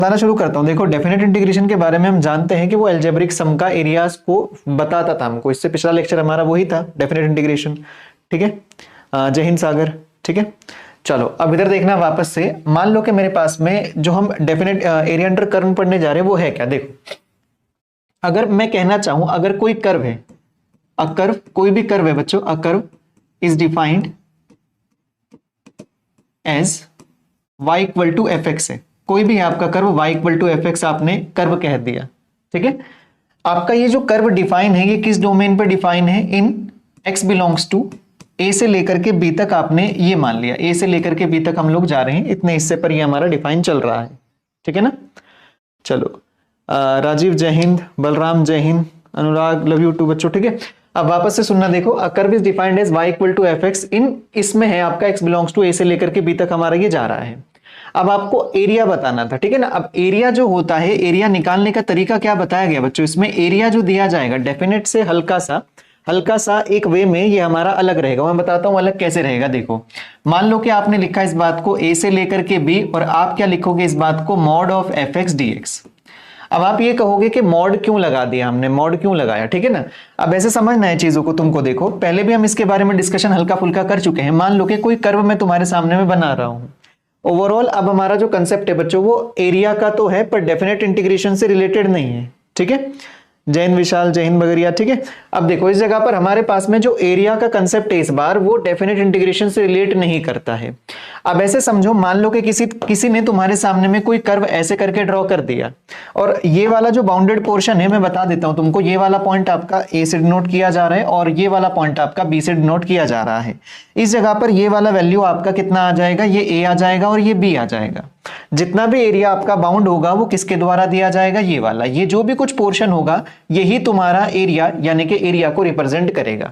बताना शुरू करता हूं। देखो डेफिनेट इंटीग्रेशन के बारे में हम जानते हैं कि वो अलजेब्रिक सम का एरियाज को बताता था हमको। इससे पिछला लेक्चर हमारा वही था डेफिनेट इंटीग्रेशन। ठीक है, जय हिंद सागर। ठीक है, चलो अब इधर देखना वापस से। मान लो कि मेरे पास में जो हम डेफिनेट एरिया अंडर कर्व पढ़ने जा रहे हैं वो है क्या। देखो अगर मैं कहना चाहूं, अगर कोई कर्व है, अ कर्व, कोई भी कर्व है बच्चों, a curve is defined as y equal to F x है, कोई भी है आपका curve y equal to F x आपने कर्व कह दिया। ठीक है, आपका ये जो कर्व डिफाइन है ये किस डोमेन पे डिफाइन है, इन x बिलोंग्स टू a से लेकर के b तक। आपने ये मान लिया a से लेकर के b तक हम लोग जा रहे हैं, इतने हिस्से पर ये हमारा डिफाइन चल रहा है। ठीक है ना, चलो राजीव जय हिंद, बलराम जय हिंद, अनुराग लव यू टू बच्चों। ठीक है, अब वापस से सुनना। देखो a curve is defined as y equal to F X, इन इसमें है आपका x बिलोंग्स टू a से लेकर के b तक हमारा ये जा रहा है। अब आपको एरिया बताना था। ठीक है ना, अब एरिया जो होता है, एरिया निकालने का तरीका क्या बताया गया बच्चों, इसमें एरिया जो दिया जाएगा डेफिनेट से हल्का सा एक वे में ये हमारा अलग रहेगा। मैं बताता हूं अलग कैसे रहेगा। देखो मान लो कि आपने लिखा इस बात को a से लेकर के b, और आप क्या लिखोगे इस बात को, mod of F x d x. अब आप ये कहोगे कि मॉड क्यों लगा दिया हमने, मॉड क्यों लगाया। ठीक है ना, अब ऐसे समझना है चीजों को तुमको। देखो पहले भी हम इसके बारे में डिस्कशन हल्का फुल्का कर चुके हैं। मान लो कि कोई कर्व मैं तुम्हारे सामने में बना रहा हूं। ओवरऑल अब हमारा जो कंसेप्ट है बच्चों वो एरिया का तो है, पर डेफिनेट इंटीग्रेशन से रिलेटेड नहीं है। ठीक है, जय हिंद विशाल, जय हिंद बगरिया। ठीक है, अब देखो इस जगह पर हमारे पास में जो एरिया का कंसेप्ट है इस बार वो डेफिनेट इंटीग्रेशन से रिलेट नहीं करता है। अब ऐसे समझो, मान लो कि किसी ने तुम्हारे सामने में कोई कर्व ऐसे करके ड्रॉ कर दिया, और ये वाला जो बाउंडेड पोर्शन है मैं बता देता हूं तुमको, ये वाला पॉइंट आपका ए से डिनोट किया जा रहा है और ये वाला पॉइंट आपका बी से डिनोट किया जा रहा है। इस जगह पर ये वाला वैल्यू आपका कितना आ जाएगा, ये ए आ जाएगा और ये बी आ जाएगा। जितना भी एरिया आपका बाउंड होगा वो किसके द्वारा दिया जाएगा, ये वाला। ये जो भी कुछ पोर्शन होगा यही तुम्हारा एरिया यानी कि एरिया को रिप्रेजेंट करेगा।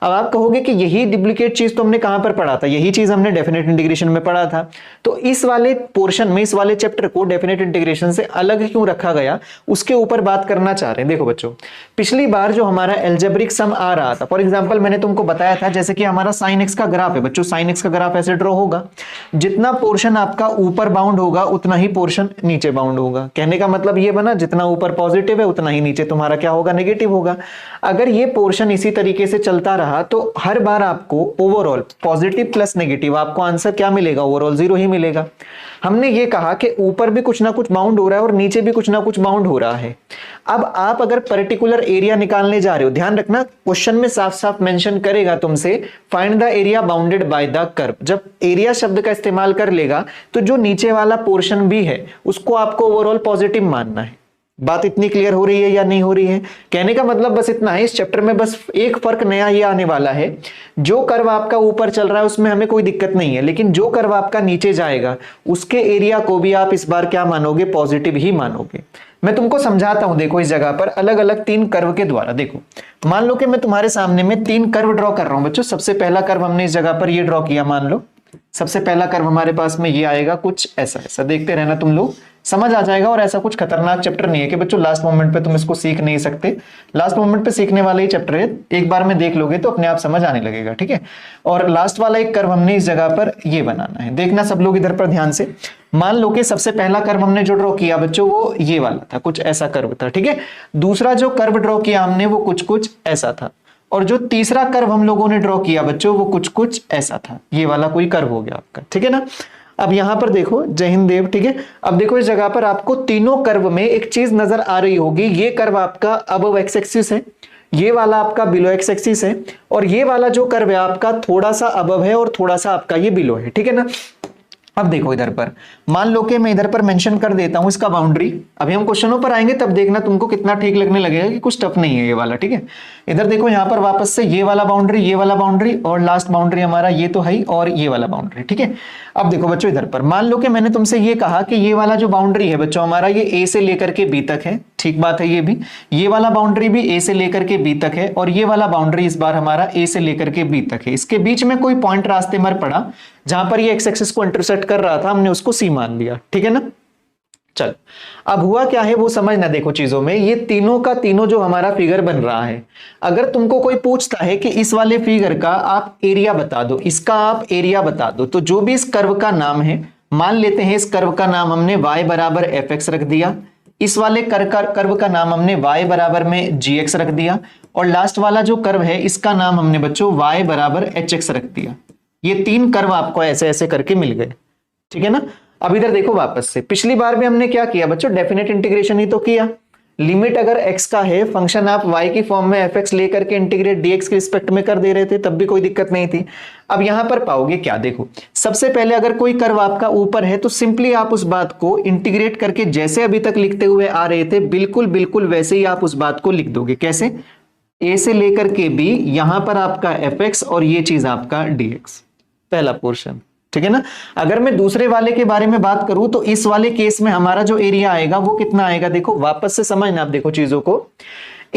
अब आप कहोगे कि यही डुप्लीकेट चीज तो हमने कहां पर पढ़ा था, यही चीज हमने डेफिनेट इंटीग्रेशन में पढ़ा था। तो इस वाले पोर्शन में, इस वाले चैप्टर को डेफिनेट इंटीग्रेशन से अलग क्यों रखा गया, उसके ऊपर बात करना चाह रहे हैं। देखो बच्चों, पिछली बार जो हमारा एल्जेब्रिक सम आ रहा था, फॉर एग्जांपल मैंने तुमको बताया था जैसे कि हमारा साइन एक्स का ग्राफ है बच्चों, साइन एक्स का ग्राफ ऐसे ड्रॉ होगा, जितना पोर्शन आपका ऊपर बाउंड होगा उतना ही पोर्शन नीचे बाउंड होगा। कहने का मतलब ये बना, जितना ऊपर पॉजिटिव है उतना ही नीचे तुम्हारा क्या होगा, नेगेटिव होगा। अगर ये पोर्शन इसी तरीके से चलता रहा तो हर बार आपको ओवरऑल पॉजिटिव प्लस नेगेटिव आपको आंसर क्या मिलेगा, ओवरऑल 0 ही मिलेगा। हमने ये कहा कि ऊपर भी कुछ ना कुछ बाउंड हो रहा है और नीचे भी कुछ ना कुछ बाउंड हो रहा है। अब आप अगर पर्टिकुलर एरिया निकालने जा रहे हो, ध्यान रखना क्वेश्चन में साफ साफ मेंशन करेगा तुमसे find the area bounded by the curve. जब एरिया शब्द का इस्तेमाल कर लेगा तो जो नीचे वाला पोर्शन भी है उसको आपको ओवरऑल पॉजिटिव मानना है। बात इतनी क्लियर हो रही है या नहीं हो रही है? कहने का मतलब बस इतना है, इस चैप्टर में बस एक फर्क नया ये आने वाला है, जो कर्व आपका ऊपर चल रहा है उसमें हमें कोई दिक्कत नहीं है, लेकिन जो कर्व आपका नीचे जाएगा उसके एरिया को भी आप इस बार क्या मानोगे, पॉजिटिव ही मानोगे। मैं तुमको समझाता हूं, देखो इस जगह पर अलग अलग 3 कर्व के द्वारा। देखो मान लो कि मैं तुम्हारे सामने में 3 कर्व ड्रॉ कर रहा हूं बच्चों। सबसे पहला कर्व हमने इस जगह पर ये ड्रॉ किया, मान लो सबसे पहला कर्व हमारे पास में ये आएगा कुछ ऐसा ऐसा, देखते रहना तुम लोग समझ आ जाएगा। और ऐसा कुछ खतरनाक चैप्टर नहीं है कि बच्चों लास्ट मोमेंट पे तुम इसको सीख नहीं सकते, लास्ट मोमेंट पे सीखने वाला ही चैप्टर है। एक बार में देख लोगे तो अपने आप समझ आने लगेगा, ठीक है। और लास्ट वाला एक कर्व हमने इस जगह पर ये बनाना है, देखना सब लोग इधर पर ध्यान से। मान लो कि सबसे पहला कर्व हमने जो ड्रॉ किया बच्चों वो ये वाला था, कुछ ऐसा कर्व था, ठीक है। दूसरा जो कर्व ड्रॉ किया हमने वो कुछ ऐसा था, और जो तीसरा कर्व हम लोगों ने ड्रॉ किया बच्चों वो कुछ ऐसा था। ये वाला कोई कर्व हो गया आपका, ठीक है ना। अब यहां पर देखो, जय हिंद देव, ठीक है। अब देखो इस जगह पर आपको तीनों कर्व में एक चीज नजर आ रही होगी, ये कर्व आपका अबव एक्स एक्सिस है, ये वाला आपका बिलो एक्स एक्सिस है, और ये वाला जो कर्व है आपका थोड़ा सा अबव है और थोड़ा सा आपका ये बिलो है, ठीक है ना। अब देखो इधर पर मान लो कि मैं इधर पर मेंशन कर देता हूं इसका बाउंड्री। अभी हम क्वेश्चनों पर आएंगे तब देखना तुमको कितना ठीक लगने लगेगा कि कुछ टफ नहीं है ये वाला, ठीक है। इधर देखो यहां पर वापस से ये वाला बाउंड्री, ये वाला बाउंड्री, और लास्ट बाउंड्री हमारा ये तो है, और ये वाला बाउंड्री, ठीक है। अब देखो बच्चों इधर पर मान लो कि मैंने तुमसे ये कहा कि ये वाला जो बाउंड्री है बच्चों हमारा ये ए से लेकर के बी तक है, ठीक बात है। ये भी, ये वाला बाउंड्री भी ए से लेकर के बी तक है, और ये वाला बाउंड्री इस बार हमारा ए से लेकर के बी तक है। इसके बीच में कोई पॉइंट रास्ते में पड़ा जहां पर ये एक्स एक्सिस को इंटरसेक्ट कर रहा था, हमने उसको सी मान लिया, ठीक है ना। चल अब हुआ क्या है वो समझना। देखो चीजों में ये तीनों का तीनों जो हमारा फिगर बन रहा है, अगर तुमको कोई पूछता है कि इस वाले फिगर का आप एरिया बता दो, इसका आप एरिया बता दो, तो जो भी इस कर्व का नाम है मान लेते हैं इस कर्व का नाम हमने y बराबर एफ एक्स रख दिया, इस वाले कर्व का नाम हमने y बराबर में जी एक्स रख दिया, और लास्ट वाला जो कर्व है इसका नाम हमने बच्चों y बराबर एच एक्स रख दिया। ये 3 कर्व आपको ऐसे ऐसे करके मिल गए, ठीक है ना। अब इधर देखो वापस से, पिछली बार भी हमने क्या किया बच्चों, डेफिनेट इंटीग्रेशन ही तो किया। लिमिट अगर x का है, फंक्शन आप y की फॉर्म में fx लेकर के इंटीग्रेट dx के रिस्पेक्ट में कर दे रहे थे, तब भी कोई दिक्कत नहीं थी। अब यहां पर पाओगे क्या, देखो सबसे पहले अगर कोई कर्व आपका ऊपर है तो सिंपली आप उस बात को इंटीग्रेट करके जैसे अभी तक लिखते हुए आ रहे थे बिल्कुल बिल्कुल वैसे ही आप उस बात को लिख दोगे। कैसे, a से लेकर के b, यहां पर आपका fx और ये चीज आपका dx, पहला पोर्शन, ठीक है ना। अगर मैं दूसरे वाले के बारे में बात करूं तो इस वाले केस में हमारा जो एरिया आएगा वो कितना आएगा, देखो वापस से समझना आप, देखो चीजों को,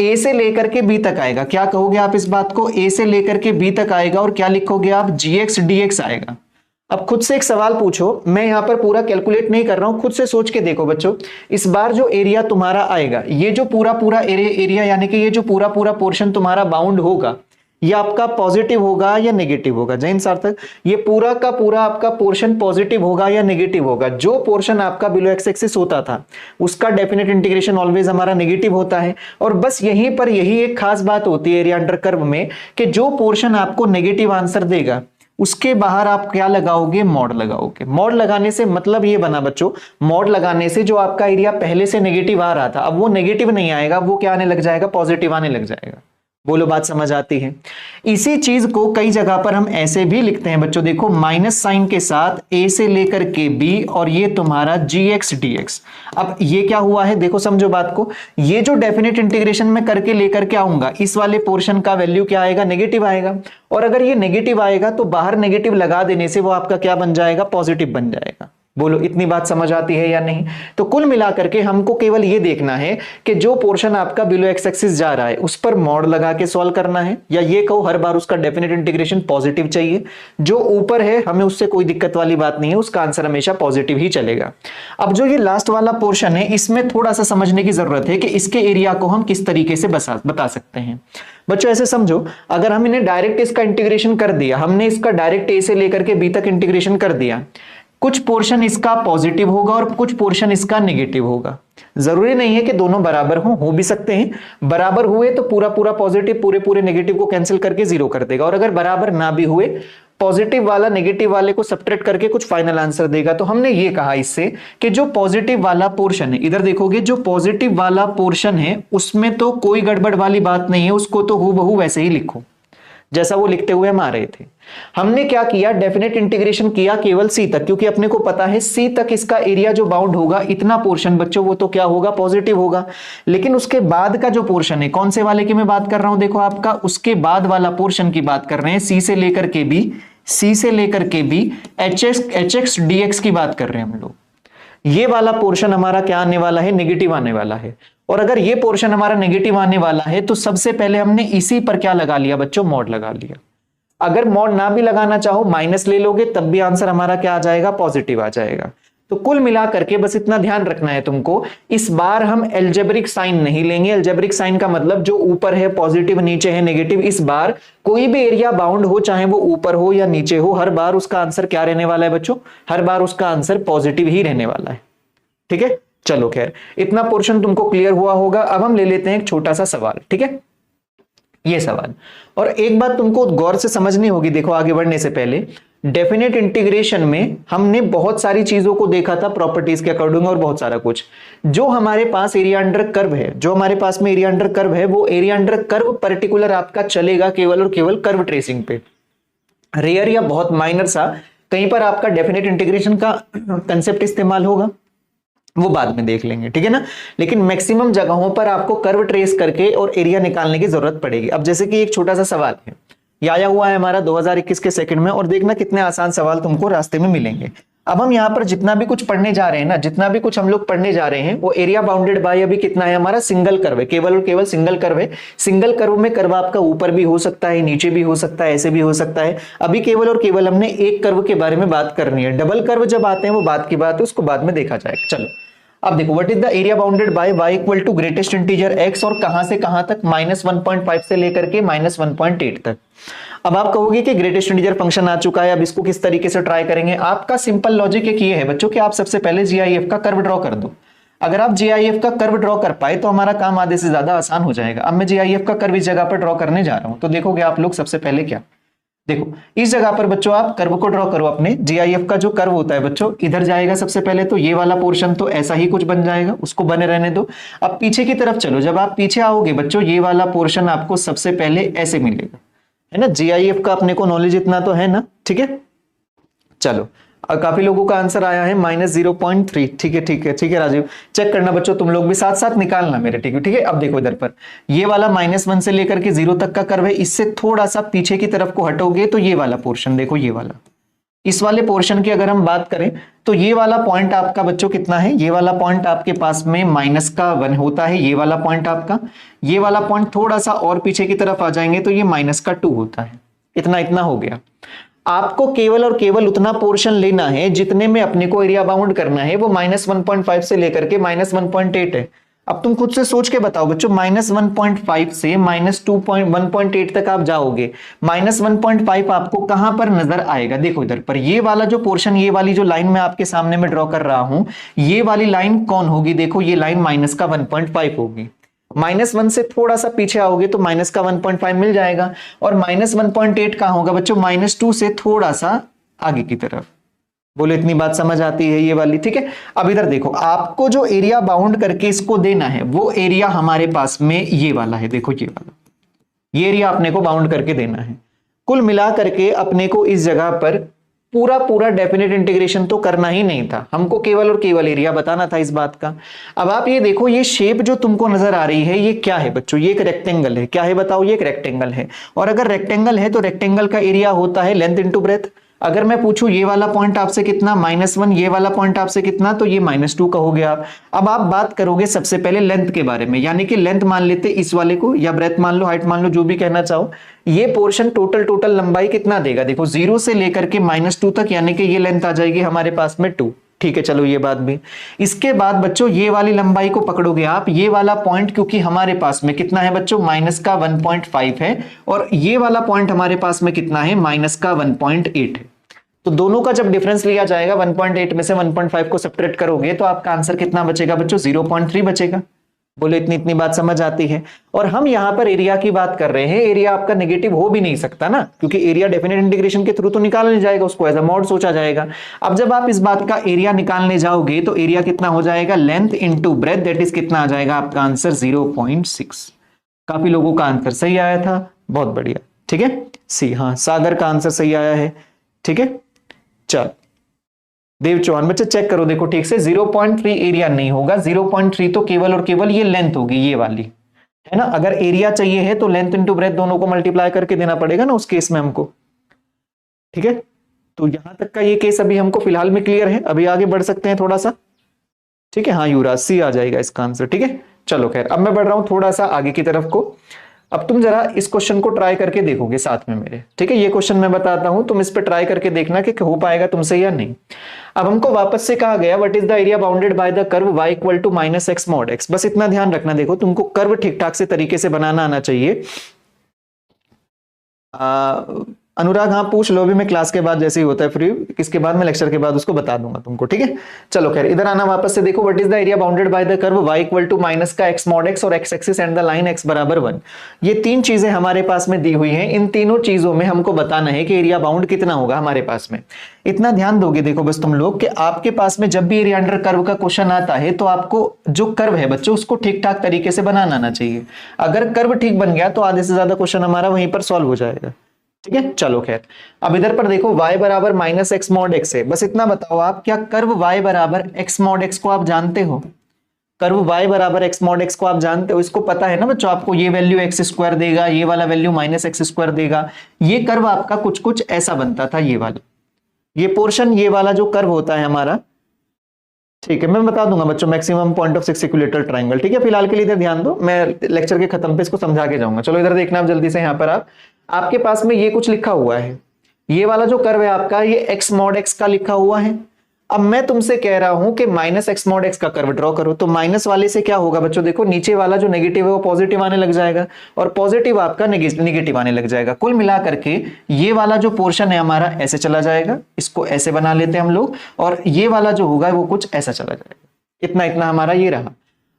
a से लेकर के b तक आएगा। क्या कहोगे आप इस बात को, a से लेकर के b तक आएगा और क्या लिखोगे आप, gx dx आएगा। अब खुद से एक सवाल पूछो, मैं यहां पर पूरा कैलकुलेट नहीं कर रहा हूं, खुद से सोच के देखो बच्चों, इस बार जो एरिया तुम्हारा आएगा, ये जो पूरा एरिया यानी कि ये जो पूरा पोर्शन तुम्हारा बाउंड होगा, ये आपका पॉजिटिव होगा या नेगेटिव होगा। जैन सार्थक, ये पूरा का पूरा आपका पोर्शन पॉजिटिव होगा या नेगेटिव होगा। जो पोर्शन आपका बिलो एक्स एक्सिस होता था उसका डेफिनेट इंटीग्रेशन ऑलवेज हमारा नेगेटिव होता है। और बस यहीं पर यही एक खास बात होती है एरिया अंडर कर्व में, कि जो पोर्शन आपको नेगेटिव आंसर देगा उसके बाहर आप क्या लगाओगे, मॉड लगाओगे। मॉड लगाने से मतलब ये बना बच्चों, मॉड लगाने से जो आपका एरिया पहले से नेगेटिव आ रहा था अब वो नेगेटिव नहीं आएगा, वो क्या आने लग जाएगा, पॉजिटिव आने लग जाएगा। बोलो बात समझ आती है। इसी चीज को कई जगह पर हम ऐसे भी लिखते हैं बच्चों, देखो माइनस साइन के साथ a से लेकर के b और ये तुम्हारा gx dx। अब ये क्या हुआ है, देखो समझो बात को, ये जो डेफिनेट इंटीग्रेशन में करके लेकर के आऊंगा, इस वाले पोर्शन का वैल्यू क्या आएगा, नेगेटिव आएगा। और अगर ये नेगेटिव आएगा तो बाहर नेगेटिव लगा देने से वो आपका क्या बन जाएगा, पॉजिटिव बन जाएगा। बोलो इतनी बात समझ आती है या नहीं। तो कुल मिलाकर के हमको केवल ये देखना है कि जो पोर्शन आपका बिलो एक्स एक्सिस जा रहा है उस पर मॉड लगा के सॉल्व करना है, या ये कहो हर बार उसका डेफिनेट इंटीग्रेशन पॉजिटिव चाहिए। जो ऊपर है हमें उससे कोई दिक्कत वाली बात नहीं है, उसका आंसर हमेशा पॉजिटिव ही चलेगा। अब जो ये लास्ट वाला पोर्शन है इसमें थोड़ा सा समझने की जरूरत है कि इसके एरिया को हम किस तरीके से बता सकते हैं। बच्चों ऐसे समझो, अगर हम इन्हें डायरेक्ट इसका इंटीग्रेशन कर दिया, हमने इसका डायरेक्ट ए से लेकर के बी तक इंटीग्रेशन कर दिया, कुछ पोर्शन इसका पॉजिटिव होगा और कुछ पोर्शन इसका नेगेटिव होगा। जरूरी नहीं है कि दोनों बराबर हो भी सकते हैं। बराबर हुए तो पूरा पॉजिटिव पूरे नेगेटिव को कैंसिल करके जीरो कर देगा, और अगर बराबर ना भी हुए पॉजिटिव वाला नेगेटिव वाले को सब्ट्रैक्ट करके कुछ फाइनल आंसर देगा। तो हमने ये कहा इससे कि जो पॉजिटिव वाला पोर्शन है, इधर देखोगे जो पॉजिटिव वाला पोर्शन है उसमें तो कोई गड़बड़ वाली बात नहीं है, उसको तो हूबहू वैसे ही लिखो जैसा वो लिखते हुए हम आ रहे थे। हमने क्या किया, डेफिनेट इंटीग्रेशन किया केवल सी तक, क्योंकि अपने को पता है सी तक इसका एरिया जो बाउंड होगा इतना पोर्शन बच्चों वो तो क्या होगा, पॉजिटिव होगा। लेकिन उसके बाद का जो पोर्शन है, कौन से वाले की मैं बात कर रहा हूं, देखो आपका उसके बाद वाला पोर्शन की बात कर रहे हैं, सी से लेकर के बी, सी से लेकर के b, h x d x की बात कर रहे हैं हम लोग। ये वाला पोर्शन हमारा क्या आने वाला है, नेगेटिव आने वाला है। और अगर ये पोर्शन हमारा नेगेटिव आने वाला है तो सबसे पहले हमने इसी पर क्या लगा लिया बच्चों, मॉड लगा लिया। अगर मॉड ना भी लगाना चाहो माइनस ले लोगे तब भी आंसर हमारा क्या आ जाएगा, पॉजिटिव आ जाएगा। तो कुल मिला करके बस इतना ध्यान रखना है तुमको, इस बार हम एल्जेब्रिक साइन नहीं लेंगे। एल्जेब्रिक साइन का मतलब जो ऊपर है पॉजिटिव, नीचे है नेगेटिव। इस बार कोई भी एरिया बाउंड हो, चाहे वो ऊपर हो या नीचे हो, हर बार उसका आंसर क्या रहने वाला है बच्चों, हर बार उसका आंसर पॉजिटिव ही रहने वाला है। ठीक है, चलो खैर इतना पोर्शन तुमको क्लियर हुआ होगा। अब हम ले लेते हैं एक छोटा सा सवाल। ठीक है, ये सवाल, और एक बात तुमको गौर से समझनी होगी। देखो आगे बढ़ने से पहले, डेफिनेट इंटीग्रेशन में हमने बहुत सारी चीजों को देखा था प्रॉपर्टीज के अकॉर्डिंग और बहुत सारा कुछ। जो हमारे पास एरिया अंडर कर्व है, जो हमारे पास में एरिया अंडर कर्व है, वो एरिया अंडर कर्व पर्टिकुलर आपका चलेगा केवल और केवल कर्व ट्रेसिंग पे। रेयर या बहुत माइनर सा कहीं पर आपका डेफिनेट इंटीग्रेशन का कंसेप्ट इस्तेमाल होगा, वो बाद में देख लेंगे। ठीक है ना, लेकिन मैक्सिमम जगहों पर आपको कर्व ट्रेस करके और एरिया निकालने की जरूरत पड़ेगी। अब जैसे कि एक छोटा सा सवाल है, ये आया हुआ है हमारा 2021 के सेकंड में, और देखना कितने आसान सवाल तुमको रास्ते में मिलेंगे। अब हम यहाँ पर जितना भी कुछ पढ़ने जा रहे हैं ना, जितना भी कुछ हम लोग पढ़ने जा रहे हैं, वो एरिया बाउंडेड बाय अभी कितना है हमारा, सिंगल कर्व है, केवल और केवल सिंगल कर्व है। सिंगल कर्व में कर्व आपका ऊपर भी हो सकता है, नीचे भी हो सकता है, ऐसे भी हो सकता है। अभी केवल और केवल हमने एक कर्व के बारे में बात करनी है। डबल कर्व जब आते हैं वो बात की बात है, उसको बाद में देखा जाएगा। चलो अब देखो what is the area bounded by y equal to greatest integer x, और कहां से कहां तक, -1.5 से लेकर के -1.8 तक। अब आप कहोगे कि ग्रेटेस्ट इंटीजर फंक्शन आ चुका है, अब इसको किस तरीके से ट्राई करेंगे। आपका सिंपल लॉजिक एक ये है बच्चों कि आप सबसे पहले जीआईएफ का कर्व ड्रॉ कर दो। अगर आप जीआईएफ का कर्व ड्रॉ कर पाए तो हमारा काम आधे से ज्यादा आसान हो जाएगा। अब मैं जीआईएफ का कर्व इस जगह पर ड्रॉ करने जा रहा हूं, तो देखोगे आप लोग सबसे पहले क्या, देखो इस जगह पर बच्चों आप कर्व को ड्रॉ करो। अपने जीआईएफ का जो कर्व होता है बच्चों इधर जाएगा सबसे पहले, तो ये वाला पोर्शन तो ऐसा ही कुछ बन जाएगा, उसको बने रहने दो। अब पीछे की तरफ चलो, जब आप पीछे आओगे बच्चों ये वाला पोर्शन आपको सबसे पहले ऐसे मिलेगा, है ना। जीआईएफ का अपने को नॉलेज इतना तो है ना, ठीक है। चलो काफी लोगों का आंसर आया है -0.3, ठीक है ठीक है ठीक है राजीव, चेक करना बच्चों, तुम लोग भी साथ साथ निकालना मेरे, ठीक है ठीक है। अब देखो इधर पर ये वाला -1 से लेकर के 0 तक का कर्व है, इससे थोड़ा सा पीछे की तरफ को हटोगे तो ये वाला पोर्शन देखो, ये वाला, इस वाले पोर्शन की अगर हम बात करें तो ये वाला पॉइंट आपका बच्चों कितना है, ये वाला पॉइंट आपके पास में -1 होता है, ये वाला पॉइंट आपका, ये वाला पॉइंट थोड़ा सा और पीछे की तरफ आ जाएंगे तो ये -2 होता है। इतना इतना हो गया। आपको केवल और केवल उतना पोर्शन लेना है जितने में अपने को एरिया बाउंड करना है, वो -1.5 से लेकर के -1.8 है। अब तुम खुद से सोच के बताओ बच्चों, -1.5 से -1.8 तक आप जाओगे, -1.5 आपको कहां पर नजर आएगा, देखो इधर पर ये वाला जो पोर्शन, ये वाली जो लाइन मैं आपके सामने में ड्रॉ कर रहा हूं, ये वाली लाइन कौन होगी, देखो ये लाइन -1.5 होगी। -1 से थोड़ा सा पीछे आओगे तो -1.5 मिल जाएगा, और -1.8 कहां होगा बच्चों, -2 से थोड़ा सा आगे की तरफ। बोले इतनी बात समझ आती है ये वाली, ठीक है। अब इधर देखो, आपको जो एरिया बाउंड करके इसको देना है वो एरिया हमारे पास में ये वाला है, देखो ये वाला, ये एरिया अपने को बाउंड करके देना है। कुल मिला करके अपने को इस जगह पर पूरा पूरा डेफिनेट इंटीग्रेशन तो करना ही नहीं था, हमको केवल और केवल एरिया बताना था इस बात का। अब आप ये देखो, ये शेप जो तुमको नजर आ रही है ये क्या है बच्चों, ये एक रेक्टेंगल है, क्या है बताओ, ये एक रेक्टेंगल है। और अगर रेक्टेंगल है तो रेक्टेंगल का एरिया होता है लेंथ इंटू ब्रेथ। अगर मैं पूछूं ये वाला पॉइंट आपसे कितना, -1, ये वाला पॉइंट आपसे कितना, तो ये -2 कहोगे आप। अब आप बात करोगे सबसे पहले लेंथ के बारे में, यानी कि लेंथ मान लेते इस वाले को, या ब्रेथ मान लो, हाइट मान लो, जो भी कहना चाहो। ये पोर्शन टोटल लंबाई कितना देगा, देखो 0 से लेकर के -2 तक, यानी कि ये लेंथ आ जाएगी हमारे पास में 2, ठीक है। चलो ये बात भी, इसके बाद बच्चों ये वाली लंबाई को पकड़ोगे आप, ये वाला पॉइंट क्योंकि हमारे पास में कितना है बच्चों, -1.5 है, और ये वाला पॉइंट हमारे पास में कितना है, -1.8 है। तो दोनों का जब डिफरेंस लिया जाएगा, 1.8 में से 1.5 को सब्ट्रैक्ट करोगे तो आपका आंसर कितना बचेगा बच्चों, 0.3 बचेगा। बोले इतनी बात समझ आती है। और हम यहां पर एरिया की बात कर रहे हैं, एरिया आपका नेगेटिव हो भी नहीं सकता ना, क्योंकि एरिया डेफिनेट इंटीग्रेशन के थ्रू तो निकाला नहीं जाएगा, उसको एज अ मॉड सोचा जाएगा। अब जब आप इस बात का एरिया निकालने जाओगे तो एरिया कितना हो जाएगा, length into breadth, that is कितना आ जाएगा आपका आंसर, 0.6। काफी लोगों का आंसर सही आया था, बहुत बढ़िया, ठीक है। सी, हाँ सागर का आंसर सही आया है, ठीक है। चल देव चौहान, बच्चे चेक करो, देखो ठीक से, 0.3 एरिया नहीं होगा, 0.3 तो केवल और केवल ये लेंथ होगी, ये वाली, है ना। अगर एरिया चाहिए है तो लेंथ इंटू ब्रेथ दोनों को मल्टीप्लाई करके देना पड़ेगा ना उस केस में हमको, ठीक है। तो यहां तक का ये केस अभी हमको फिलहाल में क्लियर है, अभी आगे बढ़ सकते हैं थोड़ा सा, ठीक है। हाँ युवराज, सी आ जाएगा इसका आंसर, ठीक है। चलो खैर, अब मैं बढ़ रहा हूं थोड़ा सा आगे की तरफ को। अब तुम जरा इस क्वेश्चन को ट्राई करके देखोगे साथ में मेरे, ठीक है। ये क्वेश्चन मैं बताता हूं, तुम इस पे ट्राई करके देखना कि हो पाएगा तुमसे या नहीं। अब हमको वापस से कहा गया what is the area bounded by the curve y equal to -x mod x। बस इतना ध्यान रखना, देखो तुमको कर्व ठीक ठाक से तरीके से बनाना आना चाहिए। अनुराग हाँ पूछ लो, अभी मैं क्लास के बाद जैसे ही होता है फ्री, किसके बाद मैं लेक्चर के बाद उसको बता दूंगा तुमको, ठीक है। चलो खैर, इधर आना वापस से, देखो what is the area bounded by the curve y equal to minus का x mod x और x axis and the line x बराबर 1। ये तीन चीजें हमारे पास में दी हुई हैं, इन तीनों चीजों में हमको बताना है कि एरिया बाउंड कितना होगा हमारे पास में। इतना ध्यान दोगे देखो बस तुम लोग कि आपके पास में जब भी एरिया अंडर कर्व का क्वेश्चन आता है तो आपको जो कर्व है बच्चों उसको ठीक ठाक तरीके से बनाना आना चाहिए। अगर कर्व ठीक बन गया तो आधे से ज्यादा क्वेश्चन हमारा वहीं पर सॉल्व हो जाएगा, ठीक है। चलो खैर, अब इधर पर देखो y बराबर -x mod x है। बस इतना बताओ आप, क्या कर्व y बराबर x mod x को आप जानते हो? कर्व y बराबर x mod x को आप जानते हो? इसको पता है ना बच्चों, आपको ये वैल्यू x² देगा, ये वाला वैल्यू -x² देगा। ये कर्व आपका कुछ कुछ ऐसा बनता था, ये वाला, ये पोर्शन, ये वाला जो कर्व होता है हमारा, ठीक है। मैं बता दूंगा बच्चों maximum point of 6 equilateral triangle, ठीक है। फिलहाल के लिए इधर ध्यान दो, मैं लेक्चर के खत्म पे इसको समझा के जाऊंगा। चलो इधर देखना आप जल्दी से, यहाँ पर आपके पास में ये कुछ लिखा हुआ है, ये वाला जो कर्व है आपका, ये x mod x का लिखा हुआ है। अब मैं तुमसे कह रहा हूं कि माइनस एक्स मॉड एक्स का कर्व ड्रॉ करो, तो माइनस वाले से क्या होगा बच्चों, देखो नीचे वाला जो नेगेटिव है वो पॉजिटिव आने लग जाएगा और पॉजिटिव आपका नेगेटिव आने लग जाएगा। कुल मिलाकर के ये वाला जो पोर्शन है हमारा ऐसे चला जाएगा, इसको ऐसे बना लेते हैं हम लोग, और ये वाला जो होगा वो कुछ ऐसा चला जाएगा। इतना इतना हमारा ये रहा।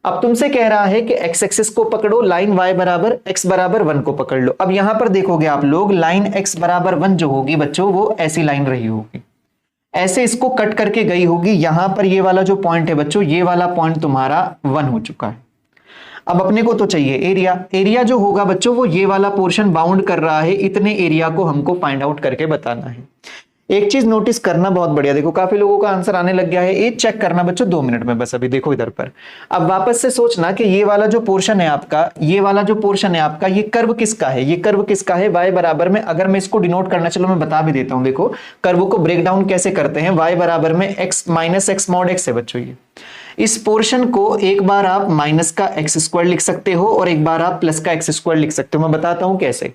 अब तुमसे कह रहा है कि एक्स एक्सिस को पकड़ो, लाइन वाई बराबर एक्स बराबर 1 को पकड़ लो। अब यहां पर देखोगे आप लोग, लाइन एक्स बराबर 1 जो होगी बच्चों वो ऐसी लाइन रही होगी, ऐसे इसको कट करके गई होगी। यहां पर ये वाला जो पॉइंट है बच्चों, ये वाला पॉइंट तुम्हारा 1 हो चुका है। अब अपने को तो चाहिए एरिया, एरिया जो होगा बच्चों वो ये वाला पोर्शन बाउंड कर रहा है, इतने एरिया को हमको फाइंड आउट करके बताना है। एक चीज नोटिस करना बहुत बढ़िया, देखो काफी लोगों का आंसर आने लग गया है, ये चेक करना बच्चों 2 मिनट में बस। अभी देखो इधर पर, अब वापस से सोचना कि ये वाला जो पोर्शन है आपका, ये वाला जो पोर्शन है आपका, ये कर्व किसका है, ये कर्व किसका है, y बराबर में, अगर मैं इसको डिनोट करना, चलो मैं बता भी देता हूं। देखो कर्व को ब्रेक डाउन कैसे करते हैं, y बराबर में x minus x mod x है बच्चों। ये इस पोर्शन को एक बार आप माइनस का एक्स स्क्वायर लिख सकते हो और एक बार आप प्लस का एक्स स्क्वायर लिख सकते हो। मैं बताता हूं कैसे।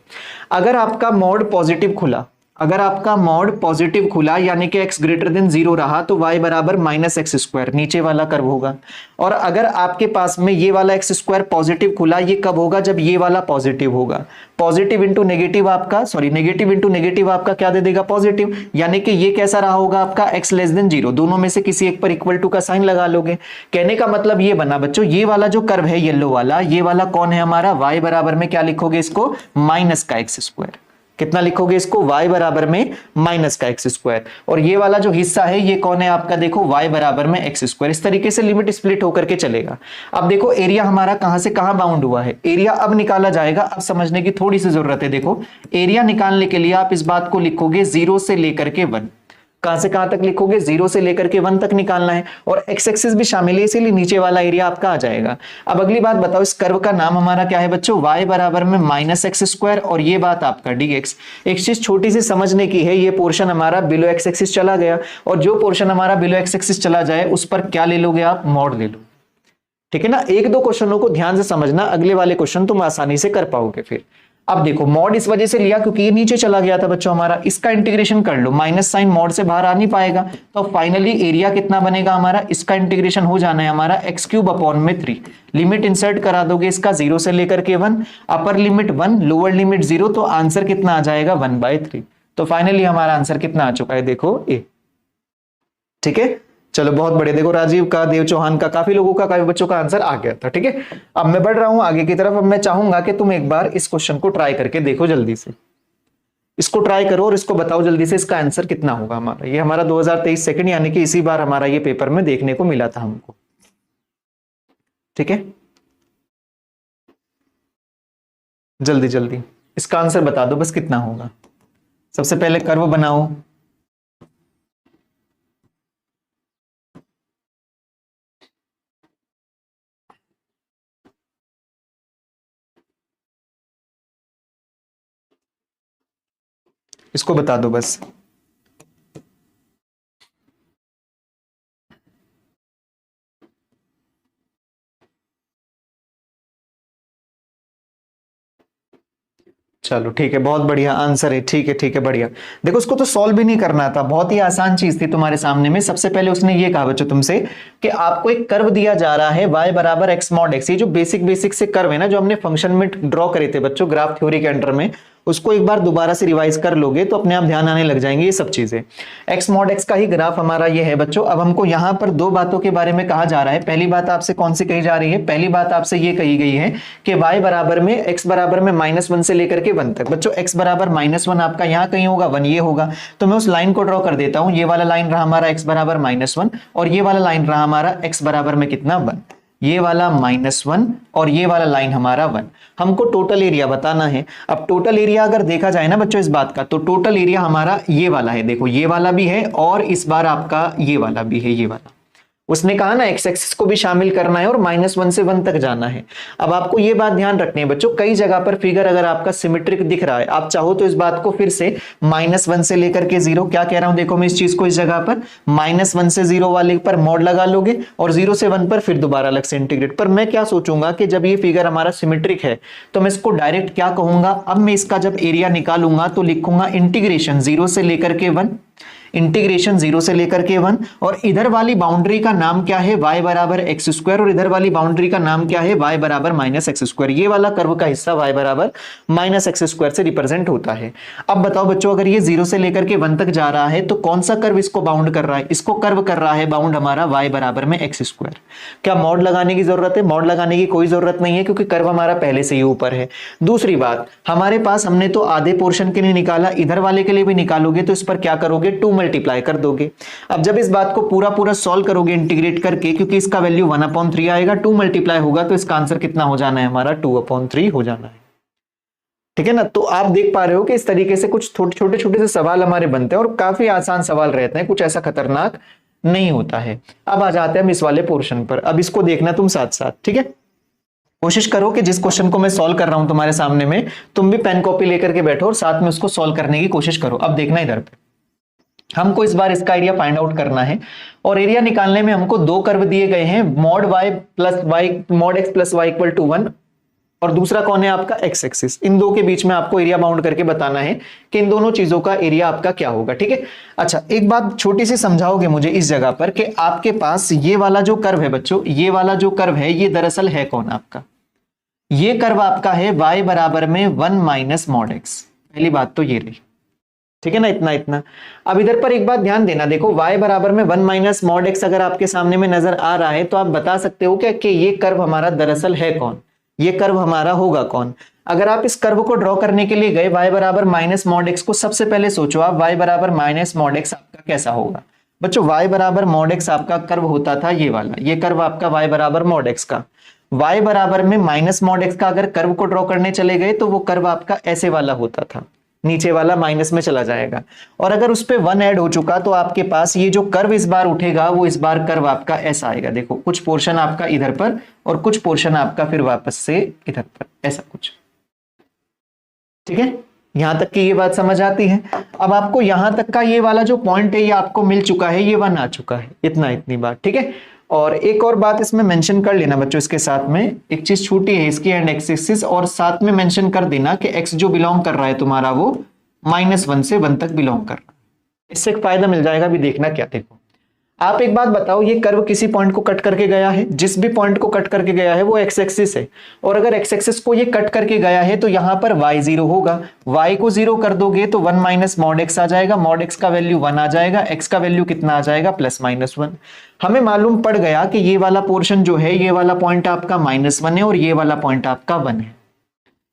अगर आपका मॉड पॉजिटिव खुला, अगर आपका मॉड पॉजिटिव खुला यानी कि x ग्रेटर देन 0 रहा, तो y बराबर माइनस एक्स स्क्वायर नीचे वाला कर्व होगा। और अगर आपके पास में ये वाला एक्स स्क्वायर पॉजिटिव खुला, ये कब होगा, जब ये वाला पॉजिटिव होगा। पॉजिटिव इंटू नेगेटिव आपका, सॉरी नेगेटिव इंटू नेगेटिव आपका क्या दे देगा, पॉजिटिव। यानी कि ये कैसा रहा होगा आपका, x लेस देन 0, दोनों में से किसी एक पर इक्वल टू का साइन लगा लोगे। कहने का मतलब ये बना बच्चों, ये वाला जो कर्व है येलो वाला, ये वाला कौन है हमारा, y बराबर में क्या लिखोगे इसको, माइनस का एक्स स्क्वायर। कितना लिखोगे इसको, y बराबर में माइनस का एक्स स्क्वायर। और ये वाला जो हिस्सा है ये कौन है आपका, देखो y बराबर में एक्स स्क्वायर। इस तरीके से लिमिट स्प्लिट होकर के चलेगा। अब देखो एरिया हमारा कहां से कहां बाउंड हुआ है, एरिया अब निकाला जाएगा। अब समझने की थोड़ी सी जरूरत है। देखो एरिया निकालने के लिए आप इस बात को लिखोगे 0 से लेकर के 1, कहां से कहां तक लिखोगे, 0 से लेकर के 1 तक निकालना है, और एक्स एक्सिस भी शामिल है, इसीलिए नीचे वाला एरिया आपका आ जाएगा। अब अगली बात बताओ, इस कर्व का नाम हमारा क्या है बच्चों, y बराबर में माइनस एक्स स्क्वायर, और ये बात आपका dx। एक चीज छोटी सी समझने की है, ये पोर्शन हमारा बिलो एक्स एक्सिस चला गया, और जो पोर्शन हमारा बिलो एक्स एक्सिस चला जाए उस पर क्या ले लोगे आप, मॉड ले लो। ठीक है ना, एक दो क्वेश्चनों को ध्यान से समझना, अगले वाले क्वेश्चन तुम आसानी से कर पाओगे फिर। अब देखो मॉड इस वजह से लिया क्योंकि ये नीचे चला गया था बच्चों हमारा, इसका इंटीग्रेशन कर लो, माइनस साइन मॉड से बाहर आ नहीं पाएगा, तो फाइनली एरिया कितना बनेगा हमारा, इसका इंटीग्रेशन हो जाना है हमारा x क्यूब अपॉन में 3। लिमिट इंसर्ट करा दोगे इसका 0 से लेकर के 1, अपर लिमिट 1 लोअर लिमिट 0, तो आंसर कितना आ जाएगा 1/3। तो फाइनली हमारा आंसर कितना आ चुका है, देखो ए। ठीक है, चलो बहुत बढ़िया। देखो राजीव का, देव चौहान का, काफी लोगों का, काफी बच्चों का आंसर आ गया था। ठीक है, अब मैं बढ़ रहा हूं आगे की तरफ। अब मैं चाहूंगा कि तुम एक बार इस क्वेश्चन को ट्राई करके देखो, जल्दी से इसको ट्राई करो और इसको बताओ जल्दी से इसका आंसर कितना होगा हमारा। ये हमारा 2023 सेकंड, यानी कि इसी बार हमारा ये पेपर में देखने को मिला था हमको। ठीक है, जल्दी जल्दी इसका आंसर बता दो बस, कितना होगा। सबसे पहले कर्व बनाओ, इसको बता दो बस। चलो ठीक है, बहुत बढ़िया आंसर है। ठीक है ठीक है, बढ़िया। देखो उसको तो सॉल्व भी नहीं करना था, बहुत ही आसान चीज थी तुम्हारे सामने में। सबसे पहले उसने ये कहा बच्चों तुमसे कि आपको एक कर्व दिया जा रहा है y बराबर एक्स मॉड एक्स। ये जो बेसिक से कर्व है ना, जो हमने फंक्शन में ड्रॉ करे थे बच्चों ग्राफ थ्योरी के अंडर में, उसको एक बार दोबारा से रिवाइज कर लोगे तो अपने आप ध्यान आने लग जाएंगे ये सब चीजें। एक्स मॉड एक्स का ही ग्राफ हमारा ये है बच्चों। अब हमको यहाँ पर दो बातों के बारे में कहा जा रहा है। पहली बात आपसे कौन सी कही जा रही है, पहली बात आपसे ये कही गई है कि y बराबर में x बराबर में -1 से लेकर के 1 तक। बच्चों x बराबर -1 आपका यहाँ कहीं होगा, 1 ये होगा, तो मैं उस लाइन को ड्रॉ कर देता हूं। ये वाला लाइन रहा हमारा x बराबर -1, और ये वाला लाइन रहा हमारा x बराबर में कितना, 1। ये वाला -1 और ये वाला लाइन हमारा 1। हमको टोटल एरिया बताना है। अब टोटल एरिया अगर देखा जाए ना बच्चों इस बात का, तो टोटल एरिया हमारा ये वाला है। देखो ये वाला भी है और इस बार आपका ये वाला भी है, ये वाला। उसने कहा ना एक्स एक्सिस को भी शामिल करना है और -1 से 1 तक जाना है। अब आपको ये बात ध्यान रखनी है बच्चों, कई जगह पर फिगर अगर आपका सिमेट्रिक दिख रहा है, आप चाहो तो इस बात को फिर से -1 से लेकर के 0, क्या कह रहा हूं देखो मैं इस चीज को, इस जगह पर -1 से 0 वाले पर मॉड लगा लोगे और 0 से 1 पर फिर दोबारा अलग से इंटीग्रेट। पर मैं क्या सोचूंगा कि जब ये फिगर हमारा सिमेट्रिक है तो मैं इसको डायरेक्ट क्या कहूंगा, अब मैं इसका जब एरिया निकालूंगा तो लिखूंगा इंटीग्रेशन 0 से लेकर के 1, इंटीग्रेशन 0 से लेकर के 1, और इधर वाली बाउंड्री का नाम क्या है, y बराबर एक्स स्क्वायर, और इधर वाली बाउंड्री का नाम क्या है, y बराबर माइनस एक्स स्क्वायर। ये वाला कर्व का हिस्सा y बराबर माइनस एक्स स्क्वायर से रिप्रेजेंट होता है। अब बताओ बच्चों, अगर ये 0 से लेकर के 1 तक जा रहा है तो कौन सा कर्व इसको बाउंड कर रहा है, इसको कर्व कर रहा है बाउंड हमारा y बराबर में एक्स स्क्वायर। क्या मॉड लगाने की जरूरत है? मॉड लगाने की कोई जरूरत नहीं है, क्योंकि कर्व हमारा पहले से ही ऊपर है। दूसरी बात, हमारे पास हमने तो आधे पोर्शन के लिए निकाला, इधर वाले के लिए भी निकालोगे तो इस पर क्या करोगे, 2 मल्टीप्लाई कर दोगे। अब जब इस बात को पूरा पूरा सॉल्व करोगे इंटीग्रेट करके, क्योंकि इसका वैल्यू 1/3 आएगा, 2 मल्टीप्लाई होगा तो इसका आंसर कितना हो जाना है हमारा, 2/3 हो जाना है। ठीक है ना। तो आप देख पा रहे हो कि इस तरीके से कुछ छोटे छोटे से सवाल हमारे बनते हैं और काफी आसान सवाल रहते हैं, कुछ ऐसा खतरनाक नहीं होता है। अब आ जाते हैं हम इस वाले पोर्शन पर। अब इसको देखना तुम साथ साथ, ठीक है। कोशिश करो कि जिस क्वेश्चन को मैं सॉल्व कर रहा हूं तुम्हारे सामने में, तुम भी पेन कॉपी लेकर के बैठो और साथ में उसको सॉल्व करने की कोशिश करो। अब देखना इधर पे, हमको इस बार इसका एरिया फाइंड आउट करना है, और एरिया निकालने में हमको दो कर्व दिए गए हैं, mod y plus y, mod x plus y equal to 1, और दूसरा कौन है आपका एक्स एक्सिस। इन दो के बीच में आपको एरिया बाउंड करके बताना है कि इन दोनों चीजों का एरिया आपका क्या होगा, ठीक है। अच्छा, एक बात छोटी सी समझाओगे मुझे इस जगह पर कि आपके पास ये वाला जो कर्व है बच्चों, ये वाला जो कर्व है ये दरअसल है कौन आपका, ये कर्व आपका है y बराबर में 1 माइनस मॉड एक्स। पहली बात तो ये रही, ठीक है ना, इतना इतना। अब इधर पर एक बात ध्यान देना, देखो y बराबर में 1 माइनस मॉड एक्स अगर आपके सामने में नजर आ रहा है तो आप बता सकते हो क्या कि ये कर्व हमारा दरअसल है कौन, ये कर्व हमारा होगा कौन। अगर आप इस कर्व को ड्रॉ करने के लिए गए y बराबर माइनस मॉड एक्स को, सबसे पहले सोचो आप y बराबर माइनस मॉड एक्स आपका कैसा होगा बच्चों। y बराबर मॉड एक्स आपका कर्व होता था ये वाला, ये कर्व आपका y बराबर मॉड एक्स का, y बराबर में माइनस मॉड एक्स का अगर कर्व को ड्रॉ करने चले गए तो वो कर्व आपका ऐसे वाला होता था, नीचे वाला माइनस में चला जाएगा, और अगर उस पे 1 ऐड हो चुका तो आपके पास ये जो कर्व इस बार उठेगा वो इस बार कर्व आपका ऐसा आएगा। देखो, कुछ पोर्शन आपका इधर पर और कुछ पोर्शन आपका फिर वापस से इधर पर, ऐसा कुछ, ठीक है। यहां तक की ये बात समझ आती है। अब आपको यहां तक का ये वाला जो पॉइंट है ये आपको मिल चुका है, ये 1 आ चुका है, इतना इतनी बात, ठीक है। और एक और बात इसमें मेंशन कर लेना बच्चों, इसके साथ में एक चीज छूटी है इसकी, एंड एक्स एक्सिस, और साथ में मेंशन कर देना कि एक्स जो बिलोंग कर रहा है तुम्हारा वो -1 से 1 तक बिलोंग कर रहा है। इससे एक फायदा मिल जाएगा, भी देखना क्या। देखो, आप एक बात बताओ, ये कर्व किसी पॉइंट को कट करके गया है, जिस भी पॉइंट को कट करके गया है वो एक्स एक्सिस है, और अगर एक्स एक्सिस को ये कट करके गया है तो यहां पर y 0 होगा, y को 0 कर दोगे तो 1 माइनस मॉड एक्स आ जाएगा, मॉड एक्स का वैल्यू 1 आ जाएगा, x का वैल्यू कितना आ जाएगा, +-1। हमें मालूम पड़ गया कि ये वाला पोर्शन जो है, ये वाला पॉइंट आपका -1 है और ये वाला पॉइंट आपका 1 है।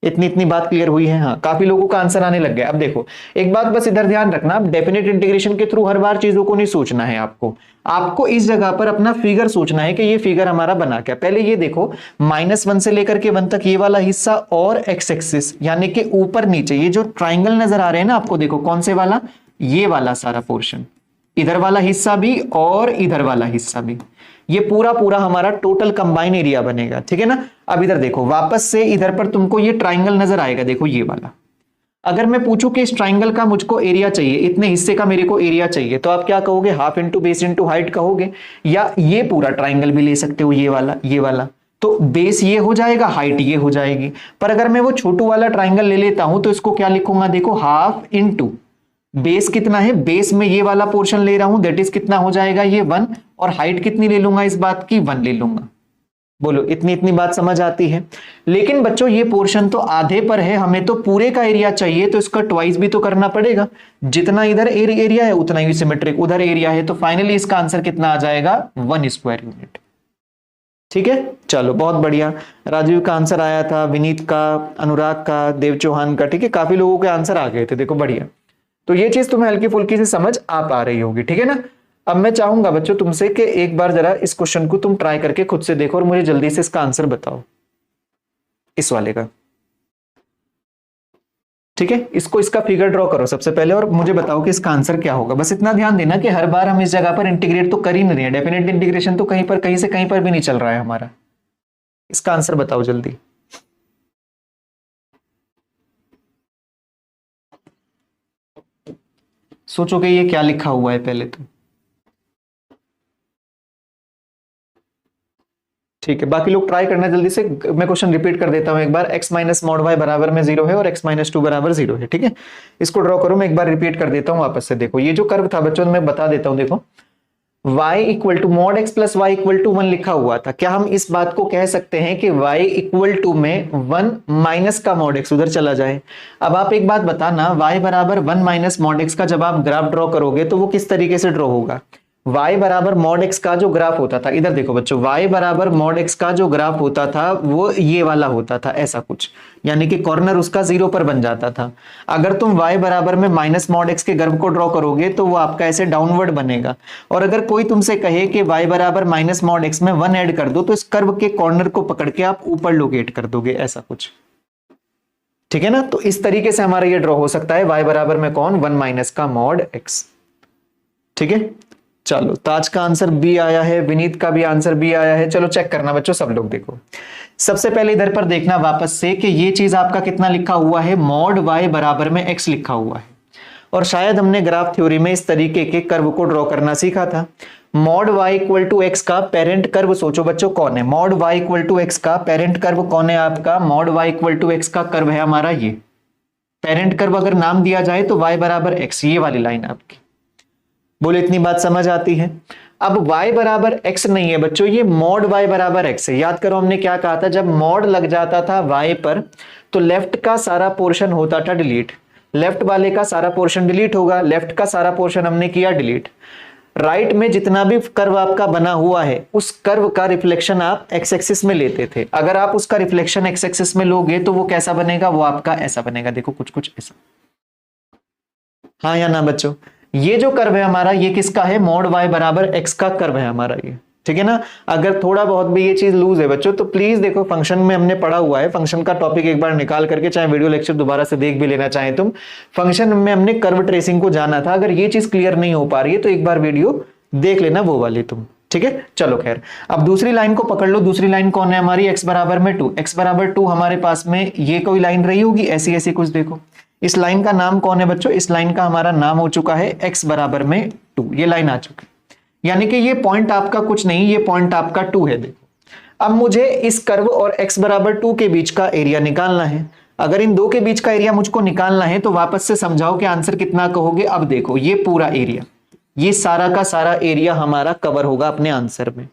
इतनी बात क्लियर हुई है। हाँ, काफी लोगों का आंसर आने लग गया। अब देखो, एक बात बस इधर ध्यान रखना, डेफिनेट इंटीग्रेशन के थ्रू हर बार चीजों को नहीं सोचना है आपको इस जगह पर अपना फिगर सोचना है कि ये फिगर हमारा बना क्या। पहले ये देखो, -1 से लेकर के 1 तक ये वाला हिस्सा और एक्स एक्सिस यानी कि ऊपर नीचे ये जो ट्राइंगल नजर आ रहे हैं ना आपको, देखो कौन से वाला, ये वाला सारा पोर्शन, इधर वाला हिस्सा भी और इधर वाला हिस्सा भी, ये पूरा पूरा हमारा टोटल कंबाइन एरिया बनेगा, ठीक है ना। अब इधर देखो, वापस से इधर पर तुमको ये ट्राइंगल नजर आएगा, देखो ये वाला। अगर मैं पूछूं कि इस ट्राइंगल का मुझको एरिया चाहिए, इतने हिस्से का मेरे को एरिया चाहिए, तो आप क्या कहोगे, half into base into height कहोगे, या ये पूरा ट्राइंगल भी ले सकते हो, ये वाला तो बेस ये हो जाएगा, हाइट ये हो जाएगी। पर अगर मैं वो छोटू वाला ट्राइंगल ले लेता हूं तो इसको क्या लिखूंगा, देखो हाफ इंटू बेस कितना है, बेस में ये वाला पोर्शन ले रहा हूं, दैट इज कितना हो जाएगा, ये 1, और हाइट कितनी ले लूंगा इस बात की, 1 ले लूंगा। बोलो, इतनी बात समझ आती है। लेकिन बच्चों ये पोर्शन तो आधे पर है, हमें तो पूरे का एरिया चाहिए, तो इसका ट्वाइस भी तो करना पड़ेगा। जितना इधर एरिया है उतना ही सिमेट्रिक उधर एरिया है, तो फाइनली इसका आंसर कितना आ जाएगा, 1 स्क्वायर यूनिट। ठीक है, चलो बहुत बढ़िया। राजीव का आंसर आया था, विनीत का, अनुराग का, देव चौहान का, ठीक है, काफी लोगों के आंसर आ गए थे, देखो बढ़िया। तो ये चीज तुम्हें हल्की फुल्की से समझ आ पा रही होगी, ठीक है ना। अब मैं चाहूंगा बच्चों तुमसे कि एक बार जरा इस क्वेश्चन को तुम ट्राई करके खुद से देखो और मुझे जल्दी से इसका आंसर बताओ, इस वाले का, ठीक है। इसका फिगर ड्रॉ करो सबसे पहले और मुझे बताओ कि इसका आंसर क्या होगा। बस इतना ध्यान देना कि हर बार हम इस जगह पर इंटीग्रेट तो कर ही नहीं रहे हैं, डेफिनेट इंटीग्रेशन तो कहीं से कहीं पर भी नहीं चल रहा है हमारा। इसका आंसर बताओ जल्दी। सोचो कि ये क्या लिखा हुआ है पहले तो। ठीक है, बाकी लोग ट्राई करना जल्दी से। मैं क्वेश्चन रिपीट कर देता हूं एक बार। x माइनस मॉड वाई बराबर में 0 है और x माइनस 2 बराबर 0 है। ठीक है, इसको ड्रॉ करो, मैं एक बार रिपीट कर देता हूं वापस से। देखो ये जो कर्व था बच्चों, मैं बता देता हूं। देखो y equal to mod x plus y equal to 1 लिखा हुआ था। क्या हम इस बात को कह सकते हैं कि y इक्वल टू में 1 माइनस का मॉड x उधर चला जाए? अब आप एक बात बताना, y बराबर 1 माइनस मॉड x का जब आप ग्राफ ड्रॉ करोगे तो वो किस तरीके से ड्रॉ होगा? y बराबर मॉड x का जो ग्राफ होता था, इधर देखो बच्चों, y बराबर मॉड x का जो ग्राफ होता था वो ये वाला होता था, ऐसा कुछ, यानी कि कॉर्नर उसका 0 पर बन जाता था। अगर तुम y बराबर में माइनस मॉड x के कर्व को ड्रॉ करोगे तो वो आपका ऐसे डाउनवर्ड बनेगा। और अगर कोई तुमसे कहे कि y बराबर माइनस मॉड x में 1 ऐड कर दो, तो इस कर्व के कॉर्नर को पकड़ के आप ऊपर लोकेट कर दोगे, ऐसा कुछ। ठीक है ना, तो इस तरीके से हमारा ये ड्रॉ हो सकता है, y बराबर में कौन, 1 माइनस का मॉड x। ठीक है, चलो ताज का आंसर बी आया है, विनीत का भी आंसर बी आया है। चलो चेक करना बच्चों सब लोग। देखो सबसे पहले इधर पर देखना वापस से कि ये चीज आपका कितना लिखा हुआ है, मॉड y बराबर में x लिखा हुआ है। और शायद हमने ग्राफ थ्योरी में इस तरीके के कर्व को ड्रॉ करना सीखा था। Mod y equal to x का पेरेंट कर्व सोचो बच्चों कौन है? Mod y equal to x का पेरेंट कर्व कौन है आपका? Mod y equal to x का कर्व है हमारा ये पेरेंट कर्व। अगर नाम दिया जाए तो y बराबर x, ये वाली लाइन आपकी। बोले इतनी बात समझ आती है? अब y बराबर x नहीं है बच्चों, ये मॉड y बराबर x है। याद करो हमने क्या कहा था, जब मॉड लग जाता था y पर तो लेफ्ट का सारा पोर्शन होता था डिलीट, लेफ्ट वाले का सारा पोर्शन डिलीट होगा, लेफ्ट का सारा पोर्शन हमने किया डिलीट। राइट में जितना भी कर्व आपका बना हुआ है उस कर्व का रिफ्लेक्शन आप एक्स एक्सिस में लेते थे। अगर आप उसका रिफ्लेक्शन एक्स एक्सिस में लोगे तो वो कैसा बनेगा, वो आपका ऐसा बनेगा। देखो कुछ कुछ ऐसा, हाँ या ना बच्चों? ये जो कर्व है हमारा ये किसका है, मॉड y बराबर x का कर्व है हमारा ये। ठीक है ना, अगर थोड़ा बहुत भी ये चीज लूज है बच्चों तो प्लीज देखो, फंक्शन में हमने पढ़ा हुआ है, फंक्शन का टॉपिक एक बार निकाल करके चाहे वीडियो लेक्चर दोबारा से देख भी लेना चाहे तुम, फंक्शन में हमने कर्व ट्रेसिंग को जाना था। अगर ये चीज क्लियर नहीं हो पा रही है तो एक बार वीडियो देख लेना वो वाली तुम। ठीक है, चलो खैर, अब दूसरी लाइन को पकड़ लो। दूसरी लाइन कौन है हमारी, x बराबर में 2। x बराबर 2 हमारे पास में ये कोई लाइन रही होगी ऐसी ऐसी कुछ। देखो इस लाइन का नाम कौन है बच्चों, इस लाइन का हमारा नाम हो चुका है x बराबर में 2। ये लाइन आ चुकी, यानी कि ये पॉइंट आपका कुछ नहीं, ये पॉइंट आपका 2 है। देखो अब मुझे इस कर्व और x बराबर 2 के बीच का एरिया निकालना है। अगर इन दो के बीच का एरिया मुझको निकालना है तो वापस से समझाओ कि आंसर कितना कहोगे। अब देखो ये पूरा एरिया, ये सारा का सारा एरिया हमारा कवर होगा अपने आंसर में।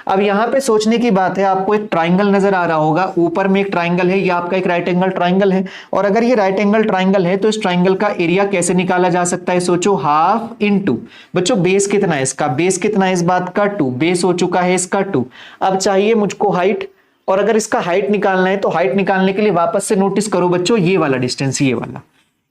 अब यहां पे सोचने की बात है, आपको एक ट्राइंगल नजर आ रहा होगा, ऊपर में एक ट्राइंगल है, ये आपका एक राइट एंगल ट्राइंगल है। और अगर ये राइट एंगल ट्राइंगल है तो इस ट्राइंगल का एरिया कैसे निकाला जा सकता है, सोचो, हाफ इनटू, बच्चों बेस कितना है इसका, बेस कितना है इस बात का 2, बेस हो चुका है इसका 2। अब चाहिए मुझको हाइट, और अगर इसका हाइट निकालना है तो हाइट निकालने के लिए वापस से नोटिस करो बच्चों ये वाला डिस्टेंस, ये वाला,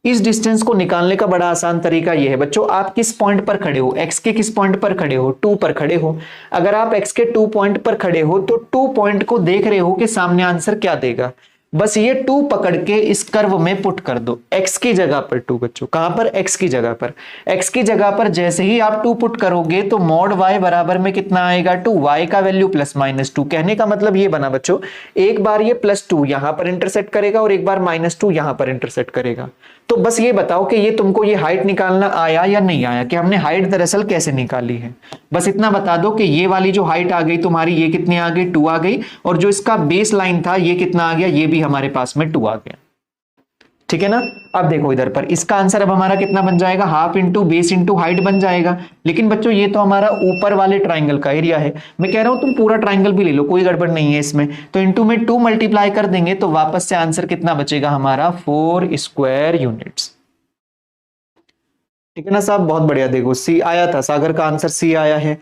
इस डिस्टेंस को निकालने का बड़ा आसान तरीका यह है बच्चों, आप किस पॉइंट पर खड़े हो, x के किस पॉइंट पर खड़े हो, 2 पर खड़े हो। अगर आप x के 2 पॉइंट पर खड़े हो तो 2 पॉइंट को देख रहे हो कि सामने आंसर क्या देगा, बस ये 2 पकड़ के इस कर्व में पुट कर दो, x की जगह पर 2 बच्चों, कहां पर, x की जगह पर। x की जगह पर जैसे ही आप 2 पुट करोगे तो मॉड y बराबर में कितना आएगा 2, y का वैल्यू प्लस माइनस 2। कहने का मतलब ये बना बच्चों, एक बार ये +2 यहां पर इंटरसेक्ट करेगा और एक बार -2 यहां पर इंटरसेक्ट करेगा। तो बस ये बताओ कि ये तुमको ये हाइट निकालना आया या नहीं आया, कि हमने हाइट दरअसल कैसे निकाली है। बस इतना बता दो कि ये वाली जो हाइट आ गई तुम्हारी, ये कितनी आ गई, 2 आ गई, और जो इसका बेस लाइन था ये कितना आ गया, ये भी हमारे पास में 2 आ गया। ठीक है ना, अब देखो इधर पर इसका आंसर अब हमारा कितना बन जाएगा, half into base into height बन जाएगा। लेकिन बच्चों ये तो हमारा ऊपर वाले ट्राइंगल का एरिया है, मैं कह रहा हूं तुम पूरा ट्राइंगल भी ले लो, कोई गड़बड़ नहीं है इसमें। तो इंटू में 2 मल्टीप्लाई कर देंगे तो वापस से आंसर कितना बचेगा हमारा, 4 स्क्वायर यूनिट्स। ठीक है ना साहब, बहुत बढ़िया। देखो सी आया था, सागर का आंसर सी आया है।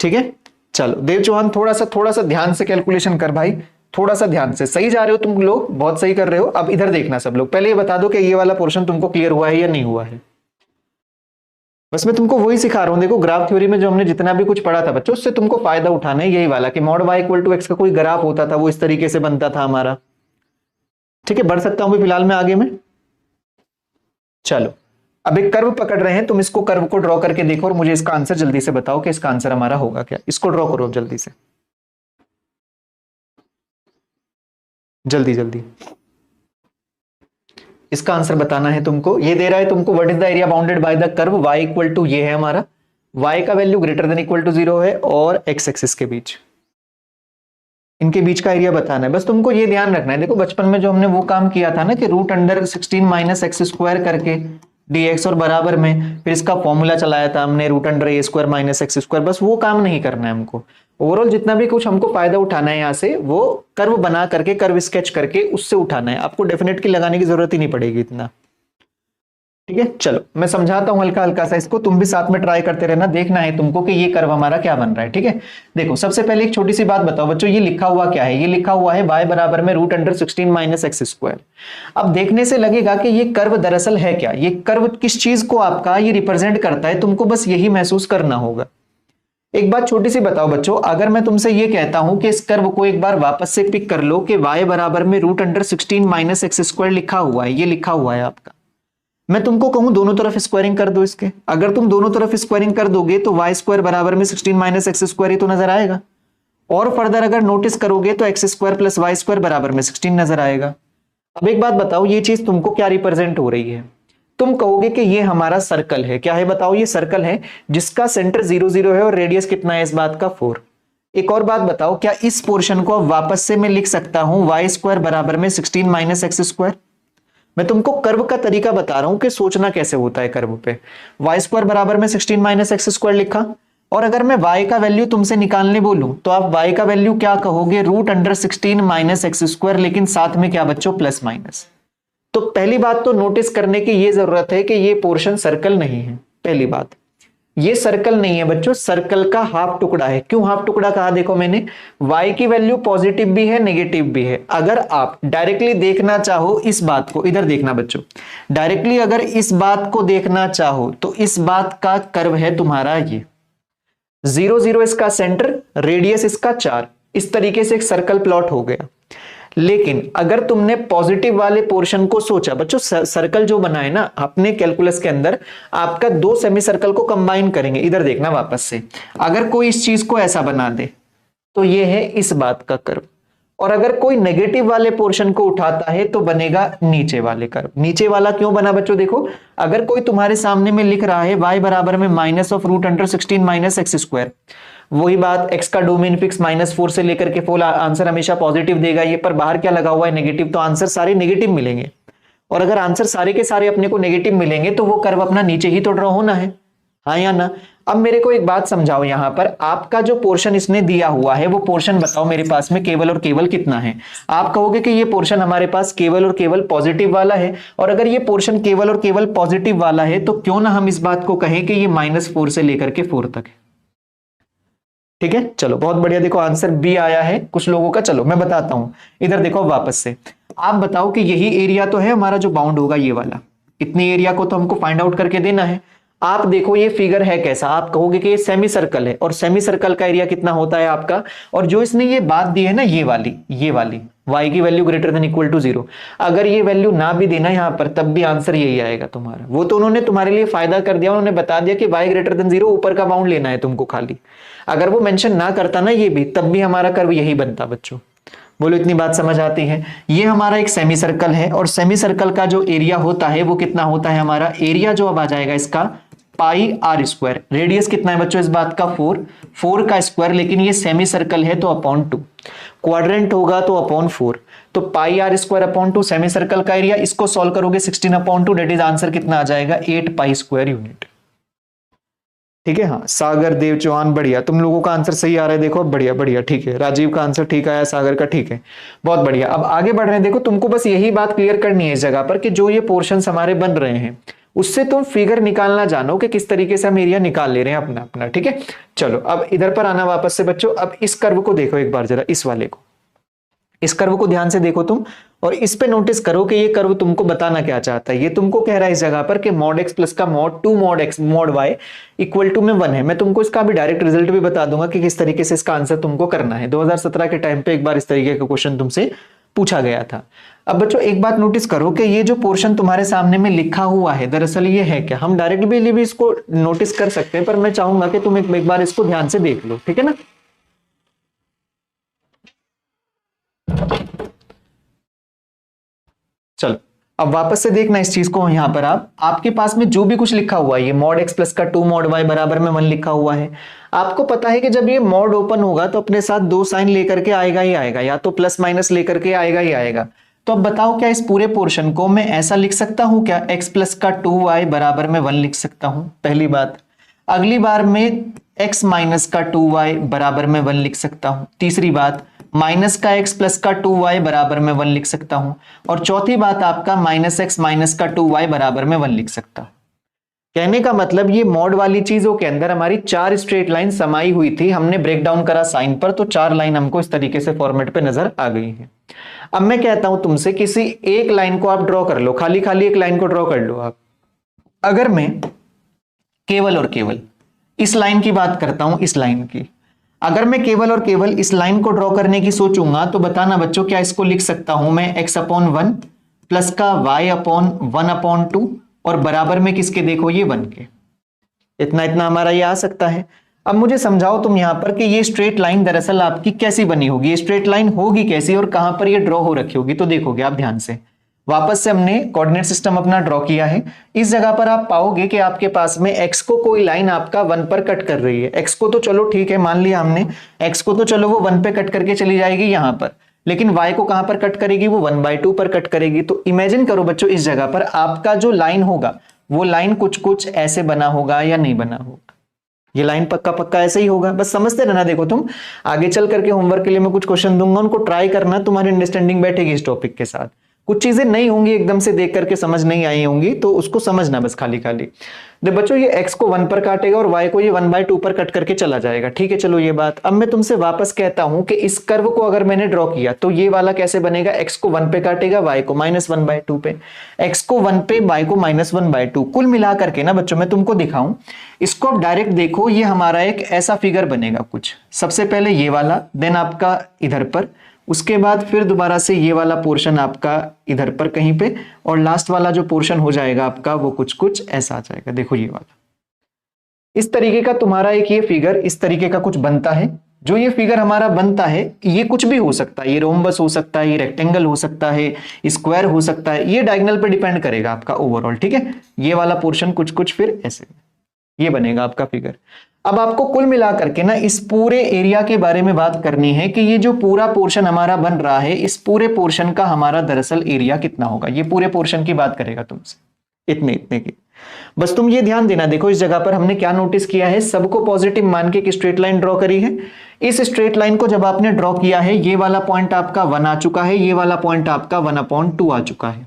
ठीक है, चलो देव चौहान थोड़ा सा ध्यान से कैलकुलेशन कर भाई, थोड़ा सा ध्यान से। सही जा रहे हो तुम लोग, बहुत सही कर रहे हो। अब इधर देखना सब लोग, पहले ये बता दो कि ये वाला पोर्शन तुमको क्लियर हुआ है या नहीं हुआ है। बस मैं तुमको वही सिखा रहा हूं। देखो ग्राफ थ्योरी में जो हमने जितना भी कुछ पढ़ा था बच्चों, उससे तुमको फायदा उठाना है, यही वाला कि mod y equal to x का कोई ग्राफ होता था, वो इस तरीके से बनता था हमारा। ठीक है, बढ़ सकता हूं फिलहाल में आगे में। चलो अब एक कर्व पकड़ रहे हैं, तुम इसको कर्व को ड्रॉ करके देखो और मुझे इसका आंसर जल्दी से बताओ कि इसका आंसर हमारा होगा क्या। इसको ड्रॉ करो जल्दी से, जल्दी जल्दी इसका आंसर बताना है तुमको। ये दे रहा है तुमको, what is the area bounded by the curve y equal to, ये है हमारा y का value greater than equal to 0 है और x एक्सिस के बीच। इनके बीच का एरिया बताना है। बस तुमको ये ध्यान रखना है, देखो बचपन में जो हमने वो काम किया था ना कि root under 16 minus x square करके dx और बराबर में फिर इसका फॉर्मूला चलाया था हमने रूट अंडर ए स्क्वायर माइनस एक्स स्क्वायर, बस वो काम नहीं करना है हमको। ओवरऑल जितना भी कुछ हमको फायदा उठाना है यहाँ से वो कर्व बना करके, कर्व स्केच करके उससे उठाना है। आपको डेफिनेट की लगाने की जरूरत ही नहीं पड़ेगी इतना, ठीक है। चलो मैं समझाता हूं हल्का हल्का सा इसको, तुम भी साथ में ट्राई करते रहना, देखना है तुमको कि ये कर्व हमारा क्या बन रहा है, ठीक है। देखो सबसे पहले एक छोटी सी बात बताओ बच्चों, ये लिखा हुआ क्या है? ये लिखा हुआ है y बराबर में root under 16 minus x square. अब देखने से लगेगा कि ये कर्व दरअसल है क्या, ये कर्व किस चीज को आपका ये रिप्रेजेंट करता है, तुमको बस यही महसूस करना होगा। एक बात छोटी सी बताओ बच्चों, अगर मैं तुमसे ये कहता हूं कि इस कर्व को एक बार वापस से पिक कर लो कि y बराबर में root under 16 minus x square लिखा हुआ है, ये लिखा हुआ है आपका, मैं तुमको कहूं दोनों तरफ स्क्वायरिंग कर दो इसके, अगर तुम दोनों तरफ स्क्वायरिंग कर दोगे तो वाई स्क्वायर बराबर में 16 माइनस एक्स स्क्वायर ही तो नजर आएगा। और फर्दर अगर नोटिस करोगे तो x square plus y square बराबर में 16 नजर आएगा। अब एक बात बताओ, ये चीज तुमको क्या रिप्रेजेंट हो रही है? तुम कहोगे कि ये हमारा सर्कल है। क्या है बताओ? ये सर्कल है जिसका सेंटर 0 0 है और रेडियस कितना है इस बात का 4। एक और बात बताओ, क्या इस पोर्शन को अब वापस से मैं लिख सकता हूं वाई स्क्वायर बराबर में 16 माइनस एक्स स्क्वायर? मैं तुमको कर्व का तरीका बता रहा हूं कि सोचना कैसे होता है कर्व पे। वाई स्क्वायर बराबर में 16 माइनस एक्स स्क्वायर लिखा, और अगर मैं y का वैल्यू तुमसे निकालने बोलूं तो आप y का वैल्यू क्या कहोगे? Root under 16 minus x square, लेकिन साथ में क्या बच्चों? Plus minus. तो पहली बात तो नोटिस करने की ये जरूरत है कि ये पोर्शन सर्कल नहीं है। पहली बात, ये सर्कल नहीं है बच्चों, सर्कल का हाफ टुकड़ा है। क्यों हाफ टुकड़ा कहा? देखो मैंने y की वैल्यू पॉजिटिव भी है नेगेटिव भी है। अगर आप डायरेक्टली देखना चाहो इस बात को, इधर देखना बच्चों, डायरेक्टली अगर इस बात को देखना चाहो तो इस बात का कर्व है तुम्हारा ये 0 0 इसका सेंटर, रेडियस इसका 4, इस तरीके से एक सर्कल प्लॉट हो गया। लेकिन अगर तुमने पॉजिटिव वाले पोर्शन को सोचा बच्चों, सर्कल जो बना है ना अपने कैलकुलस के अंदर, आपका दो सेमी सर्कल को कंबाइन करेंगे। इधर देखना वापस से, अगर कोई इस चीज को ऐसा बना दे तो ये है इस बात का कर्व, और अगर कोई नेगेटिव वाले पोर्शन को उठाता है तो बनेगा नीचे वाले कर्व। नीचे वाला क्यों बना बच्चों? देखो अगर कोई तुम्हारे सामने में लिख रहा है y बराबर में minus of root under 16 minus x square, वही बात x का डोमेन फिक्स -4 से लेकर के फुल आंसर हमेशा पॉजिटिव देगा। ये पर बाहर क्या लगा हुआ है? नेगेटिव, तो आंसर सारे नेगेटिव मिलेंगे। और अगर आंसर सारे के सारे अपने को नेगेटिव मिलेंगे तो वो कर्व अपना नीचे ही तो ड्रॉ होना है, हाँ या ना? अब मेरे को एक बात समझाओ, यहां पर आपका जो पोर्शन इसने दिया हुआ है वो पोर्शन बताओ मेरे पास में केवल और केवल कितना है? आप कहोगे कि ये पोर्शन हमारे पास केवल और केवल पॉजिटिव वाला है, और अगर ये पोर्शन केवल और केवल पॉजिटिव वाला है तो क्यों ना हम इस बात को कहें कि ये -4 से लेकर के 4 तक है। ठीक है, चलो बहुत बढ़िया। देखो आंसर बी आया है कुछ लोगों का। चलो मैं बताता हूं, इधर देखो वापस से, आप बताओ कि यही एरिया तो है हमारा जो बाउंड होगा ये वाला, इतनी एरिया को तो हमको फाइंड आउट करके देना है। आप देखो ये फिगर है कैसा, आप कहोगे कि ये सेमी सर्कल है, और सेमी सर्कल का एरिया कितना होता है आपका? और जो इसने ये बात दी है ना ये वाली y की value greater than equal to 0, अगर ये वैल्यू ना भी देना यहां पर तब भी आंसर यही आएगा तुम्हारा। वो तो उन्होंने तुम्हारे लिए फायदा कर दिया, उन्होंने बता दिया कि y ग्रेटर देन 0 ऊपर का बाउंड लेना है तुमको खाली। अगर वो मेंशन ना करता ना ये भी, तब भी हमारा कर्व यही बनता बच्चों। बोलो इतनी बात समझ आती है? ये हमारा एक सेमी सर्कल है, और सेमी सर्कल का जो एरिया होता है वो कितना होता है? हमारा एरिया जो अब आ जाएगा इसका पाई आर स्क्वायर। रेडियस कितना है बच्चों इस बात का? 4 का स्क्वायर, लेकिन ये सेमी सर्कल है तो अपॉन 2, क्वाड्रेंट होगा तो अपॉन 4, तो pi r square upon 2 semi circle का एरिया। इसको सॉल्व करोगे 16 अपॉन 2, डेट इज आंसर कितना आ जाएगा? 8 पाई स्क्वायर यूनिट। ठीक है, हाँ सागर देव चौहान, बढ़िया, तुम लोगों का आंसर सही आ रहा है। देखो बढ़िया बढ़िया, ठीक है, राजीव का आंसर ठीक आया, सागर का ठीक है, बहुत बढ़िया। अब आगे बढ़ रहे हैं। देखो तुमको बस यही बात क्लियर करनी है इस जगह पर कि जो ये पोर्शंस हमारे बन रहे हैं उससे तुम फिगर निकालना जानो कि किस तरीके से हम एरिया निकाल ले रहे हैं अपना अपना। ठीक है, चलो अब इधर पर आना वापस से बच्चों। अब इस कर्व को देखो एक बार जरा, इस वाले को, इस कर्व को ध्यान से देखो तुम, और इस पे नोटिस करो कि ये कर्व तुमको बताना क्या चाहता है। ये तुमको कह रहा है इस जगह पर कि मॉड x प्लस का mod 2 mod x mod y equal to में 1 है। मैं तुमको इसका भी डायरेक्ट रिजल्ट भी बता दूंगा कि किस तरीके से इसका आंसर तुमको करना है। 2017 के टाइम पे एक बार इस तरीके का क्वेश्चन तुमसे पूछा गया था। अब बच्चों एक बात नोटिस करो कि ये जो पोर्शन तुम्हारे सामने में लिखा हुआ है दरअसल ये है क्या? हम डायरेक्ट भी इसको नोटिस कर सकते हैं, पर मैं चाहूंगा कि तुम एक बार इसको ध्यान से देख लो, ठीक है ना? चलो अब वापस से देखना इस चीज को, यहां पर आपके पास में जो भी कुछ लिखा हुआ है, ये मॉड एक्स प्लस का 2 मॉड वाई बराबर में 1 लिखा हुआ है। आपको पता है कि जब ये मॉड ओपन होगा तो अपने साथ 2 साइन लेकर के आएगा ही आएगा, या तो प्लस माइनस लेकर के आएगा ही आएगा। तो अब बताओ क्या इस पूरे पोर्शन को मैं ऐसा लिख सकता हूं क्या, एक्स प्लस का 2y बराबर में 1 लिख सकता हूं, पहली बात। अगली बार में x माइनस का 2y बराबर में 1 लिख सकता हूं। तीसरी बात, माइनस का x प्लस का 2y बराबर में 1 लिख सकता हूं। और चौथी बात आपका माइनस एक्स माइनस का 2y बराबर में 1 लिख सकता हूं। कहने का मतलब ये मॉड वाली चीजों के अंदर हमारी 4 स्ट्रेट लाइन समाई हुई थी, हमने ब्रेक डाउन करा साइन पर, तो 4 लाइन हमको इस तरीके से फॉर्मेट पे नजर आ गई है। अब मैं कहता हूं तुमसे किसी एक लाइन को आप ड्रॉ कर लो, खाली खाली एक लाइन को ड्रॉ कर लो आप। अगर मैं केवल और केवल इस लाइन की बात करता हूं, इस लाइन की, अगर मैं केवल और केवल इस लाइन को ड्रॉ करने की सोचूंगा तो बताना बच्चों क्या इसको लिख सकता हूं मैं x/1 प्लस का y/1/2 और बराबर में किसके, देखो ये 1 के। इतना इतना हमारा ये आ सकता है। अब मुझे समझाओ तुम यहां पर कि ये स्ट्रेट लाइन दरअसल आपकी कैसी बनी होगी, ये स्ट्रेट लाइन होगी कैसी और कहां पर ये ड्रॉ हो रखी होगी। तो देखोगे आप ध्यान से, वापस से हमने कोऑर्डिनेट सिस्टम अपना ड्रॉ किया है। इस जगह पर आप पाओगे कि आपके पास में x को कोई लाइन आपका 1 पर कट कर रही है। x को तो चलो ठीक है, मान लिया हमने, x को तो चलो वो 1 पे कट करके चली जाएगी यहां पर, लेकिन y को कहां पर कट करेगी, वो 1/2 पर कट करेगी। तो इमेजिन करो बच्चों, इस जगह पर आपका जो लाइन होगा वो लाइन कुछ कुछ ऐसे बना होगा या नहीं बना होगा। ये लाइन पक्का पक्का ऐसे ही होगा, बस समझते रहना। देखो तुम आगे चल करके होमवर्क के लिए मैं कुछ क्वेश्चन दूंगा, उनको ट्राई करना, तुम्हारी अंडरस्टैंडिंग बैठेगी इस टॉपिक के साथ। कुछ चीजें नहीं होंगी, एकदम से देख करके समझ नहीं आई होंगी, तो उसको समझना बस खाली खाली। देख बच्चों, ये x को 1 पर काटेगा और y को ये 1/2 पर कट करके चला जाएगा, ठीक है। चलो ये बात, अब मैं तुमसे वापस कहता हूं कि इस कर्व को अगर मैंने ड्रॉ किया तो ये वाला कैसे बनेगा, x को 1 पे काटेगा, y को -1/2 पे, x को 1 पे, y को -1/2। कुल मिला करके ना बच्चों, मैं तुमको दिखाऊं, इसको आप डायरेक्ट देखो, ये हमारा एक ऐसा फिगर बनेगा कुछ। सबसे पहले ये वाला, देन आपका इधर पर, उसके बाद फिर दोबारा से ये वाला पोर्शन आपका इधर पर कहीं पे, और लास्ट वाला जो पोर्शन हो जाएगा आपका वो कुछ कुछ ऐसा आ जाएगा। देखो ये वाला, इस तरीके का तुम्हारा एक ये फिगर इस तरीके का कुछ बनता है। जो ये फिगर हमारा बनता है ये कुछ भी हो सकता है, ये रोम्बस हो सकता है, ये रेक्टेंगल हो सकता है, स्क्वायर हो सकता है, ये डायगोनल पे डिपेंड करेगा आपका ओवरऑल, ठीक है। ये वाला पोर्शन कुछ कुछ फिर ऐसे ये बनेगा आपका फिगर। अब आपको कुल मिला करके ना इस पूरे एरिया के बारे में बात करनी है कि ये जो पूरा पोर्शन हमारा बन रहा है, इस पूरे पोर्शन का हमारा दरअसल एरिया कितना होगा। ये पूरे पोर्शन की बात करेगा तुमसे, इतने इतने की। बस तुम ये ध्यान देना, देखो इस जगह पर हमने क्या नोटिस किया है, सबको पॉजिटिव मान के एक स्ट्रेट लाइन ड्रॉ करी है। इस स्ट्रेट लाइन को जब आपने ड्रॉ किया है, ये वाला पॉइंट आपका 1 आ चुका है, ये वाला पॉइंट आपका 1/2 आ चुका है।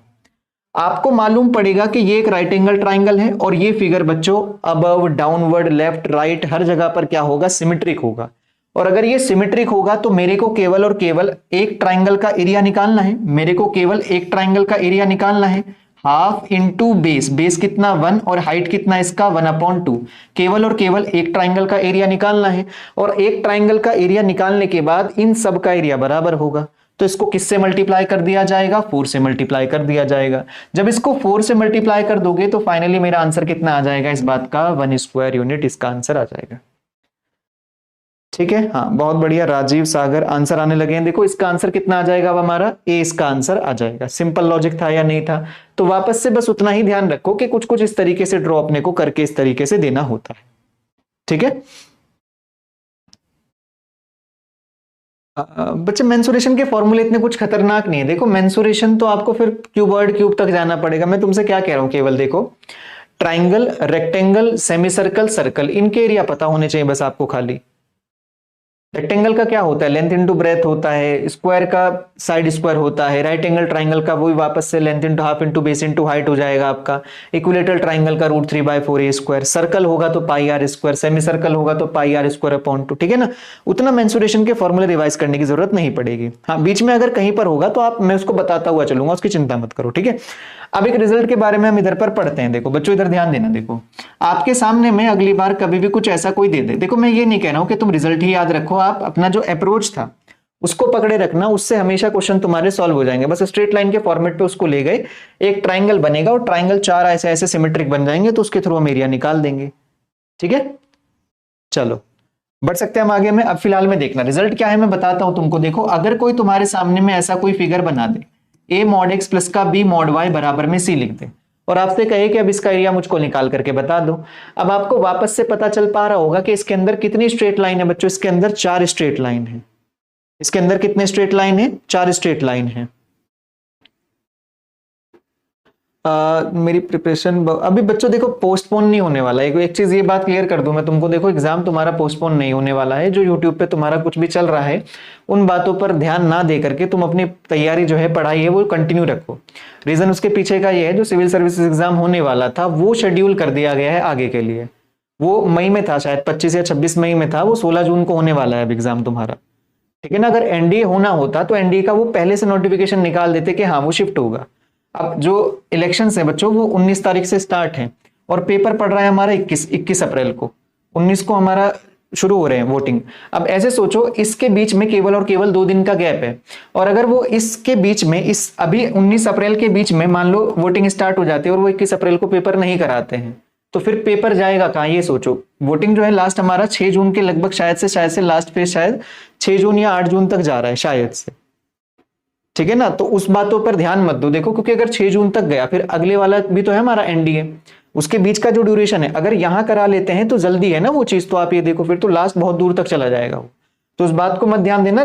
आपको मालूम पड़ेगा कि ये एक राइट एंगल ट्राइंगल है, और ये फिगर बच्चों अबव डाउनवर्ड लेफ्ट राइट हर जगह पर क्या होगा, सिमेट्रिक होगा। और अगर ये सिमेट्रिक होगा तो मेरे को केवल और केवल एक ट्राइंगल का एरिया निकालना है, मेरे को केवल एक ट्राइंगल का एरिया निकालना है। हाफ इंटू बेस, बेस कितना 1 और हाइट कितना इसका 1/2, केवल और केवल एक ट्राइंगल का एरिया निकालना है। और एक ट्राइंगल का एरिया निकालने के बाद इन सब का एरिया बराबर होगा, तो इसको किससे मल्टीप्लाई कर दिया जाएगा, 4 से मल्टीप्लाई कर दिया जाएगा। जब इसको 4 से मल्टीप्लाई कर दोगे तो फाइनली मेरा आंसर कितना आ जाएगा इस बात का, 1 स्क्वायर यूनिट इसका आंसर आ जाएगा, ठीक है। हाँ बहुत बढ़िया राजीव सागर, आंसर आने लगे हैं। देखो इसका आंसर कितना आ जाएगा, अब हमारा ए इसका आंसर आ जाएगा। सिंपल लॉजिक था या नहीं था। तो वापस से बस उतना ही ध्यान रखो कि कुछ कुछ इस तरीके से ड्रॉ अपने को करके इस तरीके से देना होता है, ठीक है। बच्चे मेंसुरेशन के फॉर्मूले इतने कुछ खतरनाक नहीं है। देखो मेंसुरेशन तो आपको फिर क्यूबॉइड क्यूब तक जाना पड़ेगा। मैं तुमसे क्या कह रहा हूं, केवल देखो triangle, rectangle, semi circle, circle, इनके एरिया पता होने चाहिए बस आपको खाली। रेक्टेंगल का क्या होता है, लेंथ इंटू ब्रेथ होता है, स्क्वायर का साइड स्क्वायर होता है, राइट एंगल ट्राइंगल का वही वापस से length into half into base into height हो जाएगा आपका, इक्विलेटरल ट्राइंगल का √3/4 ए स्क्वायर, सर्कल होगा तो πr स्क्वायर, सेमी सर्कल होगा तो πr स्क्वायर अपॉन 2, ठीक है ना। उतना मेंसुरेशन के फॉर्मूले रिवाइज करने की जरूरत नहीं पड़ेगी। हाँ बीच में अगर कहीं पर होगा तो आप, मैं उसको बताता हुआ चलूंगा, उसकी चिंता मत करो, ठीक है। अब एक रिजल्ट के बारे में हम इधर पर पढ़ते हैं। देखो बच्चों इधर ध्यान देना, देखो आपके सामने में अगली बार कभी भी कुछ ऐसा कोई दे दे, देखो मैं ये नहीं कह रहा हूं कि तुम रिजल्ट ही याद रखो, आप अपना जो अप्रोच था उसको पकड़े रखना, उससे हमेशा क्वेश्चन तुम्हारे सॉल्व हो जाएंगे। बस स्ट्रेट लाइन के फॉर्मेट पे उसको ले गए, एक ट्राइंगल बनेगा और ट्राइंगल 4 ऐसे ऐसे सिमेट्रिक बन जाएंगे, तो उसके थ्रू हम एरिया निकाल देंगे, ठीक है। चलो बढ़ सकते हैं हम आगे में। अब फिलहाल में देखना रिजल्ट क्या है, मैं बताता हूं तुमको। देखो अगर कोई तुम्हारे सामने में ऐसा कोई फिगर बना दे, ए मॉड एक्स प्लस का बी मॉड वाई बराबर में सी लिख दे और आपसे कहे कि अब इसका एरिया मुझको निकाल करके बता दो। अब आपको वापस से पता चल पा रहा होगा कि इसके अंदर कितनी स्ट्रेट लाइन है बच्चों, इसके अंदर 4 स्ट्रेट लाइन है। इसके अंदर कितने स्ट्रेट लाइन है? 4 स्ट्रेट लाइन है। मेरी प्रिपरेशन अभी बच्चों देखो पोस्टपोन नहीं होने वाला है। एक चीज ये बात क्लियर कर दूं मैं तुमको, देखो एग्जाम तुम्हारा पोस्टपोन नहीं होने वाला है। जो यूट्यूब पे तुम्हारा कुछ भी चल रहा है उन बातों पर ध्यान ना दे करके तुम अपनी तैयारी जो है, पढ़ाई है, वो कंटिन्यू रखो। रीजन उसके पीछे का ये है, जो सिविल सर्विसेज एग्जाम होने वाला था वो शेड्यूल कर दिया गया है आगे के लिए। वो मई में था शायद, 25 या 26 मई में था, वो 16 जून को होने वाला है अब एग्जाम तुम्हारा, ठीक है ना। अगर एनडीए होना होता तो एनडीए का वो पहले से नोटिफिकेशन निकाल देते कि हाँ वो शिफ्ट होगा। अब जो इलेक्शंस है बच्चों वो 19 तारीख से स्टार्ट है और पेपर पड़ रहा है हमारा 21 अप्रैल को, 19 को हमारा शुरू हो रहे हैं वोटिंग। अब ऐसे सोचो इसके बीच में केवल और केवल 2 दिन का गैप है, और अगर वो इसके बीच में इस अभी 19 अप्रैल के बीच में मान लो वोटिंग स्टार्ट हो जाती है और वो 21 अप्रैल को पेपर नहीं कराते हैं तो फिर पेपर जाएगा कहाँ? ये सोचो। वोटिंग जो है लास्ट हमारा 6 जून के लगभग शायद से लास्ट फेज शायद 6 जून या 8 जून तक जा रहा है शायद से, ठीक है ना। तो उस बातों पर ध्यान मत दो। देखो क्योंकि अगर 6 जून तक गया फिर अगले वाला भी तो है हमारा एनडीए, उसके बीच का जो ड्यूरेशन है अगर यहां करा लेते हैं तो जल्दी है ना वो चीज, तो आप ये देखो फिर तो लास्ट बहुत दूर तक चला जाएगा वो। तो उस बात को मत ध्यान देना।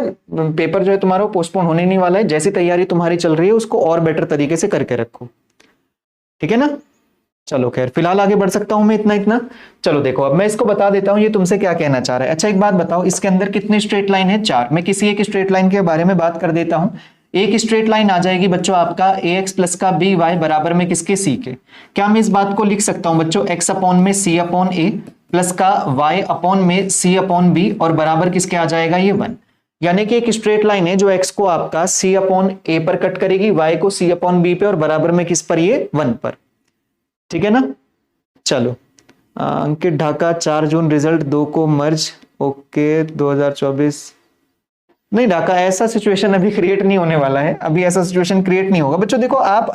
पेपर जो है तुम्हारा पोस्टपोन होने नहीं वाला है। जैसी तैयारी तुम्हारी चल रही है उसको और बेटर तरीके से करके रखो, ठीक है ना। चलो खैर फिलहाल आगे बढ़ सकता हूं मैं इतना। चलो देखो अब मैं इसको बता देता हूं ये तुमसे क्या कहना चाह रहा है। अच्छा एक बात बताओ, इसके अंदर कितनी स्ट्रेट लाइन है? 4। मैं किसी एक स्ट्रेट लाइन के बारे में बात कर देता हूं। एक स्ट्रेट लाइन आ जाएगी बच्चों आपका ए एक्स प्लस का बी वाई बराबर में किसके? सी के। क्या मैं इस बात को लिख सकता हूं बच्चों एक्स अपॉन में सी अपॉन ए प्लस का वाई अपॉन में सी अपॉन बी और बराबर किसके आ जाएगा? ये 1। यानी कि एक स्ट्रेट लाइन है जो एक्स को आपका सी अपॉन ए पर कट करेगी, वाई को सी अपॉन बी पे और बराबर में किस पर? ये 1 पर, ठीक है ना। चलो अंकित ढाका 4 जून रिजल्ट 2 को मर्ज, ओके 2024। नहीं ढाका ऐसा सिचुएशन अभी क्रिएट नहीं होने वाला है, अभी ऐसा सिचुएशन क्रिएट नहीं होगा बच्चों। देखो आप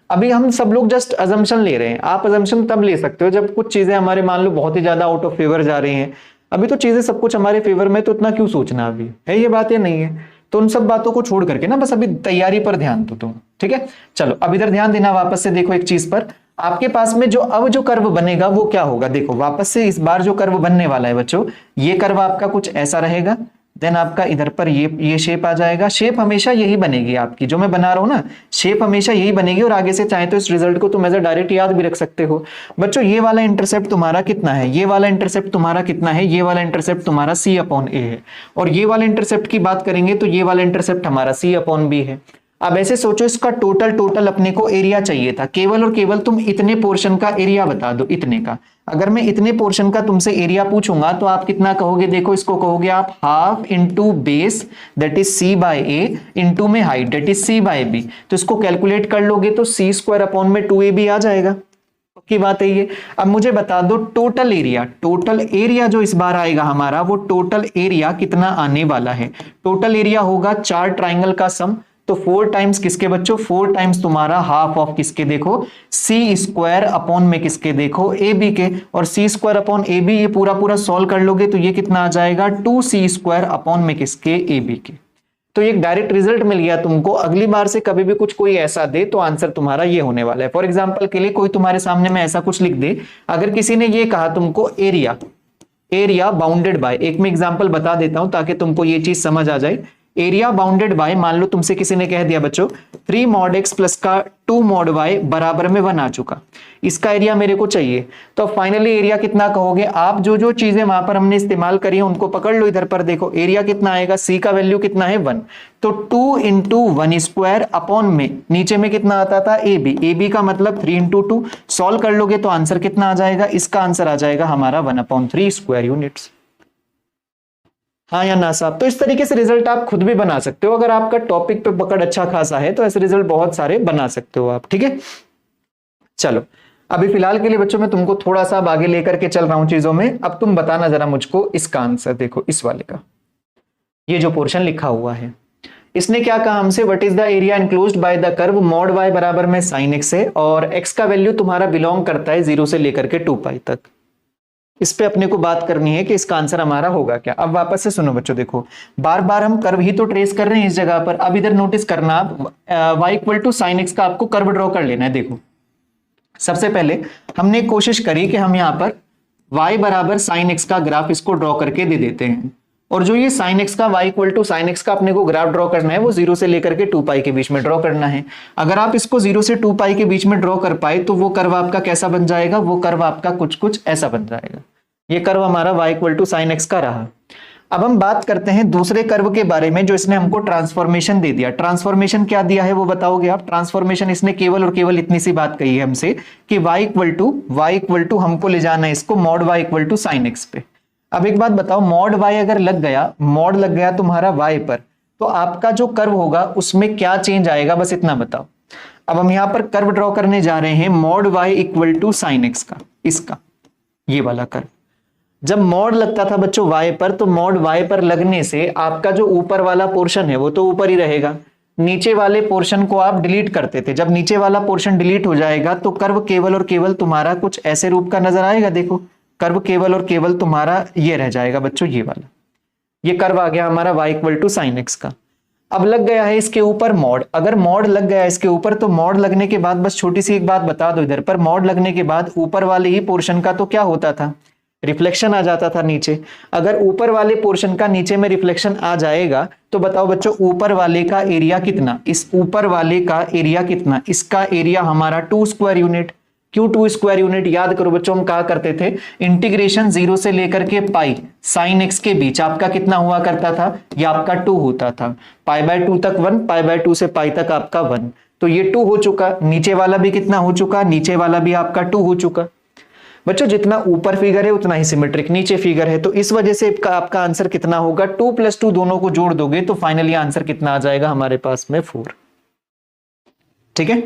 अभी हम सब लोग जस्ट अजम्पशन ले रहे हैं। आप अजम्पशन तब ले सकते हो जब कुछ चीजें हमारे मान लो बहुत ही ज्यादा आउट ऑफ फेवर जा रही हैं। अभी तो चीजें सब कुछ हमारे फेवर में, तो इतना क्यों सोचना अभी है, ये बात या नहीं है। तो उन सब बातों को छोड़ करके ना बस अभी तैयारी पर ध्यान दो तुम, ठीक है। चलो अब इधर ध्यान देना वापस से। देखो एक चीज पर आपके पास में जो कर्व बनेगा वो क्या होगा? देखो वापस से इस बार जो कर्व बनने वाला है बच्चों, ये कर्व आपका कुछ ऐसा रहेगा। देन आपका इधर पर ये शेप आ जाएगा। शेप हमेशा यही बनेगी आपकी, जो मैं बना रहा हूं ना शेप हमेशा यही बनेगी। और आगे से चाहे तो इस रिजल्ट को तुम एज डायरेक्ट याद भी रख सकते हो बच्चों। ये वाला इंटरसेप्ट तुम्हारा कितना है? ये वाला इंटरसेप्ट तुम्हारा कितना है? ये वाला इंटरसेप्ट तुम्हारा सी अपॉन ए है। और ये वाला इंटरसेप्ट की बात करेंगे तो ये वाला इंटरसेप्ट हमारा सी अपॉन बी है। अब ऐसे सोचो इसका टोटल अपने को एरिया चाहिए था। केवल और केवल तुम इतने पोर्शन का एरिया बता दो, इतने का। अगर मैं इतने पोर्शन का तुमसे एरिया पूछूंगा तो आप कितना कहोगे? देखो इसको कहोगे आप half into base that is C by A into में height that is C by B. तो इसको कैलकुलेट कर लोगे तो सी स्क्वायर अपॉन में 2ab आ जाएगा। पक्की बात है ये। अब मुझे बता दो टोटल एरिया जो इस बार आएगा हमारा, वो टोटल एरिया कितना आने वाला है? टोटल एरिया होगा 4 ट्राइंगल का सम। तो 4 टाइम्स किसके बच्चों? 4 टाइम्स तुम्हारा हाफ ऑफ किसके? देखो सी स्क्वायर अपॉन में किसके? देखो ए बी के। और सी स्क्वायर अपॉन ए बी ये पूरा सॉल्व कर लोगे तो ये कितना आ जाएगा? 2c स्क्वायर अपॉन में किसके? ए बी के। तो एक डायरेक्ट रिजल्ट मिल गया तुमको। अगली बार से कभी भी कुछ कोई ऐसा दे तो आंसर तुम्हारा ये होने वाला है। फॉर एग्जाम्पल के लिए कोई तुम्हारे सामने में ऐसा कुछ लिख दे, अगर किसी ने ये कहा तुमको एरिया बाउंडेड बाय, एक मैं एग्जाम्पल बता देता हूं ताकि तुमको ये चीज समझ आ जाए। एरिया बाउंडेड बाय, मान लो तुमसे किसी ने कह दिया बच्चों 3 मॉड एक्स प्लस का 2 मॉड वाई बराबर में 1 आ चुका, इसका एरिया मेरे को चाहिए। तो फाइनली एरिया कितना कहोगे आप? जो चीजें वहां पर हमने इस्तेमाल करी है उनको पकड़ लो। इधर पर देखो एरिया कितना आएगा? सी का वैल्यू कितना है? 1। तो 2 इंटू 1 स्क्वायर अपॉन में नीचे में कितना आता था? ए बी का मतलब 3 इंटू 2। सॉल्व कर लोगे तो आंसर कितना आ जाएगा? इसका आंसर आ जाएगा हमारा 1/3 स्क्वायर यूनिट्स। हाँ या ना साहब? तो इस तरीके से रिजल्ट आप खुद भी बना सकते हो। अगर आपका टॉपिक पे पकड़ अच्छा खासा है तो ऐसे रिजल्ट बहुत सारे बना सकते हो आप, ठीक है। चलो अभी फिलहाल के लिए बच्चों मैं तुमको थोड़ा सा आगे लेकर के चल रहा हूं चीजों में। अब तुम बताना जरा मुझको इसका आंसर। देखो इस वाले का ये जो पोर्शन लिखा हुआ है, इसने क्या कहा हमसे? What is the area enclosed by the curve mod y बराबर में साइन एक्स है, और एक्स का वैल्यू तुम्हारा बिलोंग करता है 0 से लेकर के 2 पाई तक। इस पे अपने को बात करनी है कि इसका आंसर हमारा होगा क्या। अब वापस से सुनो बच्चों, देखो बार बार हम कर्व ही तो ट्रेस कर रहे हैं इस जगह पर। अब इधर नोटिस करना, आप y equal to sine x का आपको कर्व ड्रॉ कर लेना है। देखो सबसे पहले हमने कोशिश करी कि हम यहां पर y बराबर साइन एक्स का ग्राफ इसको ड्रॉ करके दे देते हैं, और जो ये साइन एक्स का y equal to sine x का अपने को ग्राफ ड्रॉ करना है वो 0 से लेकर के 2 पाई के बीच में ड्रॉ करना है। अगर आप इसको 0 से 2 पाई के बीच में ड्रॉ कर पाए तो वो कर्व आपका कैसा बन जाएगा, वो कर्व आपका कुछ कुछ ऐसा बन जाएगा। ये कर्व हमारा y equal to sine x का रहा। अब हम बात करते हैं दूसरे कर्व के बारे में जो इसने हमको ट्रांसफॉर्मेशन दे दिया। ट्रांसफॉर्मेशन क्या दिया है वो बताओगे आप। ट्रांसफॉर्मेशन इसने केवल और केवल इतनी सी बात कही है हमसे कि y इक्वल टू हमको ले जाना है इसको mod y equal to sine x पे। अब एक बात बताओ, मॉड y अगर लग गया तुम्हारा y पर, तो आपका जो कर्व होगा उसमें क्या चेंज आएगा, बस इतना बताओ। अब हम यहां पर कर्व ड्रॉ करने जा रहे हैं mod y equal to sine x का, इसका ये वाला कर्व। जब मॉड लगता था बच्चों y पर, तो मॉड y पर लगने से आपका जो ऊपर वाला पोर्शन है वो तो ऊपर ही रहेगा, नीचे वाले पोर्शन को आप डिलीट करते थे। जब नीचे वाला पोर्शन डिलीट हो जाएगा तो कर्व केवल और केवल तुम्हारा कुछ ऐसे रूप का नजर आएगा। देखो कर्व केवल और केवल तुम्हारा ये रह जाएगा बच्चों, ये वाला, ये कर्व आ गया हमारा y equal to sine x का। अब लग गया है इसके ऊपर मॉड। अगर मॉड लग गया है इसके ऊपर, तो मॉड लगने के बाद बस छोटी सी एक बात बता दो इधर पर, मॉड लगने के बाद ऊपर वाले ही पोर्शन का तो क्या होता था, रिफ्लेक्शन आ जाता था नीचे। अगर ऊपर वाले पोर्शन का नीचे में रिफ्लेक्शन आ जाएगा तो बताओ बच्चों ऊपर वाले का एरिया कितना, इस ऊपर वाले का एरिया कितना, इसका एरिया हमारा 2 स्क्वायर यूनिट। क्यों 2 स्क्वायर यूनिट, याद करो बच्चों हम कहा करते थे इंटीग्रेशन 0 से लेकर के पाई साइन एक्स के बीच आपका कितना हुआ करता था, ये आपका 2 होता था। पाई बाय 2 तक 1, पाई बाय 2 से पाई तक आपका 1, तो ये 2 हो चुका। नीचे वाला भी कितना हो चुका, नीचे वाला भी आपका 2 हो चुका। बच्चों जितना ऊपर फिगर है उतना ही सिमेट्रिक नीचे फिगर है, तो इस वजह से आपका आंसर कितना होगा, 2 + 2 दोनों को जोड़ दोगे तो फाइनली आंसर कितना आ जाएगा हमारे पास में 4। ठीक है,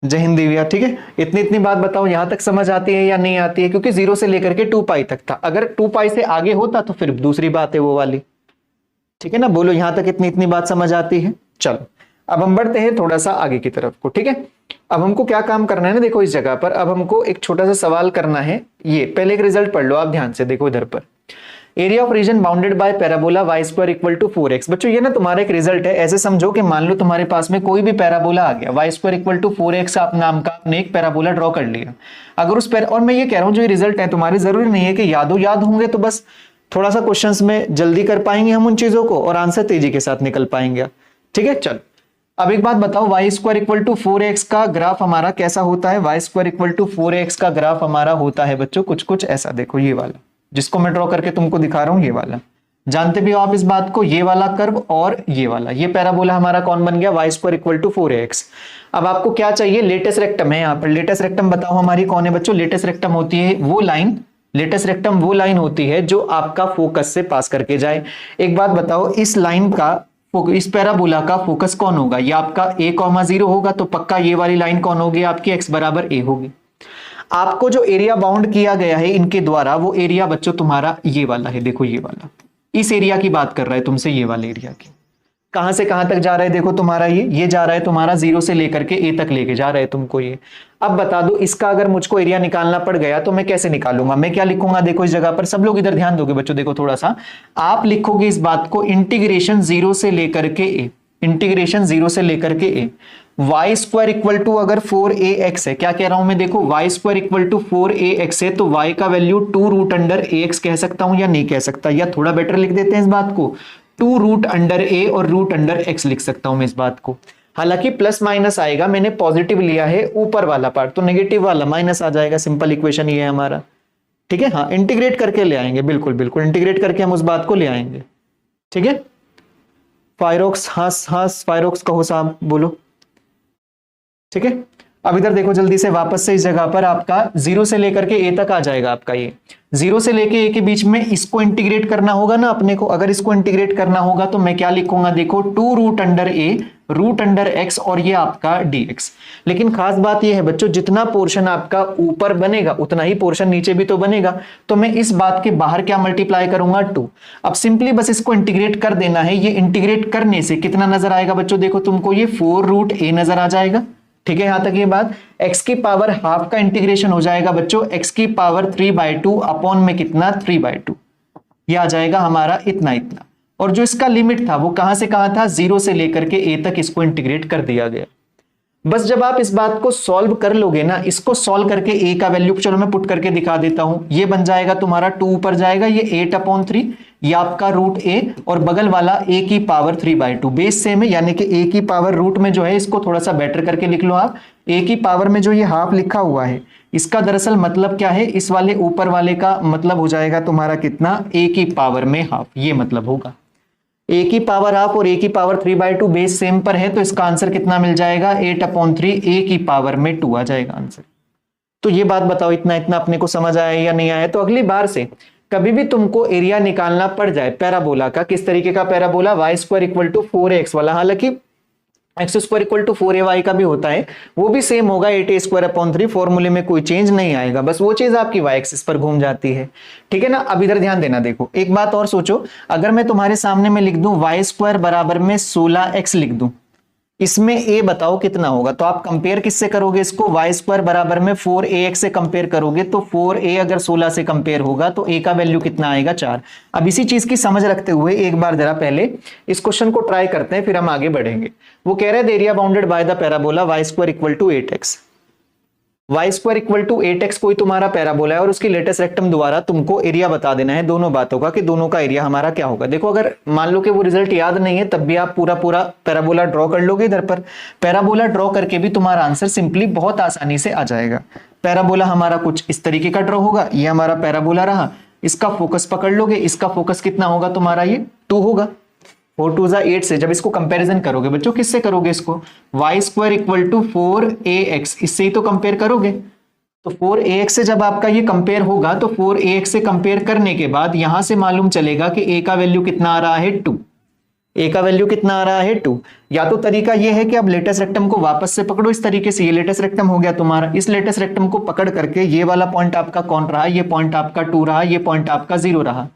जय हिंद दिव्या। ठीक है, इतनी बात बताओ यहां तक समझ आती है या नहीं आती है, क्योंकि 0 से लेकर के 2 पाई तक था। अगर 2 पाई से आगे होता तो फिर दूसरी बात है वो वाली। ठीक है ना, बोलो यहां तक इतनी बात समझ आती है। चलो अब हम बढ़ते हैं थोड़ा सा आगे की तरफ को। ठीक है, अब हमको क्या काम करना है ना, देखो इस जगह पर अब हमको एक छोटा सा सवाल करना है। ये पहले एक रिजल्ट पढ़ लो आप ध्यान से, देखो इधर पर area of region bounded by parabola y square equal to 4x। बच्चों ये ना तुम्हारा एक रिजल्ट है। ऐसे समझो कि मान लो तुम्हारे पास में कोई भी पैराबोला आ गया, y square equal to 4x आप नाम का आपने एक पैराबोला ड्रॉ कर लिया। अगर उस और मैं ये कह रहा हूं जो ये रिजल्ट है तुम्हारे, जरूरी नहीं है कि याद होंगे, तो बस थोड़ा सा क्वेश्चंस में जल्दी कर पाएंगे हम उन चीजों को और आंसर तेजी के साथ निकल पाएंगे। ठीक है, चल अब एक बात बताओ, y square equal to 4x का ग्राफ हमारा कैसा होता है। y square equal to 4x का ग्राफ हमारा होता है बच्चों कुछ ऐसा। देखो ये वाला जिसको मैं ड्रॉ करके तुमको दिखा रहा हूं, ये वाला, जानते भी हो आप इस बात को, ये वाला कर्व और ये वाला, ये पैराबोला हमारा कौन बन गया, y square equal to 4x। अब आपको क्या चाहिए, लेटेस्ट रेक्टम है यहाँ पर। लेटेस्ट रेक्टम बताओ हमारी कौन है बच्चों, लेटेस्ट रेक्टम होती है वो लाइन, लेटेस्ट रेक्टम वो लाइन होती है जो आपका फोकस से पास करके जाए। एक बात बताओ, इस लाइन का इस पैराबोला का फोकस कौन होगा, ये आपका a,0 होगा, तो पक्का ये वाली लाइन कौन होगी आपकी, x बराबर a होगी। आपको जो एरिया बाउंड किया गया है इनके द्वारा, वो एरिया बच्चों तुम्हारा ये वाला है। देखो ये वाला, इस एरिया की बात कर रहा है तुमसे, ये वाले एरिया की। कहां से कहां तक जा रहा है, देखो तुम्हारा ये जा रहा है तुम्हारा 0 से लेकर के a तक लेके जा रहा है तुमको ये। अब बता दो इसका अगर मुझको एरिया निकालना पड़ गया तो मैं कैसे निकालूंगा, मैं क्या लिखूंगा, देखो इस जगह पर सब लोग इधर ध्यान दोगे बच्चों, देखो थोड़ा सा आप लिखोगे इस बात को, इंटीग्रेशन 0 से लेकर के a, इंटीग्रेशन 0 से लेकर के a, y square equal to अगर 4ax है, क्या कह रहा हूं मैं, देखो y square equal to 4ax है, तो y का वैल्यू 2 रूट अंडर ax कह सकता हूं या नहीं कह सकता, या थोड़ा बेटर लिख देते हैं इस बात को, 2 रूट अंडर a और रूट अंडर x लिख सकता हूं मैं इस बात को। हालांकि प्लस माइनस आएगा, मैंने पॉजिटिव लिया है ऊपर वाला पार्ट, तो नेगेटिव वाला माइनस आ जाएगा। सिंपल इक्वेशन ये है हमारा। ठीक है, हाँ इंटीग्रेट करके ले आएंगे, बिल्कुल इंटीग्रेट करके हम उस बात को ले आएंगे। ठीक है, फायरोक्स, हाँ फायरोक्स कहो साहब, बोलो। ठीक है, अब इधर देखो जल्दी से वापस से इस जगह पर आपका 0 से लेकर के a तक आ जाएगा आपका ये, 0 से लेके a के बीच में इसको इंटीग्रेट करना होगा ना अपने को। अगर इसको इंटीग्रेट करना होगा तो मैं क्या लिखूंगा, देखो 2 root under a root under x और ये आपका dx। लेकिन खास बात ये है बच्चों, जितना पोर्शन आपका ऊपर बनेगा उतना ही पोर्शन नीचे भी तो बनेगा, तो मैं इस बात के बाहर क्या मल्टीप्लाई करूंगा, 2। अब सिंपली बस इसको इंटीग्रेट कर देना है। ये इंटीग्रेट करने से कितना नजर आएगा बच्चों, देखो तुमको ये 4 रूट a नजर आ जाएगा। ठीक है, यहां तक ये बात। x की पावर हाफ का इंटीग्रेशन हो जाएगा बच्चों x की पावर 3/2 अपॉन में कितना 3/2, ये आ जाएगा हमारा इतना इतना। और जो इसका लिमिट था वो कहां से कहां था, 0 से लेकर के a तक इसको इंटीग्रेट कर दिया गया। बस जब आप इस बात को सॉल्व कर लोगे ना, इसको सॉल्व करके a का वैल्यू चलो मैं पुट करके दिखा देता हूं, ये बन जाएगा तुम्हारा 2 ऊपर जाएगा, ये 8/3, ये आपका रूट a, और बगल वाला a की पावर 3/2, बेस सेम है, यानी कि a की पावर रूट में जो है इसको थोड़ा सा बेटर करके लिख लो आप। a की पावर में जो ये हाफ लिखा हुआ है इसका दरअसल मतलब क्या है, इस वाले ऊपर वाले का मतलब हो जाएगा तुम्हारा कितना, a की पावर में हाफ, ये मतलब होगा। a की पावर हाफ और a की पावर 3/2 बेस सेम पर है, तो इसका आंसर कितना मिल जाएगा 8/3 a की पावर में 2 आ जाएगा आंसर। तो ये बात बताओ, इतना इतना अपने को समझ आया या नहीं आया। तो अगली बार से कभी भी तुमको एरिया निकालना पड़ जाए पैराबोला का, किस तरीके का पैराबोला, y² = 4x वाला, हालांकि x² = 4ay का भी होता है, वो भी सेम होगा 8a²/3, फॉर्मूले में कोई चेंज नहीं आएगा, बस वो चीज आपकी y एक्सिस पर घूम जाती है। ठीक है ना। अब इधर ध्यान देना, देखो एक बात और सोचो, अगर मैं तुम्हारे सामने में लिख दूं y² बराबर में 16x लिख दूं, इसमें a बताओ कितना होगा, तो आप कंपेयर किससे करोगे इसको, y² बराबर में 4ax से कंपेयर करोगे, तो 4a अगर 16 से कंपेयर होगा तो a का वैल्यू कितना आएगा 4। अब इसी चीज की समझ रखते हुए एक बार जरा पहले इस क्वेश्चन को ट्राई करते हैं, फिर हम आगे बढ़ेंगे। वो कह रहे हैं area bounded by the parabola y² = 8x, y² = 8x कोई तुम्हारा पैराबोला है, और उसकी लेटेस्ट रेक्टम द्वारा तुमको एरिया बता देना है दोनों बातों का, कि दोनों का एरिया हमारा क्या होगा। देखो अगर मान लो कि वो रिजल्ट याद नहीं है तब भी आप पूरा पूरा पैराबोला ड्रॉ कर लोगे, इधर पर पैराबोला ड्रॉ करके भी तुम्हारा आंसर सिंपली बहुत आसानी से आ जाएगा। पैराबोला हमारा कुछ इस तरीके का ड्रॉ होगा, ये हमारा पैराबोला रहा, इसका फोकस पकड़ लोगे, इसका फोकस कितना होगा तुम्हारा, ये 2 होगा, 4 2 8 से जब इसको कंपैरिजन करोगे बच्चों, किससे करोगे इसको, y² = 4ax, इससे ही तो कंपेयर करोगे। तो 4ax से जब आपका ये कंपेयर होगा तो 4ax से कंपेयर करने के बाद यहां से मालूम चलेगा कि a का वैल्यू कितना आ रहा है 2, a का वैल्यू कितना आ रहा है 2। या तो तरीका ये है कि अब लेटेस्ट रेक्टम को वापस से पकड़ो इस तरीके से, ये लेटेस्ट रेक्टम हो गया तुम्हारा, इस लेटेस्ट रेक्टम को पकड़ करके ये वाला पॉइंट आपका कौन रहा, ये पॉइंट आपका 2 रहा, ये पॉइंट आपका 0 रहा।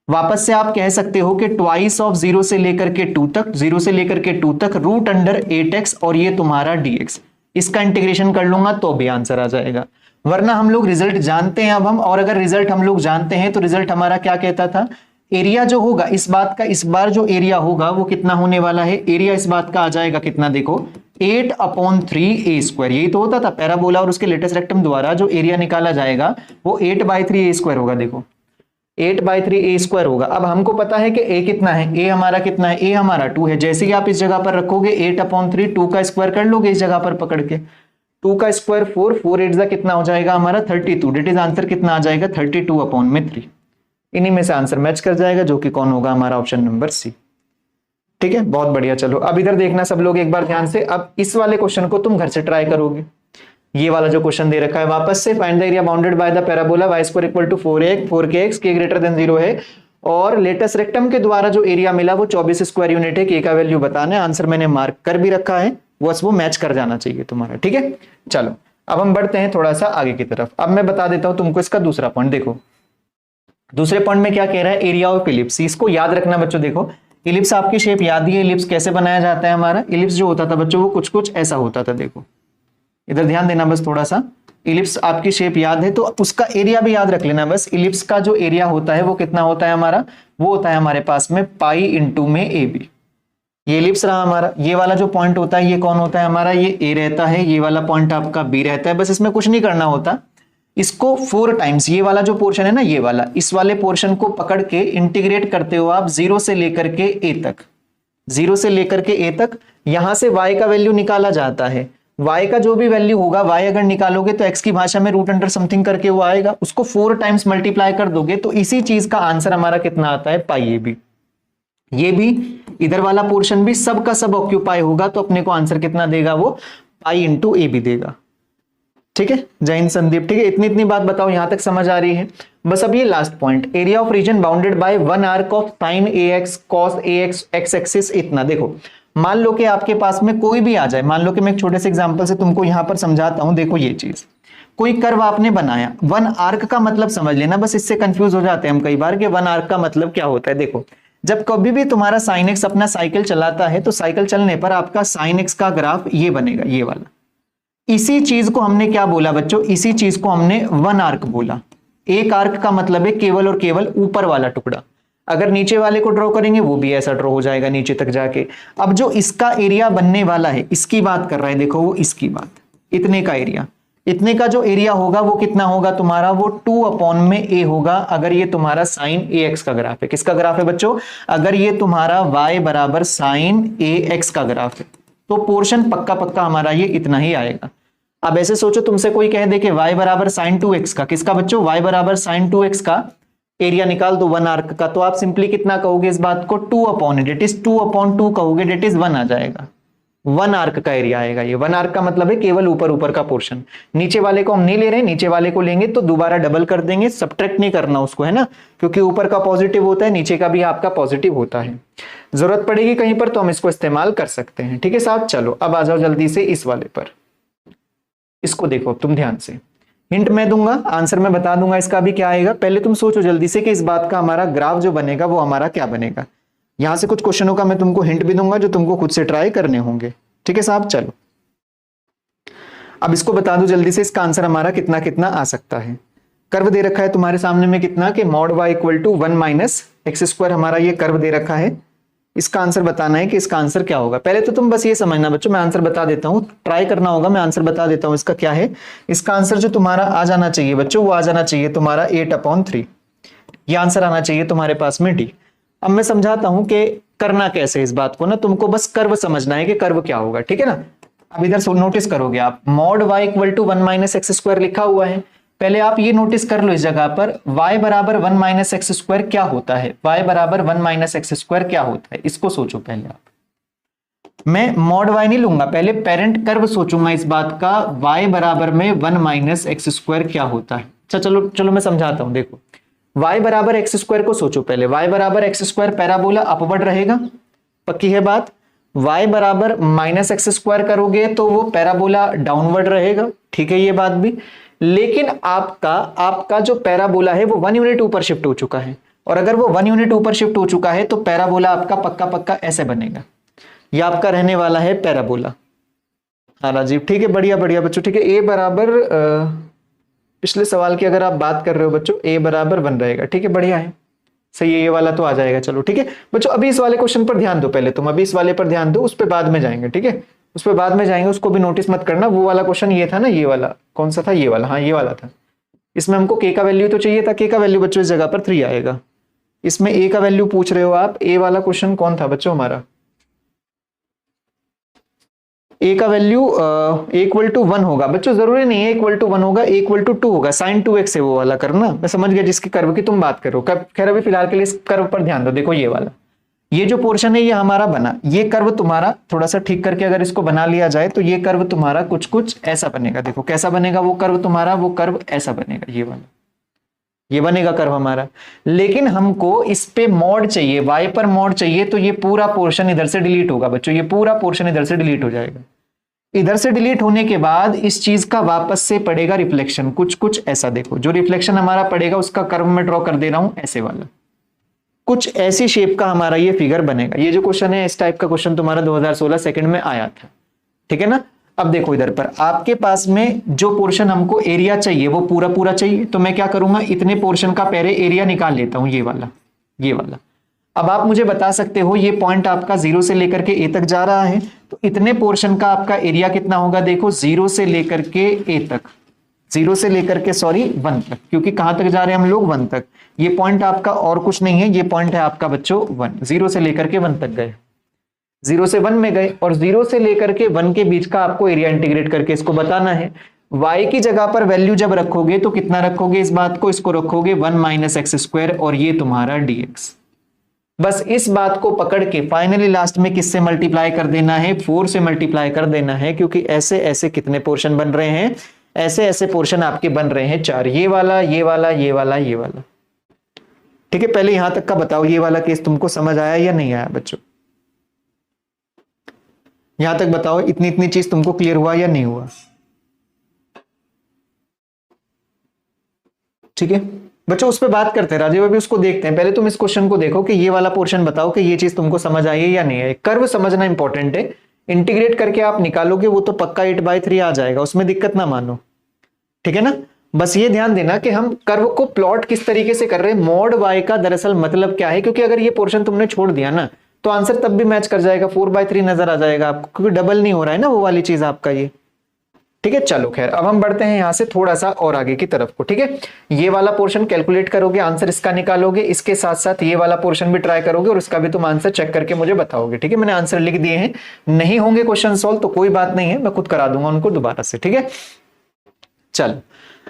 वापस से आप कह सकते हो कि ट्वाइस ऑफ 0 से लेकर के 2 तक, 0 से लेकर के 2 तक √8x, और ये तुम्हारा dx, इसका इंटीग्रेशन कर लूंगा तो भी आंसर आ जाएगा। वरना हम लोग रिजल्ट जानते हैं अब हम, और अगर रिजल्ट हम लोग जानते हैं तो रिजल्ट हमारा क्या कहता था, एरिया जो होगा इस बात का, इस बार जो एरिया होगा वो कितना होने वाला है, एरिया इस बात का आ जाएगा कितना, देखो 8/3a², यही तो होता था पैराबोला और उसके लेटेस्ट रेक्टम द्वारा जो एरिया निकाला जाएगा वो 8/3a² होगा। देखो 8/3a² होगा। अब हमको पता है कि a कितना है, a हमारा कितना है, a हमारा 2 है। जैसे ही आप इस जगह पर रखोगे 8/3, 2 का स्क्वायर कर लोगे इस जगह पर पकड़ के, 2 का स्क्वायर 4, 4 8 कितना हो जाएगा हमारा 32, डेट इज आंसर कितना आ जाएगा 32/3। इन्हीं में से आंसर मैच कर जाएगा, जो कि कौन होगा हमारा ऑप्शन नंबर सी। ठीक है, बहुत बढ़िया। चलो अब इधर देखना सब लोग एक बार ध्यान से, अब इस वाले क्वेश्चन को तुम घर से ट्राई करोगे। ये वाला जो क्वेश्चन दे रखा है वापस से, find the area bounded by the parabola y² = 4kx, k > 0 है, और लेटेस्ट रेक्टम के द्वारा जो एरिया मिला वो 24 स्क्वायर यूनिट है, k का वैल्यू बताना है। आंसर मैंने मार्क कर भी रखा है, बस वो मैच कर जाना चाहिए तुम्हारा। ठीक है, चलो अब हम बढ़ते हैं थोड़ा सा आगे की तरफ। अब मैं बता देता हूं तुमको इसका दूसरा पॉइंट। देखो दूसरे पॉइंट में क्या कह रहा है, एरिया ऑफ इलिप्स। इसको याद रखना बच्चों। देखो इलिप्स आपकी शेप याद ही है, इलिप्स कैसे बनाया जाता है हमारा, इलिप्स जो होता था बच्चों वो कुछ कुछ ऐसा होता था। देखो इधर ध्यान देना बस थोड़ा सा, इलिप्स आपकी शेप याद है तो उसका एरिया भी याद रख लेना बस। इलिप्स का जो एरिया होता है वो कितना होता है हमारा, वो होता है हमारे पास में पाई इंटू में ए बी। ये इलिप्स रहा हमारा, ये वाला जो पॉइंट होता है ये कौन होता है हमारा, ये ए रहता है, ये वाला पॉइंट आपका बी रहता है। बस इसमें कुछ नहीं करना होता, इसको 4 टाइम्स, ये वाला जो पोर्शन है ना, ये वाला, इस वाले पोर्शन को पकड़ के इंटीग्रेट करते हो आप 0 से लेकर के ए तक, 0 से लेकर के ए तक। यहां से y का वैल्यू निकाला जाता है, y का जो भी वैल्यू होगा, y अगर निकालोगे तो x की भाषा में रूट अंडर समथिंग करके वो आएगा, उसको 4 टाइम्स मल्टीप्लाई कर दोगे तो इसी चीज का आंसर हमारा कितना आता है, पाई ए बी। ये भी इधर वाला पोर्शन भी सब का सब ऑक्यूपाई होगा तो अपने को आंसर कितना देगा, वो पाई इंटू ए बी देगा। ठीक है, जय हिंद संदीप। ठीक है, इतनी बात बताओ, यहां तक समझ आ रही है। बस अब ये last point, area of region bounded bye 1 arc of sine ax cos ax x axis इतना। देखो मान लो कि आपके पास में कोई भी आ जाए, मान लो कि मैं एक छोटे से एग्जांपल से तुमको यहां पर समझाता हूं। देखो ये चीज, कोई कर्व आपने बनाया, 1 आर्क का मतलब समझ लेना, बस इससे कंफ्यूज हो जाते हैं हम कई बार कि 1 आर्क का मतलब क्या होता है। देखो जब कभी भी तुम्हारा साइन एक्स अपना साइकिल चलाता है तो साइकिल चलने पर आपका साइन एक्स का ग्राफ ये बनेगा, ये वाला। इसी चीज को हमने क्या बोला बच्चों, इसी चीज को हमने वन आर्क बोला। एक आर्क का मतलब है केवल और केवल ऊपर वाला टुकड़ा। अगर नीचे वाले को ड्रॉ करेंगे वो भी ऐसा ड्रॉ हो जाएगा नीचे तक जाके। अब जो इसका एरिया बनने वाला है इसकी बात कर रहा है, देखो वो इसकी बात, इतने का एरिया, इतने का जो एरिया होगा वो कितना होगा तुम्हारा, वो 2/a होगा। अगर ये तुम्हारा साइन ax का ग्राफ है, किसका ग्राफ है बच्चों, अगर ये तुम्हारा y बराबर साइन ax का ग्राफ है तो पोर्शन पक्का पक्का हमारा ये इतना ही आएगा। अब ऐसे सोचो, तुमसे कोई कह दे कि y बराबर साइन 2x का, किसका बच्चों, y बराबर साइन 2x का एरिया निकाल दो वन आर्क का, तो आप सिंपली कितना कहोगे इस बात को, 2/, डेट इज 2/2 कहोगे, डेट इज 1 आ जाएगा। वन आर्क का एरिया आएगा ये। वन आर्क का मतलब है केवल ऊपर ऊपर का पोर्शन, नीचे वाले को हम नहीं ले रहे हैं, नीचे वाले को लेंगे तो दोबारा डबल कर देंगे, सब्ट्रैक्ट नहीं करना उसको, है ना, क्योंकि ऊपर का पॉजिटिव होता है, नीचे का भी आपका पॉजिटिव होता है। जरूरत पड़ेगी कहीं पर तो हम इसको इस्तेमाल कर सकते हैं। ठीक है साहब, चलो अब आ जाओ जल्दी से इस वाले पर, इसको देखो तुम ध्यान से, हिंट मैं दूंगा, आंसर मैं बता दूंगा इसका भी क्या आएगा। पहले तुम सोचो जल्दी से कि इस बात का हमारा ग्राफ जो बनेगा वो हमारा क्या बनेगा। यहां से कुछ क्वेश्चनों का मैं तुमको हिंट भी दूंगा जो तुमको खुद से ट्राई करने होंगे। ठीक है साहब, चलो अब इसको बता दो जल्दी से, इसका आंसर हमारा कितना कितना आ सकता है। कर्व दे रखा है तुम्हारे सामने में कितना, कि mod y equal to 1 minus x square, हमारा ये कर्व दे रखा है। इसका आंसर बताना है कि इसका आंसर क्या होगा। पहले तो तुम बस ये समझना बच्चों, मैं आंसर बता देता हूं, ट्राई करना होगा, मैं आंसर बता देता हूं इसका क्या है। इसका आंसर जो तुम्हारा आ जाना चाहिए बच्चों, वो आ जाना चाहिए तुम्हारा 8/3, ये आंसर आना चाहिए तुम्हारे पास में डी। अब मैं समझाता हूं कि करना कैसे इस बात को ना, तुमको बस कर्व समझना है कि कर्व क्या होगा। ठीक है ना, अब इधर नोटिस करोगे आप, mod y equal to 1 minus x square लिखा हुआ है, पहले आप ये नोटिस कर लो इस जगह पर y बराबर 1 माइनस एक्स स्क्वायर क्या होता है, y बराबर 1 माइनस एक्स स्क्वायर क्या होता है, इसको सोचो पहले आप। मैं मॉड y नहीं लूंगा, पहले पेरेंट कर्व सोचूंगा इस बात का, y बराबर में 1 माइनस एक्स स्क्वायर क्या होता है। अच्छा चलो चलो मैं समझाता हूं, देखो y बराबर एक्स स्क्वायर को सोचो पहले, y बराबर एक्स स्क्वायर पैराबोला अपवर्ड रहेगा, पक्की है बात। y बराबर माइनस एक्स स्क्वायर करोगे तो वो पैराबोला डाउनवर्ड रहेगा, ठीक है ये बात भी। लेकिन आपका जो पैराबोला है वो 1 यूनिट ऊपर शिफ्ट हो चुका है, और अगर वो 1 यूनिट ऊपर शिफ्ट हो चुका है तो पैराबोला आपका पक्का पक्का ऐसे बनेगा, ये आपका रहने वाला है पैराबोला। हाँ राजीव, ठीक है, बढ़िया बढ़िया बच्चों, ठीक है। ए बराबर पिछले सवाल की अगर आप बात कर रहे हो बच्चों, ए बराबर 1 रहेगा, ठीक है, बढ़िया है, सही है, ये वाला तो आ जाएगा। चलो ठीक है बच्चों, अभी इस वाले क्वेश्चन पर ध्यान दो, पहले तुम अभी इस वाले पर ध्यान दो, उस पर बाद में जाएंगे। ठीक है, उस पर बाद में जाएंगे, उसको भी नोटिस मत करना। वो वाला क्वेश्चन ये था ना, ये वाला कौन सा था, ये वाला, हाँ ये वाला था। इसमें हमको के का वैल्यू तो चाहिए था, के का वैल्यू बच्चों इस जगह पर 3 आएगा। इसमें ए का वैल्यू पूछ रहे हो आप, ए वाला क्वेश्चन कौन था बच्चों हमारा, ए का वैल्यू इक्वल टू 1 होगा बच्चों, जरूरी नहीं है इक्वल टू 1 होगा, इक्वल टू 2 होगा, साइन 2x है वो वाला करना, मैं समझ गया जिसकी कर्व की तुम बात करो। खैर अभी फिलहाल के लिए इस कर्व पर ध्यान दो, देखो ये वाला, ये जो पोर्शन है ये हमारा बना, ये कर्व तुम्हारा थोड़ा सा ठीक करके अगर इसको बना लिया जाए तो ये कर्व तुम्हारा कुछ कुछ ऐसा बनेगा। देखो कैसा बनेगा वो कर्व तुम्हारा, वो कर्व ऐसा बनेगा, ये वाला, ये बनेगा कर्व हमारा। लेकिन हमको इस पे मॉड चाहिए, y पर मॉड चाहिए, तो ये पूरा पोर्शन इधर से डिलीट होगा बच्चों, ये पूरा पोर्शन इधर से डिलीट हो जाएगा। इधर से डिलीट होने के बाद इस चीज का वापस से पड़ेगा रिफ्लेक्शन, कुछ कुछ ऐसा। देखो जो रिफ्लेक्शन हमारा पड़ेगा उसका कर्व मैं ड्रॉ कर दे रहा हूं ऐसे वाला, कुछ ऐसी शेप का हमारा ये फिगर बनेगा। ये जो क्वेश्चन है इस टाइप का क्वेश्चन तुम्हारा 2016 सेकंड में आया था, ठीक है ना। अब देखो इधर पर आपके पास में जो पोर्शन हमको एरिया चाहिए वो पूरा पूरा चाहिए, तो मैं क्या करूंगा, इतने पोर्शन का पहले एरिया निकाल लेता हूं, ये वाला, ये वाला। अब आप मुझे बता सकते हो ये पॉइंट आपका 0 से लेकर के ए तक जा रहा है, तो इतने पोर्शन का आपका एरिया कितना होगा, देखो 0 से लेकर के ए तक, 0 से लेकर के 1 तक, क्योंकि कहां तक जा रहे हैं हम लोग, 1 तक। ये पॉइंट आपका और कुछ नहीं है, ये पॉइंट है आपका बच्चों 1, 0 से लेकर के 1 तक गए, 0 से 1 में गए, और 0 से लेकर के 1 के बीच का आपको एरिया इंटीग्रेट करके इसको बताना है। y की जगह पर वैल्यू जब रखोगे तो कितना रखोगे इस बात को, इसको रखोगे 1 माइनस एक्स स्क्वायर, और ये तुम्हारा dx। बस इस बात को पकड़ के फाइनली लास्ट में किससे मल्टीप्लाई कर देना है, 4 से मल्टीप्लाई कर देना है, क्योंकि ऐसे ऐसे कितने पोर्शन बन रहे हैं, ऐसे ऐसे पोर्शन आपके बन रहे हैं 4, ये वाला, ये वाला, ये वाला, ये वाला। ठीक है, पहले यहां तक का बताओ, ये वाला केस तुमको समझ आया या नहीं आया बच्चों, यहां तक बताओ, इतनी इतनी चीज तुमको क्लियर हुआ या नहीं हुआ। ठीक है बच्चों, उस पर बात करते हैं राजीव, अभी उसको देखते हैं। पहले तुम इस क्वेश्चन को देखो कि ये वाला पोर्शन बताओ कि ये चीज तुमको समझ आई है या नहीं है। कर्व समझना इंपॉर्टेंट है, इंटीग्रेट करके आप निकालोगे वो तो पक्का 8/3 आ जाएगा, उसमें दिक्कत ना मानो, ठीक है ना। बस ये ध्यान देना कि हम कर्व को प्लॉट किस तरीके से कर रहे हैं, मॉड y का दरअसल मतलब क्या है, क्योंकि अगर ये पोर्शन तुमने छोड़ दिया ना तो आंसर तब भी मैच कर जाएगा, 4/3 नजर आ जाएगा आपको, क्योंकि डबल नहीं हो रहा है ना वो वाली चीज आपका ये, ठीक है। चलो खैर, अब हम बढ़ते हैं यहां से थोड़ा सा और आगे की तरफ को, ठीक है। ये वाला पोर्शन कैलकुलेट करोगे, आंसर इसका निकालोगे, इसके साथ साथ ये वाला पोर्शन भी ट्राई करोगे और इसका भी तुम आंसर चेक करके मुझे बताओगे, ठीक है। मैंने आंसर लिख दिए हैं, नहीं होंगे क्वेश्चन सॉल्व तो कोई बात नहीं है, मैं खुद करा दूंगा उनको दोबारा से, ठीक है। चलो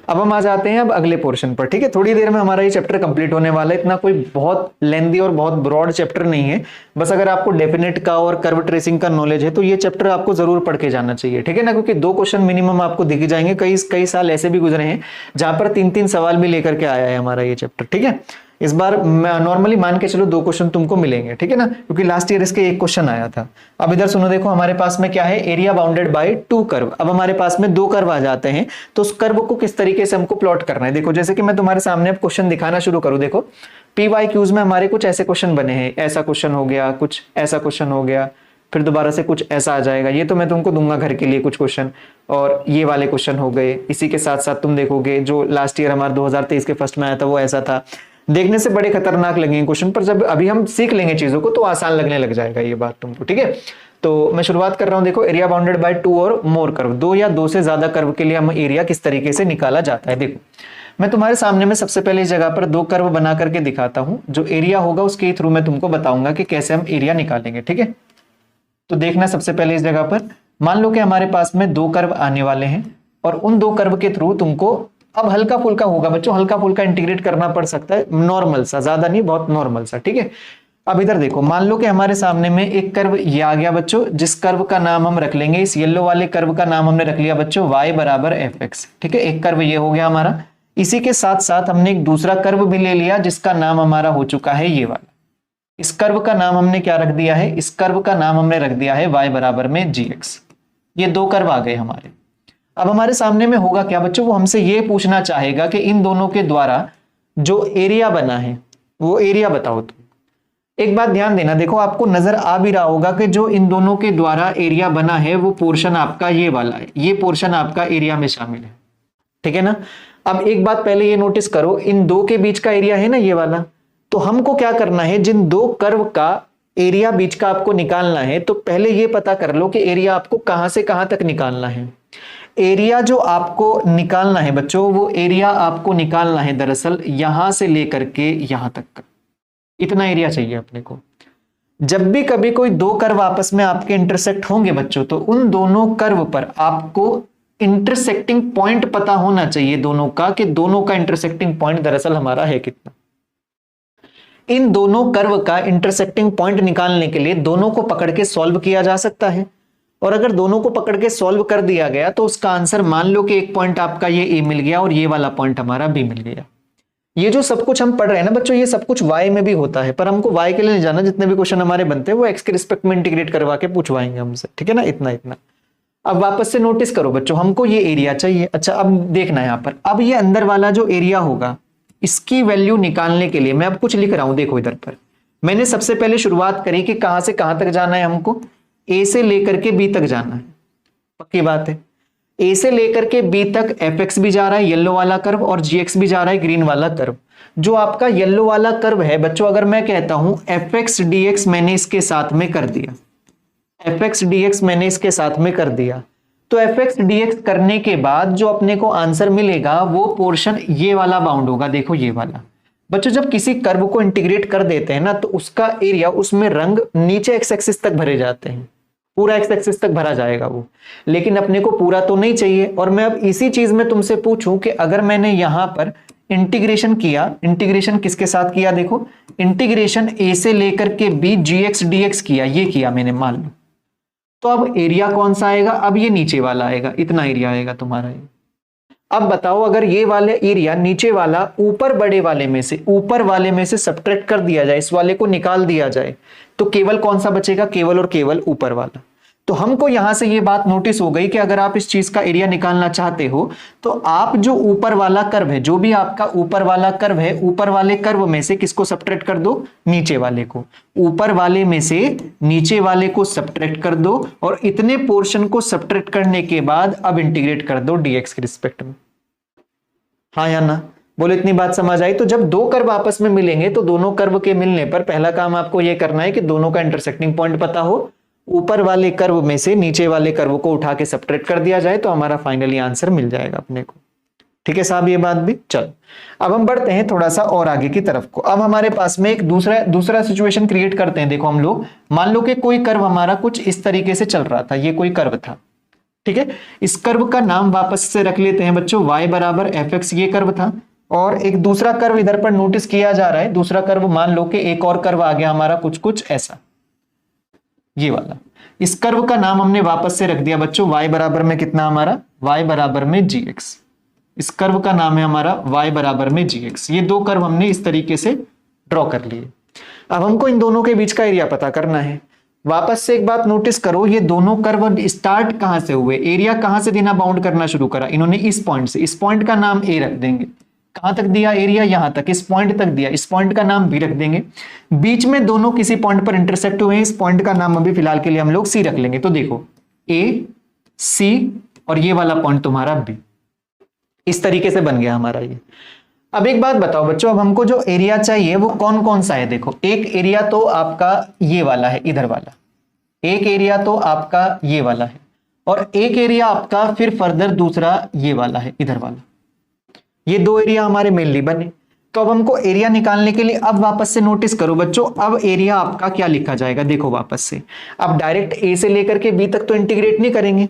अब हम आ जाते हैं अब अगले पोर्शन पर, ठीक है। थोड़ी देर में हमारा ये चैप्टर कंप्लीट होने वाला है, इतना कोई बहुत लेंदी और बहुत ब्रॉड चैप्टर नहीं है, बस अगर आपको डेफिनेट का और कर्व ट्रेसिंग का नॉलेज है तो ये चैप्टर आपको जरूर पढ़ के जाना चाहिए, ठीक है ना, क्योंकि 2 क्वेश्चन मिनिमम आपको दिख जाएंगे। कई साल ऐसे भी गुजरे हैं जहां पर 3-3 सवाल भी लेकर के आया है हमारा ये चैप्टर, ठीक है। इस बार नॉर्मली मान के चलो 2 क्वेश्चन तुमको मिलेंगे, ठीक है ना, क्योंकि लास्ट ईयर इसके 1 क्वेश्चन आया था। अब इधर सुनो, देखो हमारे पास में क्या है, एरिया बाउंडेड बाय 2 कर्व। अब हमारे पास में 2 कर्व आ जाते हैं, तो उस कर्व को किस तरीके से हमको प्लॉट करना है, देखो जैसे कि मैं तुम्हारे सामने अब क्वेश्चन दिखाना शुरू करूं, देखो PYQs में हमारे कुछ ऐसे क्वेश्चन बने हैं, ऐसा क्वेश्चन हो गया, कुछ ऐसा क्वेश्चन हो गया, फिर दोबारा से कुछ ऐसा आ जाएगा, ये तो मैं तुमको दूंगा घर के लिए कुछ क्वेश्चन, और ये वाले क्वेश्चन हो गए। इसी के साथ साथ तुम देखोगे जो लास्ट ईयर हमारा 2023 के फर्स्ट में आया था वो ऐसा था। देखने से बड़े खतरनाक लगेंगे क्वेश्चन, पर जब अभी हम सीख लेंगे चीजों को तो आसान लगने लग जाएगा ये बात तुमको, ठीक है। तो मैं शुरुआत कर रहा हूं, देखो एरिया बाउंडेड बाय 2 और मोर कर्व, 2 या 2 से ज्यादा कर्व के लिए हम एरिया किस तरीके से निकाला जाता है। देखो मैं तुम्हारे सामने में सबसे पहले इस जगह पर 2 कर्व बना करके दिखाता हूं, जो एरिया होगा उसके थ्रू मैं तुमको बताऊंगा कि कैसे हम एरिया निकालेंगे, ठीक है। तो देखना सबसे पहले इस जगह पर मान लो कि हमारे पास में 2 कर्व आने वाले हैं, और उन 2 कर्व के थ्रू तुमको अब हल्का फुल्का होगा बच्चों, हल्का फुल्का इंटीग्रेट करना पड़ सकता है, नॉर्मल सा, ज्यादा नहीं, बहुत नॉर्मल सा, ठीक है। अब इधर देखो, मान लो कि हमारे सामने में एक कर्व ये आ गया बच्चों, जिस कर्व का नाम हम रख लेंगे, इस येलो वाले कर्व का नाम हमने रख लिया बच्चों y बराबर fx, ठीक है। एक कर्व ये हो गया हमारा, इसी के साथ साथ हमने एक दूसरा कर्व भी ले लिया जिसका नाम हमारा हो चुका है ये वाला। इस कर्व का नाम हमने क्या रख दिया है, इस कर्व का नाम हमने रख दिया है y बराबर में gx। ये 2 कर्व आ गए हमारे। अब हमारे सामने में होगा क्या बच्चों, वो हमसे ये पूछना चाहेगा कि इन दोनों के द्वारा जो एरिया बना है वो एरिया बताओ तुम। एक बात ध्यान देना, देखो आपको नजर आ भी रहा होगा कि जो इन दोनों के द्वारा एरिया बना है वो पोर्शन आपका ये वाला है, ये पोर्शन आपका एरिया में शामिल है, ठीक है ना। अब एक बात पहले ये नोटिस करो, इन 2 के बीच का एरिया है ना ये वाला, तो हमको क्या करना है, जिन 2 कर्व का एरिया बीच का आपको निकालना है, तो पहले ये पता कर लो कि एरिया आपको कहां से कहां तक निकालना है। एरिया जो आपको निकालना है बच्चों, वो एरिया आपको निकालना है दरअसल यहां से लेकर के यहां तक का, इतना एरिया चाहिए अपने को। जब भी कभी कोई 2 कर्व आपस में आपके इंटरसेक्ट होंगे बच्चों, तो उन दोनों कर्व पर आपको इंटरसेक्टिंग पॉइंट पता होना चाहिए दोनों का, कि दोनों का इंटरसेक्टिंग पॉइंट दरअसल हमारा है कितना। इन दोनों कर्व का इंटरसेक्टिंग पॉइंट निकालने के लिए दोनों को पकड़ के सॉल्व किया जा सकता है, और अगर दोनों को पकड़ के सॉल्व कर दिया गया तो उसका आंसर मान लो कि एक पॉइंट आपका ये ए मिल गया और ये वाला पॉइंट हमारा बी मिल गया। ये जो सब कुछ हम पढ़ रहे हैं ना बच्चों, ये सब कुछ वाई में भी होता है, पर हमको वाई के लिए नहीं जाना, जितने भी क्वेश्चन हमारे बनते हैं वो एक्स के रिस्पेक्ट में इंटीग्रेट करवा के पूछवाएंगे हमसे, ठीक है ना, इतना इतना। अब वापस से नोटिस करो बच्चों, हमको ये एरिया चाहिए। अच्छा अब देखना यहां पर, अब ये अंदर वाला जो एरिया होगा इसकी वैल्यू निकालने के लिए मैं अब कुछ लिख रहा हूं। देखो इधर पर मैंने सबसे पहले शुरुआत करी कि कहां से कहां तक जाना है हमको, ए से लेकर के बी तक जाना है, पक्की बात है। ए से लेकर के बी तक fx भी जा रहा है येलो वाला कर्व, और gx भी जा रहा है ग्रीन वाला कर्व। जो आपका येलो वाला कर्व है बच्चों, अगर मैं कहता हूं fx dx मैंने इसके साथ में कर दिया, fx dx मैंने इसके साथ में कर दिया, तो fx dx करने के बाद जो अपने को आंसर मिलेगा वो पोर्शन ये वाला बाउंड होगा। देखो ये वाला बच्चों, जब किसी कर्व को इंटीग्रेट कर देते हैं ना तो उसका एरिया, उसमें रंग नीचे एक्स एक्सिस तक भरे जाते हैं, पूरा एक्स एक्सिस तक भरा जाएगा वो, लेकिन अपने को पूरा तो नहीं चाहिए। और मैं अब इसी चीज में तुमसे पूछूं कि अगर मैंने यहां पर इंटीग्रेशन किया, इंटीग्रेशन किसके साथ किया, देखो इंटीग्रेशन ए से लेकर के बी gx dx किया, ये किया मैंने मान लो, तो अब एरिया कौन सा आएगा, अब ये नीचे वाला आएगा, इतना एरिया आएगा तुम्हारा ये। अब बताओ अगर ये वाले एरिया नीचे वाला ऊपर बड़े वाले में से, ऊपर वाले में से सब्ट्रैक्ट कर दिया जाए, इस वाले को निकाल दिया जाए, तो केवल कौन सा बचेगा, केवल और केवल ऊपर वाला। तो हमको यहां से ये बात नोटिस हो गई कि अगर आप इस चीज का एरिया निकालना चाहते हो तो आप जो ऊपर वाला कर्व है, जो भी आपका ऊपर वाला कर्व है, ऊपर वाले कर्व में से किसको सब्ट्रैक्ट कर दो, नीचे वाले को। ऊपर वाले में से नीचे वाले को सब्ट्रैक्ट कर दो और इतने पोर्शन को सब्ट्रैक्ट करने के बाद अब इंटीग्रेट कर दो डीएक्स के रिस्पेक्ट में। हाँ या ना, बोलो इतनी बात समझ आई। तो जब दो कर्व आपस में मिलेंगे तो दोनों कर्व के मिलने पर पहला काम आपको यह करना है कि दोनों का इंटरसेक्टिंग पॉइंट पता हो, ऊपर वाले कर्व में से नीचे वाले कर्व को उठा के सब्ट्रैक्ट कर दिया जाए तो हमारा फाइनली आंसर मिल जाएगा अपने को। ठीक है साहब, ये बात भी। चलो अब हम बढ़ते हैं थोड़ा सा और आगे की तरफ को। अब हमारे पास में एक दूसरा सिचुएशन क्रिएट करते हैं। देखो हम लोग मान लो कि कोई कर्व हमारा कुछ इस तरीके से चल रहा था, ये कोई कर्व था, ठीक है। इस कर्व का नाम वापस से रख लेते हैं बच्चों, y बराबर fx, ये कर्व था। और एक दूसरा कर्व इधर पर नोटिस किया जा रहा है, दूसरा कर्व मान लो कि एक और कर्व आ गया हमारा कुछ ऐसा, ये वाला। इस कर्व का नाम हमने वापस से रख दिया बच्चों y बराबर में कितना हमारा, y बराबर में gx। इस कर्व का नाम है हमारा y बराबर में gx। ये दो कर्व हमने इस तरीके से ड्रॉ कर लिए। अब हमको इन दोनों के बीच का एरिया पता करना है। वापस से एक बात नोटिस करो, ये दोनों कर्व स्टार्ट कहां से हुए, एरिया कहां से देना बाउंड करना शुरू करा, इन्होंने इस पॉइंट से। इस पॉइंट का नाम ए रख देंगे। कहां तक दिया एरिया, यहां तक, इस पॉइंट तक दिया, इस पॉइंट का नाम बी रख देंगे। बीच में दोनों किसी पॉइंट पर इंटरसेक्ट हुए हैं, इस पॉइंट का नाम अभी फिलहाल के लिए हम लोग सी रख लेंगे। तो देखो ए सी और ये वाला पॉइंट तुम्हारा बी, इस तरीके से बन गया हमारा ये। अब एक बात बताओ बच्चों, अब हमको जो एरिया चाहिए वो कौन कौन सा है। देखो एक एरिया तो आपका ये वाला है, इधर वाला, एक एरिया तो आपका ये वाला है, और एक एरिया आपका फिर फर्दर दूसरा ये वाला है, इधर वाला। ये दो एरिया हमारे मेनली बने। तो अब हमको एरिया निकालने के लिए अब वापस से नोटिस करो बच्चों, अब एरिया आपका क्या लिखा जाएगा। देखो वापस से अब डायरेक्ट ए से लेकर के बी तक तो इंटीग्रेट नहीं करेंगे,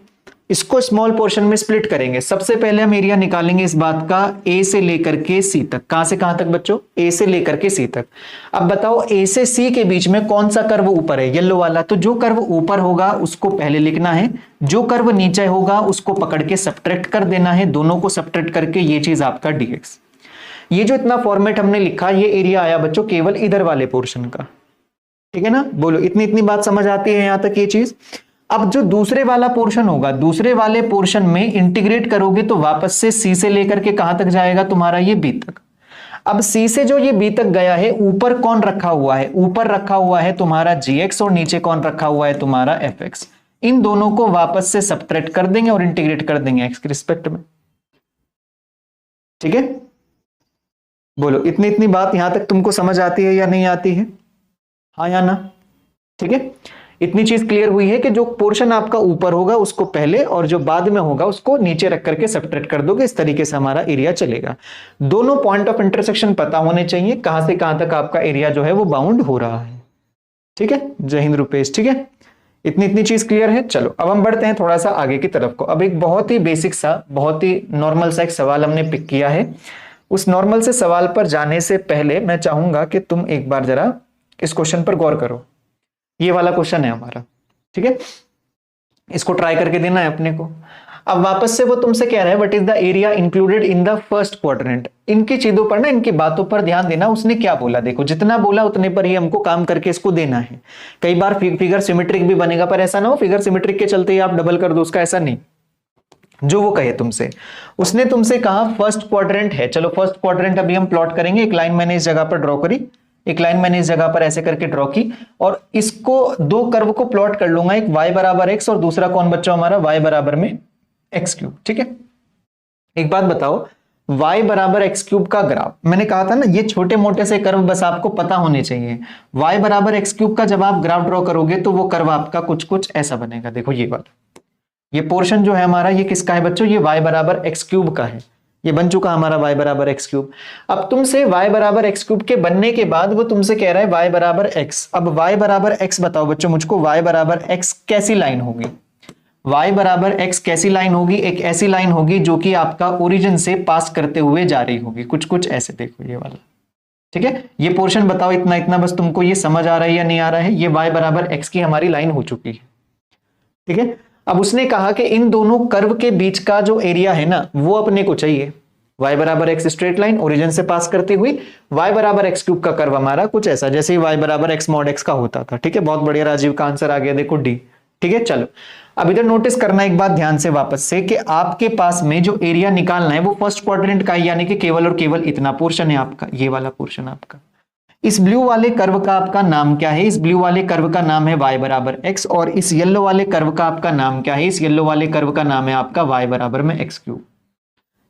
इसको स्मॉल पोर्शन में स्प्लिट करेंगे। सबसे पहले हम एरिया निकालेंगे इस बात का ए से लेकर के सी तक। कहां से कहां तक बच्चों, ए से लेकर के सी तक। अब बताओ ए से सी के बीच में कौन सा कर्व ऊपर है, येलो वाला। तो जो कर्व ऊपर होगा उसको पहले लिखना है, जो कर्व नीचे होगा उसको पकड़ के सब्ट्रैक्ट कर देना है। दोनों को सब्ट्रैक्ट करके ये चीज आपका डीएक्स। ये जो इतना फॉर्मेट हमने लिखा, ये एरिया आया बच्चों केवल इधर वाले पोर्शन का। ठीक है ना, बोलो इतनी बात समझ आती है यहां तक ये चीज। अब जो दूसरे वाला पोर्शन होगा, दूसरे वाले पोर्शन में इंटीग्रेट करोगे तो वापस से सी से लेकर के कहां तक जाएगा तुम्हारा, ये बी तक। अब सी से जो ये बी तक गया है, ऊपर कौन रखा हुआ है, ऊपर रखा हुआ है तुम्हारा जीएक्स और नीचे कौन रखा हुआ है तुम्हारा एफएक्स। इन दोनों को वापस से सब्ट्रैक्ट कर देंगे और इंटीग्रेट कर देंगे एक्स के रिस्पेक्ट में। ठीक है, बोलो इतनी बात यहां तक तुमको समझ आती है या नहीं आती है, हाँ या ना। ठीक है, इतनी चीज क्लियर हुई है कि जो पोर्शन आपका ऊपर होगा उसको पहले और जो बाद में होगा उसको नीचे रख करके सब्ट्रैक्ट कर दोगे। इस तरीके से हमारा एरिया चलेगा। दोनों पॉइंट ऑफ इंटरसेक्शन पता होने चाहिए, कहां से कहां तक आपका एरिया जो है वो बाउंड हो रहा है। ठीक है, जय हिंद रुपेश। ठीक है, इतनी चीज क्लियर है। चलो अब हम बढ़ते हैं थोड़ा सा आगे की तरफ को। अब एक बहुत ही बेसिक सा, बहुत ही नॉर्मल सा एक सवाल हमने पिक किया है। उस नॉर्मल से सवाल पर जाने से पहले मैं चाहूंगा कि तुम एक बार जरा इस क्वेश्चन पर गौर करो। ये वाला क्वेश्चन है हमारा, ठीक है, इसको ट्राई करके देना है अपने को। अब वापस से वो तुमसे कह रहा है what is the area included in the first quadrant. इनकी चीजों पर ना, इनकी बातों पर ध्यान देना। उसने क्या बोला, देखो जितना बोला उतने पर ही हमको काम करके इसको देना है। कई बार फिगर सिमेट्रिक भी बनेगा, पर ऐसा ना हो फिगर सिमेट्रिक के चलते ही आप डबल कर दो उसका, ऐसा नहीं। जो वो कहे तुमसे, उसने तुमसे कहा फर्स्ट क्वाड्रेंट है। चलो फर्स्ट क्वाड्रेंट अभी हम प्लॉट करेंगे। एक लाइन मैंने इस जगह पर ड्रॉ करी, एक लाइन मैंने इस जगह पर ऐसे करके ड्रॉ की, और इसको दो कर्व को प्लॉट कर लूंगा। एक y बराबर x और दूसरा कौन बच्चा हमारा y बराबर में x क्यूब। ठीक है, एक बात बताओ, y बराबर x क्यूब का ग्राफ, मैंने कहा था ना ये छोटे मोटे से कर्व बस आपको पता होने चाहिए। y बराबर x क्यूब का जब आप ग्राफ ड्रॉ करोगे तो वो कर्व आपका कुछ ऐसा बनेगा। देखो ये वाला, ये पोर्शन जो है हमारा ये किसका है बच्चों, ये y बराबर x क्यूब का है। ये बन चुका हमारा y बराबर x क्यूब। अब तुमसे y बराबर x क्यूब के बनने के बाद वो तुमसे कह रहा है y बराबर x। अब y बराबर x बताओ बच्चों मुझको, y बराबर x कैसी लाइन होगी, y बराबर x कैसी लाइन होगी। एक ऐसी लाइन होगी जो कि आपका ओरिजिन से पास करते हुए जा रही होगी, कुछ ऐसे। देखो ये वाला, ठीक है, ये पोर्शन बताओ इतना बस तुमको ये समझ आ रहा है या नहीं आ रहा है। ये y बराबर x की हमारी लाइन हो चुकी है। ठीक है, अब उसने कहा कि इन दोनों कर्व के बीच का जो एरिया है ना वो अपने को चाहिए। y बराबर x स्ट्रेट लाइन ओरिजिन से पास करती हुई, y बराबर x क्यूब का कर्व हमारा कुछ ऐसा, जैसे y बराबर x मॉड x का होता था। ठीक है, बहुत बढ़िया, राजीव का आंसर आ गया। देखो डी, ठीक है, चलो अब इधर नोटिस करना एक बात ध्यान से वापस से कि आपके पास में जो एरिया निकालना है वो फर्स्ट क्वाड्रेंट का है, यानी कि केवल और केवल इतना पोर्शन है आपका, ये वाला पोर्शन आपका। इस ब्लू वाले कर्व का आपका नाम क्या है? इस ब्लू वाले कर्व का नाम है y बराबर x, और इस येलो वाले कर्व का आपका नाम क्या है? इस येलो वाले कर्व का नाम है आपका y बराबर में x क्यूब।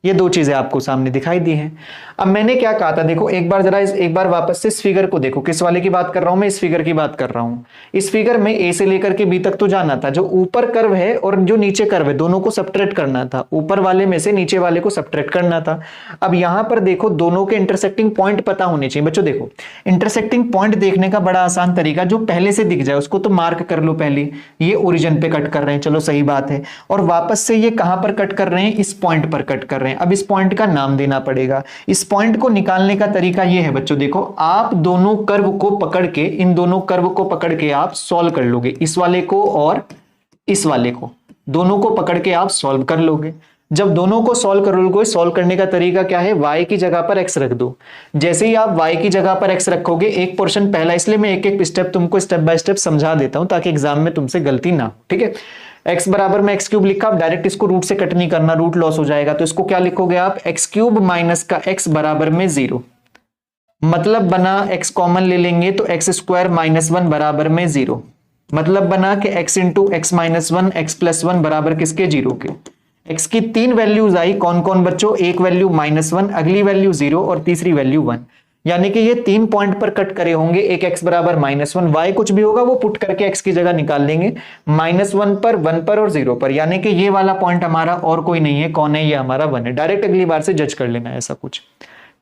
ये दो चीजें आपको सामने दिखाई दी हैं। अब मैंने क्या कहा था, देखो एक बार जरा एक बार वापस से इस फिगर को देखो, किस वाले की बात कर रहा हूं मैं? इस फिगर की बात कर रहा हूं। इस फिगर में ए से लेकर के बी तक तो जाना था, जो ऊपर कर्व है और जो नीचे कर्व है दोनों को सब्ट्रैक्ट करना था, ऊपर वाले में से नीचे वाले को सब्ट्रैक्ट करना था। अब यहां पर देखो दोनों के इंटरसेक्टिंग पॉइंट पता होने चाहिए बच्चों। देखो इंटरसेक्टिंग पॉइंट देखने का बड़ा आसान तरीका, जो पहले से दिख जाए उसको तो मार्क कर लो पहले। ये ओरिजिन पे कट कर रहे हैं, चलो सही बात है, और वापस से ये कहां पर कट कर रहे हैं? इस पॉइंट पर कट कर रहे हैं। अब इस पॉइंट का नाम देना पड़ेगा। इस पॉइंट को निकालने का तरीका यह है बच्चों, देखो आप दोनों कर्व को पकड़ के, इन दोनों कर्व को पकड़ के आप सॉल्व कर लोगे, इस वाले को और इस वाले को, दोनों को पकड़ के आप सॉल्व कर लोगे। जब दोनों को सॉल्व कर लोगे, सॉल्व करने का तरीका क्या है? y की जगह पर x रख दो। जैसे ही आप y की जगह पर x रखोगे, एक पोर्शन पहला, इसलिए मैं एक एक स्टेप तुमको स्टेप बाय स्टेप समझा देता हूं ताकि एग्जाम में तुमसे गलती ना हो, ठीक है। x बराबर में x क्यूब लिखा, आप डायरेक्ट इसको रूट से कट नहीं करना, रूट लॉस हो जाएगा, तो इसको क्या लिखोगे आप? x क्यूब माइनस का x बराबर में 0, मतलब बना x कॉमन ले लेंगे तो x स्क्वायर माइनस 1 बराबर में 0, मतलब बना कि x into x minus 1 x plus 1 बराबर किसके? 0 के। x की तीन वैल्यूज आई, कौन कौन बच्चों? एक वैल्यू -1, अगली वैल्यू 0 और तीसरी वैल्यू 1, यानी कि ये 3 पॉइंट पर कट करे होंगे। एक x बराबर -1, y कुछ भी होगा वो पुट करके x की जगह निकाल लेंगे, -1 पर, 1 पर और 0 पर, यानी कि ये वाला पॉइंट हमारा और कोई नहीं है, कौन है? ये हमारा 1 है। डायरेक्ट अगली बार से जज कर लेना ऐसा कुछ,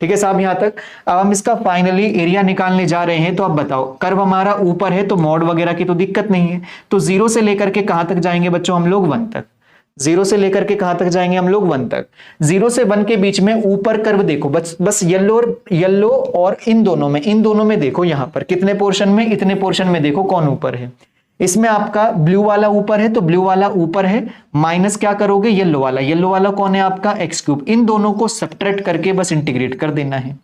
ठीक है साहब। यहां तक अब हम इसका फाइनली एरिया निकालने जा रहे हैं, तो अब बताओ कर्व हमारा ऊपर है तो मॉड वगैरह की तो दिक्कत नहीं है, तो 0 से लेकर के कहां तक जाएंगे बच्चों हम लोग? 1 तक। 0 से लेकर के कहां तक जाएंगे हम लोग? 1 तक। 0 से 1 के बीच में ऊपर कर्व देखो, बस येलो और इन दोनों में देखो, यहां पर कितने पोर्शन में? इतने पोर्शन में देखो कौन ऊपर है। इसमें आपका ब्लू वाला ऊपर है, तो ब्लू वाला ऊपर है, माइनस क्या करोगे? येलो वाला कौन है आपका? x cube. इन दोनों को सब्ट्रैक्ट करके बस इंटीग्रेट कर देना है,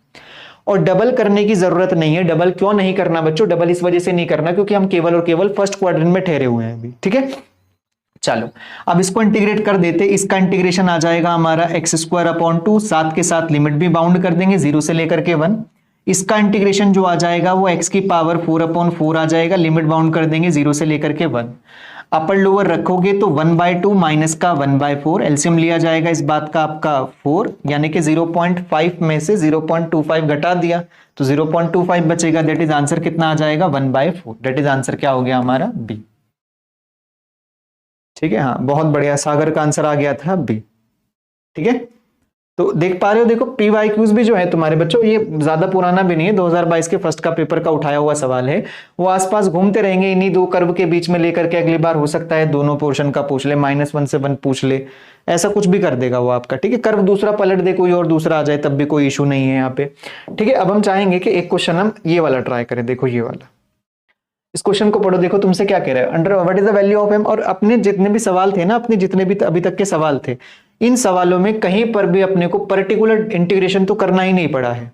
और डबल करने की जरूरत नहीं है। डबल क्यों नहीं करना बच्चों? डबल इस वजह से नहीं करना क्योंकि हम केवल और केवल फर्स्ट क्वाड्रेंट में ठहरे हुए हैं अभी, ठीक है। चलो अब इसको इंटीग्रेट कर देते, इसका इंटीग्रेशन आ जाएगा हमारा x स्क्वायर अपॉन 2, साथ के साथ लिमिट भी बाउंड कर देंगे 0 से लेकर के 1। इसका इंटीग्रेशन जो आ जाएगा वो x की पावर 4/4 आ जाएगा, लिमिट बाउंड कर देंगे 0 से लेकर के 1। अपर लोअर रखोगे तो 1/2 माइनस का 1/4, एलसीएम लिया जाएगा इस बात का आपका 4, यानी कि 0.5 में से 0.25 घटा दिया तो 0.25 बचेगा, दैट इज आंसर कितना आ जाएगा? 1/4। दैट इज आंसर क्या हो गया हमारा? बी, ठीक है। हाँ बहुत बढ़िया, सागर का आंसर आ गया था बी, ठीक है। तो देख पा रहे हो, देखो पीवाईक्यूज भी जो है तुम्हारे बच्चों, ये ज्यादा पुराना भी नहीं है, 2022 के फर्स्ट का पेपर का उठाया हुआ सवाल है, वो आसपास घूमते रहेंगे इन्हीं दो कर्व के बीच में लेकर के। अगली बार हो सकता है दोनों पोर्शन का पूछ ले, -1 से 1 पूछ ले, ऐसा कुछ भी कर देगा वो आपका, ठीक है। कर्व दूसरा पलट दे कोई और दूसरा आ जाए तब भी कोई इशू नहीं है यहाँ पे, ठीक है। अब हम चाहेंगे कि एक क्वेश्चन हम ये वाला ट्राई करें, देखो ये वाला, इस क्वेश्चन को पढ़ो, देखो तुमसे क्या कह रहा है, under what is the value of m. और अपने जितने भी सवाल थे ना, अपने जितने भी अभी तक के सवाल थे, इन सवालों में कहीं पर भी अपने को पर्टिकुलर इंटीग्रेशन तो करना ही नहीं पड़ा है।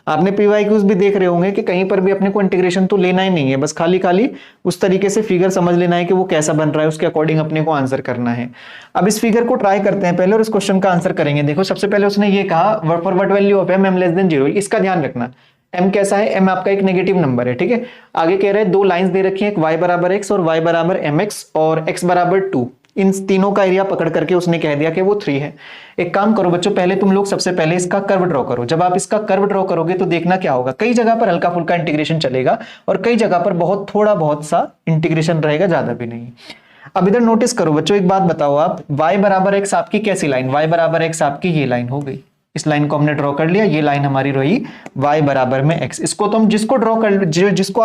आपने पीवाईक्यूज भी देख रहे होंगे कि कहीं पर भी अपने को इंटीग्रेशन तो लेना ही नहीं है, बस खाली खाली उस तरीके से फिगर समझ लेना है कि वो कैसा बन रहा है, उसके अकॉर्डिंग अपने को आंसर करना है। अब इस फिगर को ट्राई करते हैं पहले और इस क्वेश्चन का आंसर करेंगे। देखो सबसे पहले उसने ये कहा for what value of m less than 0, इसका ध्यान रखना। m कैसा है? m आपका एक नेगेटिव नंबर है, ठीक है। आगे कह रहे हैं दो लाइंस दे रखी हैं, एक y बराबर x और y बराबर mx और x बराबर 2। इन तीनों का एरिया पकड़ करके उसने कह दिया कि वो 3 है। एक काम करो बच्चों, पहले तुम लोग सबसे पहले इसका कर्व ड्रॉ करो। जब आप इसका कर्व ड्रॉ करोगे तो देखना क्या होगा, कई जगह पर हल्का फुल्का इंटीग्रेशन चलेगा और कई जगह पर बहुत थोड़ा बहुत सा इंटीग्रेशन रहेगा, ज्यादा भी नहीं। अब इधर नोटिस करो बच्चों, एक बात बताओ आप, y बराबर x आपकी कैसी लाइन? y बराबर x आपकी ये लाइन हो गई, इस लाइन को हमने ड्रॉ कर लिया, ये लाइन हमारी रही y बराबर में x। इसको तो हम जिसको आप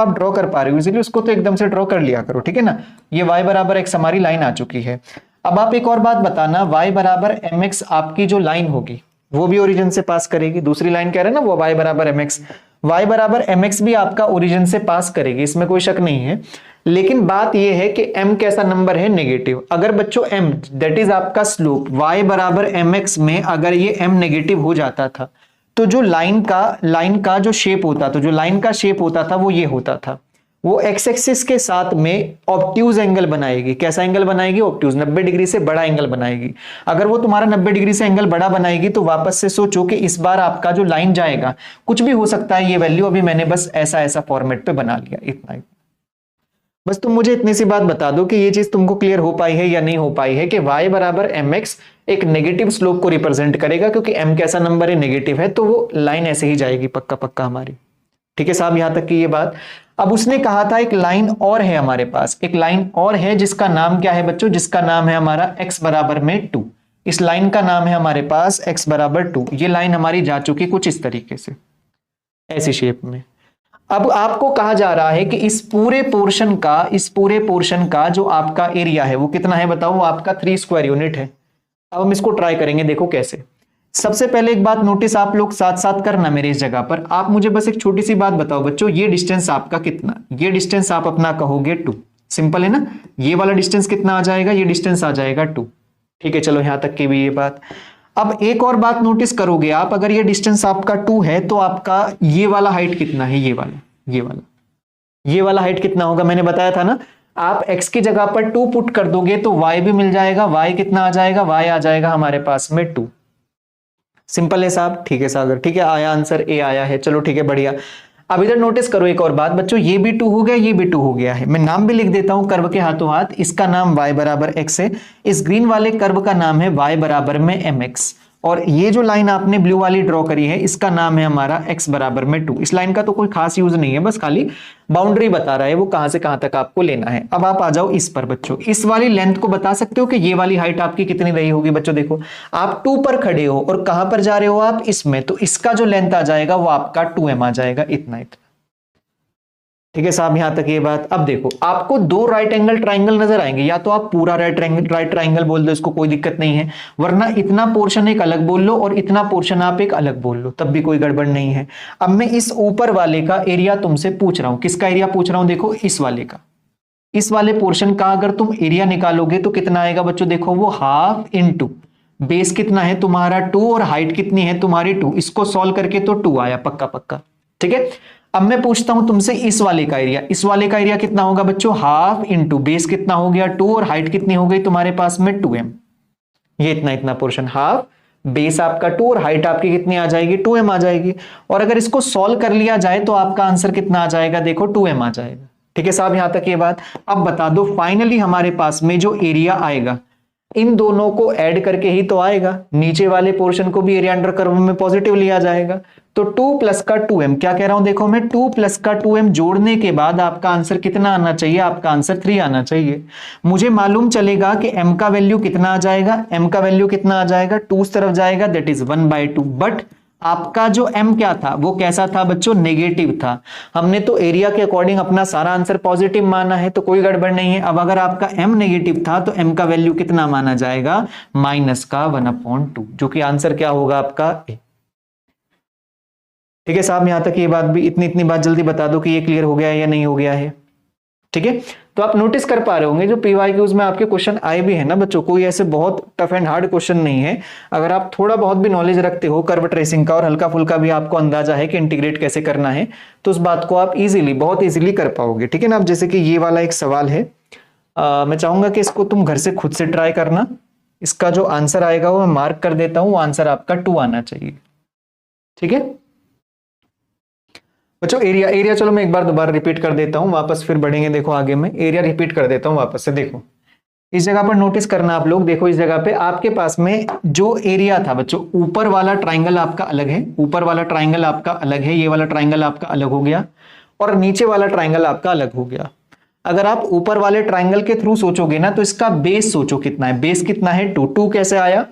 ड्रॉ कर पा रहे हो इजीली उसको तो एकदम से ड्रॉ कर लिया करो, ठीक है ना। ये y बराबर x हमारी लाइन आ चुकी है। अब आप एक और बात बताना, y बराबर mx आपकी जो लाइन होगी वो भी ओरिजिन से पास करेगी। दूसरी लाइन कह रहे हैं ना वो y बराबर mx, y बराबर mx भी आपका ओरिजिन से पास करेगी, इसमें कोई शक नहीं है। लेकिन बात यह है कि m कैसा नंबर है? नेगेटिव। अगर बच्चों m दैट इज आपका स्लोप y बराबर mx में अगर ये m नेगेटिव हो जाता था तो जो लाइन का जो शेप होता था, जो लाइन का शेप होता था वो ये होता था। वो एक्स एक्सिस के साथ में ऑब्ट्यूज एंगल बनाएगी। कैसा एंगल बनाएगी? ऑब्ट्यूज, 90 डिग्री से बड़ा एंगल बनाएगी। अगर वो तुम्हारा 90 डिग्री से एंगल बड़ा बनाएगी तो वापस से सोचो कि इस बार आपका जो लाइन जाएगा कुछ भी हो सकता है, ये वैल्यू अभी मैंने बस ऐसा ऐसा फॉर्मेट पे बना लिया, इतना ही। बस तुम मुझे इतनी सी बात बता दो कि ये चीज तुमको क्लियर हो पाई है या नहीं हो पाई है कि y बराबर mx एक नेगेटिव स्लोप को रिप्रेजेंट करेगा, क्योंकि m कैसा नंबर है? नेगेटिव है, तो वो लाइन ऐसे ही जाएगी पक्का पक्का हमारी। ठीक है साहब, यहां तक की ये बात। अब उसने कहा था एक लाइन और है हमारे पास, एक लाइन और है जिसका नाम क्या है बच्चों? जिसका नाम है हमारा x बराबर में 2। इस लाइन का नाम है हमारे पास x बराबर 2। ये लाइन हमारी जा चुकी कुछ इस तरीके से, ऐसी शेप में। अब आपको कहा जा रहा है कि इस पूरे पोर्शन का जो आपका एरिया है वो कितना है बताओ? वो आपका 3 स्क्वायर यूनिट है। अब हम इसको ट्राई करेंगे, देखो कैसे। सबसे पहले एक बात नोटिस आप लोग साथ साथ करना मेरे इस जगह पर। आप मुझे बस एक छोटी सी बात बताओ बच्चों, ये डिस्टेंस आपका कितना? ये डिस्टेंस आप अपना कहोगे 2। सिंपल है ना? ये वाला डिस्टेंस कितना आ जाएगा? ये डिस्टेंस आ जाएगा 2। ठीक है, चलो यहां तक की भी ये बात। अब एक और बात नोटिस करोगे आप, अगर ये डिस्टेंस आपका 2 है तो आपका ये वाला हाइट कितना है? ये वाला हाइट कितना होगा? मैंने बताया था ना, आप x की जगह पर 2 पुट कर दोगे तो y भी मिल जाएगा। y कितना आ जाएगा? y आ जाएगा हमारे पास में 2। सिंपल है साहब? ठीक है सागर, ठीक है, आया आंसर ए आया है। चलो ठीक है, बढ़िया। अब इधर नोटिस करो एक और बात बच्चों, ये भी 2 हो गया, ये भी 2 हो गया है। मैं नाम भी लिख देता हूं कर्व के हाथों हाथ। इसका नाम y बराबर x है, इस ग्रीन वाले कर्व का नाम है y बराबर में mx, और ये जो लाइन आपने ब्लू वाली ड्रॉ करी है इसका नाम है हमारा x बराबर में 2। इस लाइन का तो कोई खास यूज नहीं है, बस खाली बाउंड्री बता रहा है वो कहां से कहां तक आपको लेना है। अब आप आ जाओ इस पर बच्चों, इस वाली लेंथ को बता सकते हो कि ये वाली हाइट आपकी कितनी रही होगी? बच्चों देखो, आप 2 पर खड़े हो और कहां पर जा रहे हो आप? इसमें, तो इसका जो लेंथ आ जाएगा वो आपका 2m आ जाएगा, इतना। ठीक है साहब, यहां तक ये बात। अब देखो, आपको 2 राइट एंगल ट्राइंगल नजर आएंगे, या तो आप पूरा राइट ट्राइंगल बोल दो, इसको कोई दिक्कत नहीं है, वरना इतना पोर्शन एक अलग बोल लो और इतना पोर्शन आप एक अलग बोल लो, तब भी कोई गड़बड़ नहीं है। अब मैं इस ऊपर वाले का एरिया तुमसे पूछ रहा हूं। किसका एरिया पूछ रहा हूं? देखो इस वाले का। इस वाले पोर्शन का अगर तुम एरिया निकालोगे तो कितना आएगा बच्चों? देखो वो हाफ इंटू बेस कितना है तुम्हारा 2 और हाइट कितनी है तुम्हारी 2। इसको सॉल्व करके तो 2 आया पक्का पक्का। ठीक है, अब मैं पूछता हूं तुमसे इस वाले का एरिया। इस वाले का एरिया कितना होगा बच्चों? हाफ इंटू बेस कितना हो गया 2 और हाइट कितनी हो गई तुम्हारे पास में 2m। ये इतना इतना पोर्शन, हाफ बेस आपका 2 और हाइट आपकी कितनी आ जाएगी? 2m आ जाएगी। और अगर इसको सॉल्व कर लिया जाए तो आपका आंसर कितना आ जाएगा? देखो 2m आ जाएगा। ठीक है साहब, यहां तक ये बात। अब बता दो फाइनली हमारे पास में जो एरिया आएगा इन दोनों को ऐड करके ही तो आएगा। नीचे वाले पोर्शन को भी एरिया अंडर कर्व में पॉजिटिव लिया जाएगा, तो 2 प्लस का 2m, क्या कह रहा हूं देखो मैं, 2 प्लस का 2m जोड़ने के बाद आपका आंसर कितना आना चाहिए? आपका आंसर 3 आना चाहिए। मुझे मालूम चलेगा कि m का वैल्यू कितना आ जाएगा? m का वैल्यू कितना आ जाएगा? 2 तरफ जाएगा, दैट इज 1/2। बट आपका जो m क्या था वो कैसा था बच्चों? नेगेटिव था। हमने तो एरिया के अकॉर्डिंग अपना सारा आंसर पॉजिटिव माना है, तो कोई गड़बड़ नहीं है। अब अगर आपका m नेगेटिव था तो m का वैल्यू कितना माना जाएगा? माइनस का 1/2, जो कि आंसर क्या होगा आपका? a। ठीक है साहब, यहां तक ये बात भी, इतनी बात जल्दी बता दो कि ये क्लियर हो गया है या नहीं हो गया है। ठीक है, तो आप नोटिस कर पा रहे होंगे जो PYQs में आपके क्वेश्चन आए भी है ना बच्चों, कोई ऐसे बहुत टफ एंड हार्ड क्वेश्चन नहीं है। अगर आप थोड़ा बहुत भी नॉलेज रखते हो कर्व ट्रेसिंग का और हल्का फुल्का भी आपको अंदाजा है कि इंटीग्रेट कैसे करना है, तो उस बात को आप इजीली, बहुत इजीली कर पाओगे। ठीक है ना। अब जैसे कि ये वाला एक सवाल है, मैं चाहूंगा कि इसको तुम घर से खुद से ट्राई करना। इसका जो आंसर आएगा वो मैं मार्क कर देता हूं, आंसर आपका 2 आना चाहिए। ठीक है बच्चों, एरिया चलो मैं एक बार दोबारा रिपीट कर देता हूं, वापस फिर बढ़ेंगे। देखो आगे में एरिया रिपीट कर देता हूं वापस से। देखो इस जगह पर नोटिस करना आप लोग, देखो इस जगह पे आपके पास में जो एरिया था बच्चों, ऊपर वाला ट्राइंगल आपका अलग है, ऊपर वाला ट्राइंगल आपका अलग है, ये वाला ट्राइंगल आपका अलग हो गया, और नीचे वाला ट्राइंगल आपका अलग हो गया। अगर आप ऊपर वाले ट्राइंगल के थ्रू सोचोगे ना तो इसका बेस सोचो कितना है। बेस कितना है? 2 कैसे आया?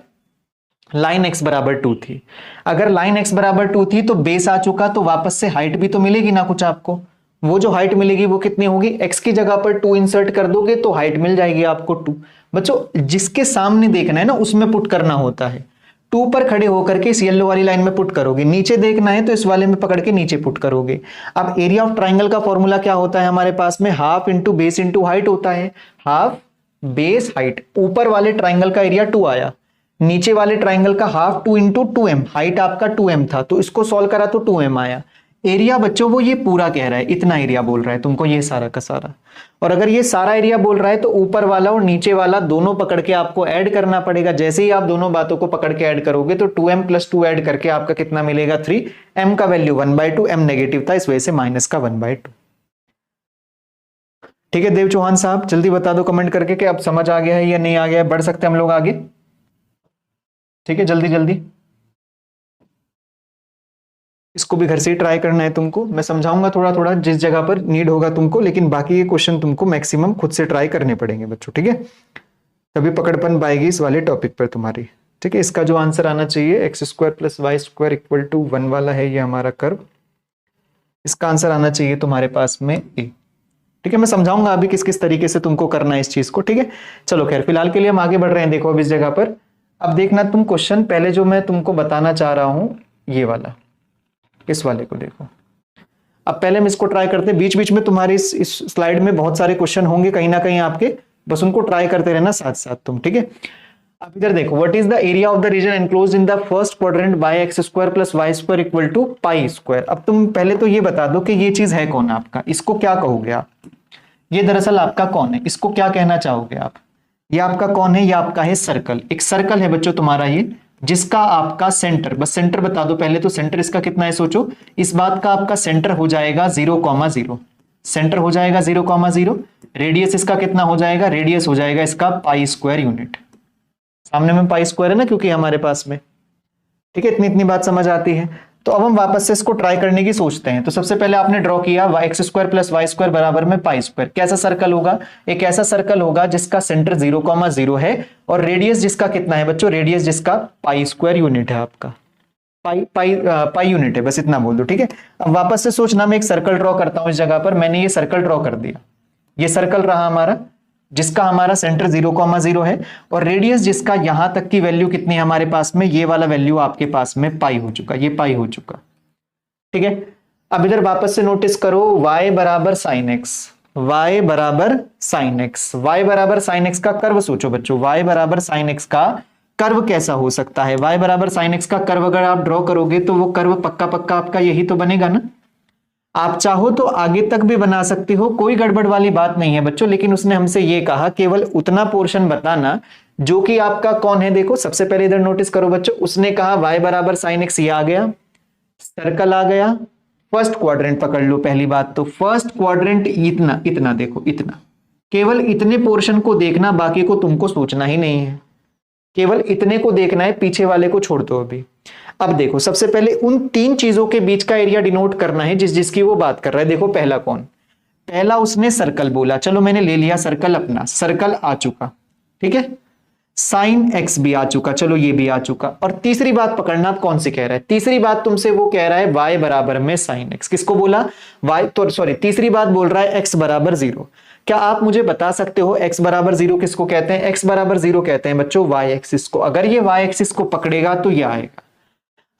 लाइन x बराबर 2 थी। अगर लाइन x बराबर 2 थी तो बेस आ चुका, तो वापस से हाइट भी तो मिलेगी ना कुछ आपको। वो जो हाइट मिलेगी वो कितनी होगी? x की जगह पर 2 इंसर्ट कर दोगे तो हाइट मिल जाएगी आपको 2। बच्चों जिसके सामने देखना है ना उसमें पुट करना होता है। 2 पर खड़े होकर के इस येलो वाली लाइन में पुट करोगे, नीचे देखना है तो इस वाले में पकड़ के नीचे पुट करोगे। अब एरिया ऑफ ट्राइंगल का फॉर्मूला क्या होता है हमारे पास में? Half into base into height होता है। हाफ बेस हाइट, ऊपर वाले ट्राइंगल का एरिया 2 आया, नीचे वाले ट्राइंगल का हाफ 2 इंटू 2m, हाइट आपका 2m था, तो इसको सॉल्व करा तो 2m आया। एरिया बच्चों वो ये पूरा कह रहा है, इतना एरिया बोल रहा है तुमको, ये सारा का सारा। और अगर ये सारा एरिया बोल रहा है तो ऊपर वाला और नीचे वाला दोनों पकड़ के आपको ऐड करना पड़ेगा। जैसे ही आप दोनों बातों को पकड़ के ऐड करोगे तो 2m + 2 ऐड करके आपका कितना मिलेगा 3। m का वैल्यू 1/2, m नेगेटिव था इस वजह से माइनस का 1/2। ठीक है देव चौहान साहब, जल्दी बता दो कमेंट करके कि अब समझ आ गया है या नहीं आ गया है। बढ़ सकते हम लोग आगे। ठीक है जल्दी जल्दी, इसको भी घर से ही ट्राई करना है तुमको। मैं समझाऊंगा थोड़ा थोड़ा जिस जगह पर नीड होगा तुमको, लेकिन बाकी के क्वेश्चन तुमको मैक्सिमम खुद से ट्राई करने पड़ेंगे बच्चों। ठीक है, तभी पकड़पन पाएगी इस वाले टॉपिक पर तुम्हारी। ठीक है, इसका जो आंसर आना चाहिए x² + y² = 1 वाला है ये हमारा कर्व, इसका आंसर आना चाहिए तुम्हारे पास में a। ठीक है, मैं समझाऊंगा अभी किस किस तरीके से तुमको करना है इस चीज को। ठीक है, चलो खैर फिलहाल के लिए हम आगे बढ़ रहे हैं। देखो अब इस जगह पर अब देखना तुम क्वेश्चन, पहले जो मैं तुमको बताना चाह रहा हूं ये वाला, इस वाले को देखो। अब पहले हम इसको ट्राई करते हैं। बीच बीच में तुम्हारी इस स्लाइड में बहुत सारे क्वेश्चन होंगे कहीं ना कहीं आपके, बस उनको ट्राई करते रहना साथ साथ तुम। ठीक है, अब इधर देखो, what is the area of the region enclosed in the first quadrant by x² + y² = π²। अब तुम पहले तो ये बता दो कि ये चीज है कौन आपका, इसको क्या कहोगे आप? ये दरअसल आपका कौन है, इसको क्या कहना चाहोगे आप? ये आपका कौन है? ये आपका है सर्कल। एक सर्कल है बच्चों तुम्हारा ये, जिसका आपका सेंटर, बस सेंटर बता दो पहले तो। सेंटर इसका कितना है सोचो, इस बात का आपका सेंटर हो जाएगा 0,0, सेंटर हो जाएगा 0,0। रेडियस इसका कितना हो जाएगा? रेडियस हो जाएगा इसका π² यूनिट। सामने में π² है ना क्योंकि हमारे पास में। ठीक है, इतनी बात समझ आती है। तो अब हम वापस से इसको ट्राई करने की सोचते हैं। तो सबसे पहले आपने ड्रॉ किया x² + y² = π²। कैसा सर्कल होगा? एक ऐसा सर्कल होगा जिसका सेंटर 0,0 है और रेडियस जिसका कितना है बच्चों? रेडियस जिसका π² यूनिट है आपका, पाई यूनिट है, बस इतना बोल दो। ठीक है, अब वापस से सोचना, मैं एक सर्कल ड्रॉ करता हूं इस जगह पर। मैंने ये सर्कल ड्रॉ कर दिया, ये सर्कल रहा हमारा जिसका हमारा सेंटर 0,0 है और रेडियस जिसका यहां तक की वैल्यू कितनी है हमारे पास में? ये वाला वैल्यू आपके पास में पाई हो चुका, ये पाई हो चुका। ठीक है, अब इधर वापस से नोटिस करो, y = sin x, y = sin x, y = sin x का कर्व सोचो बच्चों। y = sin x का कर्व कैसा हो सकता है? y = sin x का कर्व अगर आप ड्रॉ करोगे तो वो कर्व पक्का पक्का आपका यही तो बनेगा ना। आप चाहो तो आगे तक भी बना सकती हो, कोई गड़बड़ वाली बात नहीं है बच्चों। लेकिन उसने हमसे ये कहा केवल उतना पोर्शन बताना जो कि आपका कौन है। देखो सबसे पहले इधर नोटिस करो बच्चों, उसने कहा y = sin x, ये आ गया, सर्कल आ गया, फर्स्ट क्वाड्रेंट पकड़ लो। पहली बात तो फर्स्ट क्वाड्रेंट इतना इतना देखो, इतना, केवल इतने पोर्शन को देखना, बाकी को तुमको सोचना ही नहीं है, केवल इतने को देखना है, पीछे वाले को छोड़ दो अभी। अब देखो सबसे पहले उन 3 चीजों के बीच का एरिया डिनोट करना है जिसकी वो बात कर रहा है। देखो पहला कौन? पहला उसने सर्कल बोला, चलो मैंने ले लिया सर्कल अपना, सर्कल आ चुका। ठीक है, sin x भी आ चुका, चलो ये भी आ चुका। और तीसरी बात पकड़ना, कौन सी कह रहा है? तीसरी बात तुमसे वो कह रहा है y = sin x। किसको बोला? y तो सॉरी, तीसरी बात बोल रहा है x = 0। क्या आप मुझे बता सकते हो x = 0 किसको कहते हैं? x = 0 कहते हैं बच्चों y एक्सिस को। अगर ये y एक्सिस को पकड़ेगा तो ये आएगा।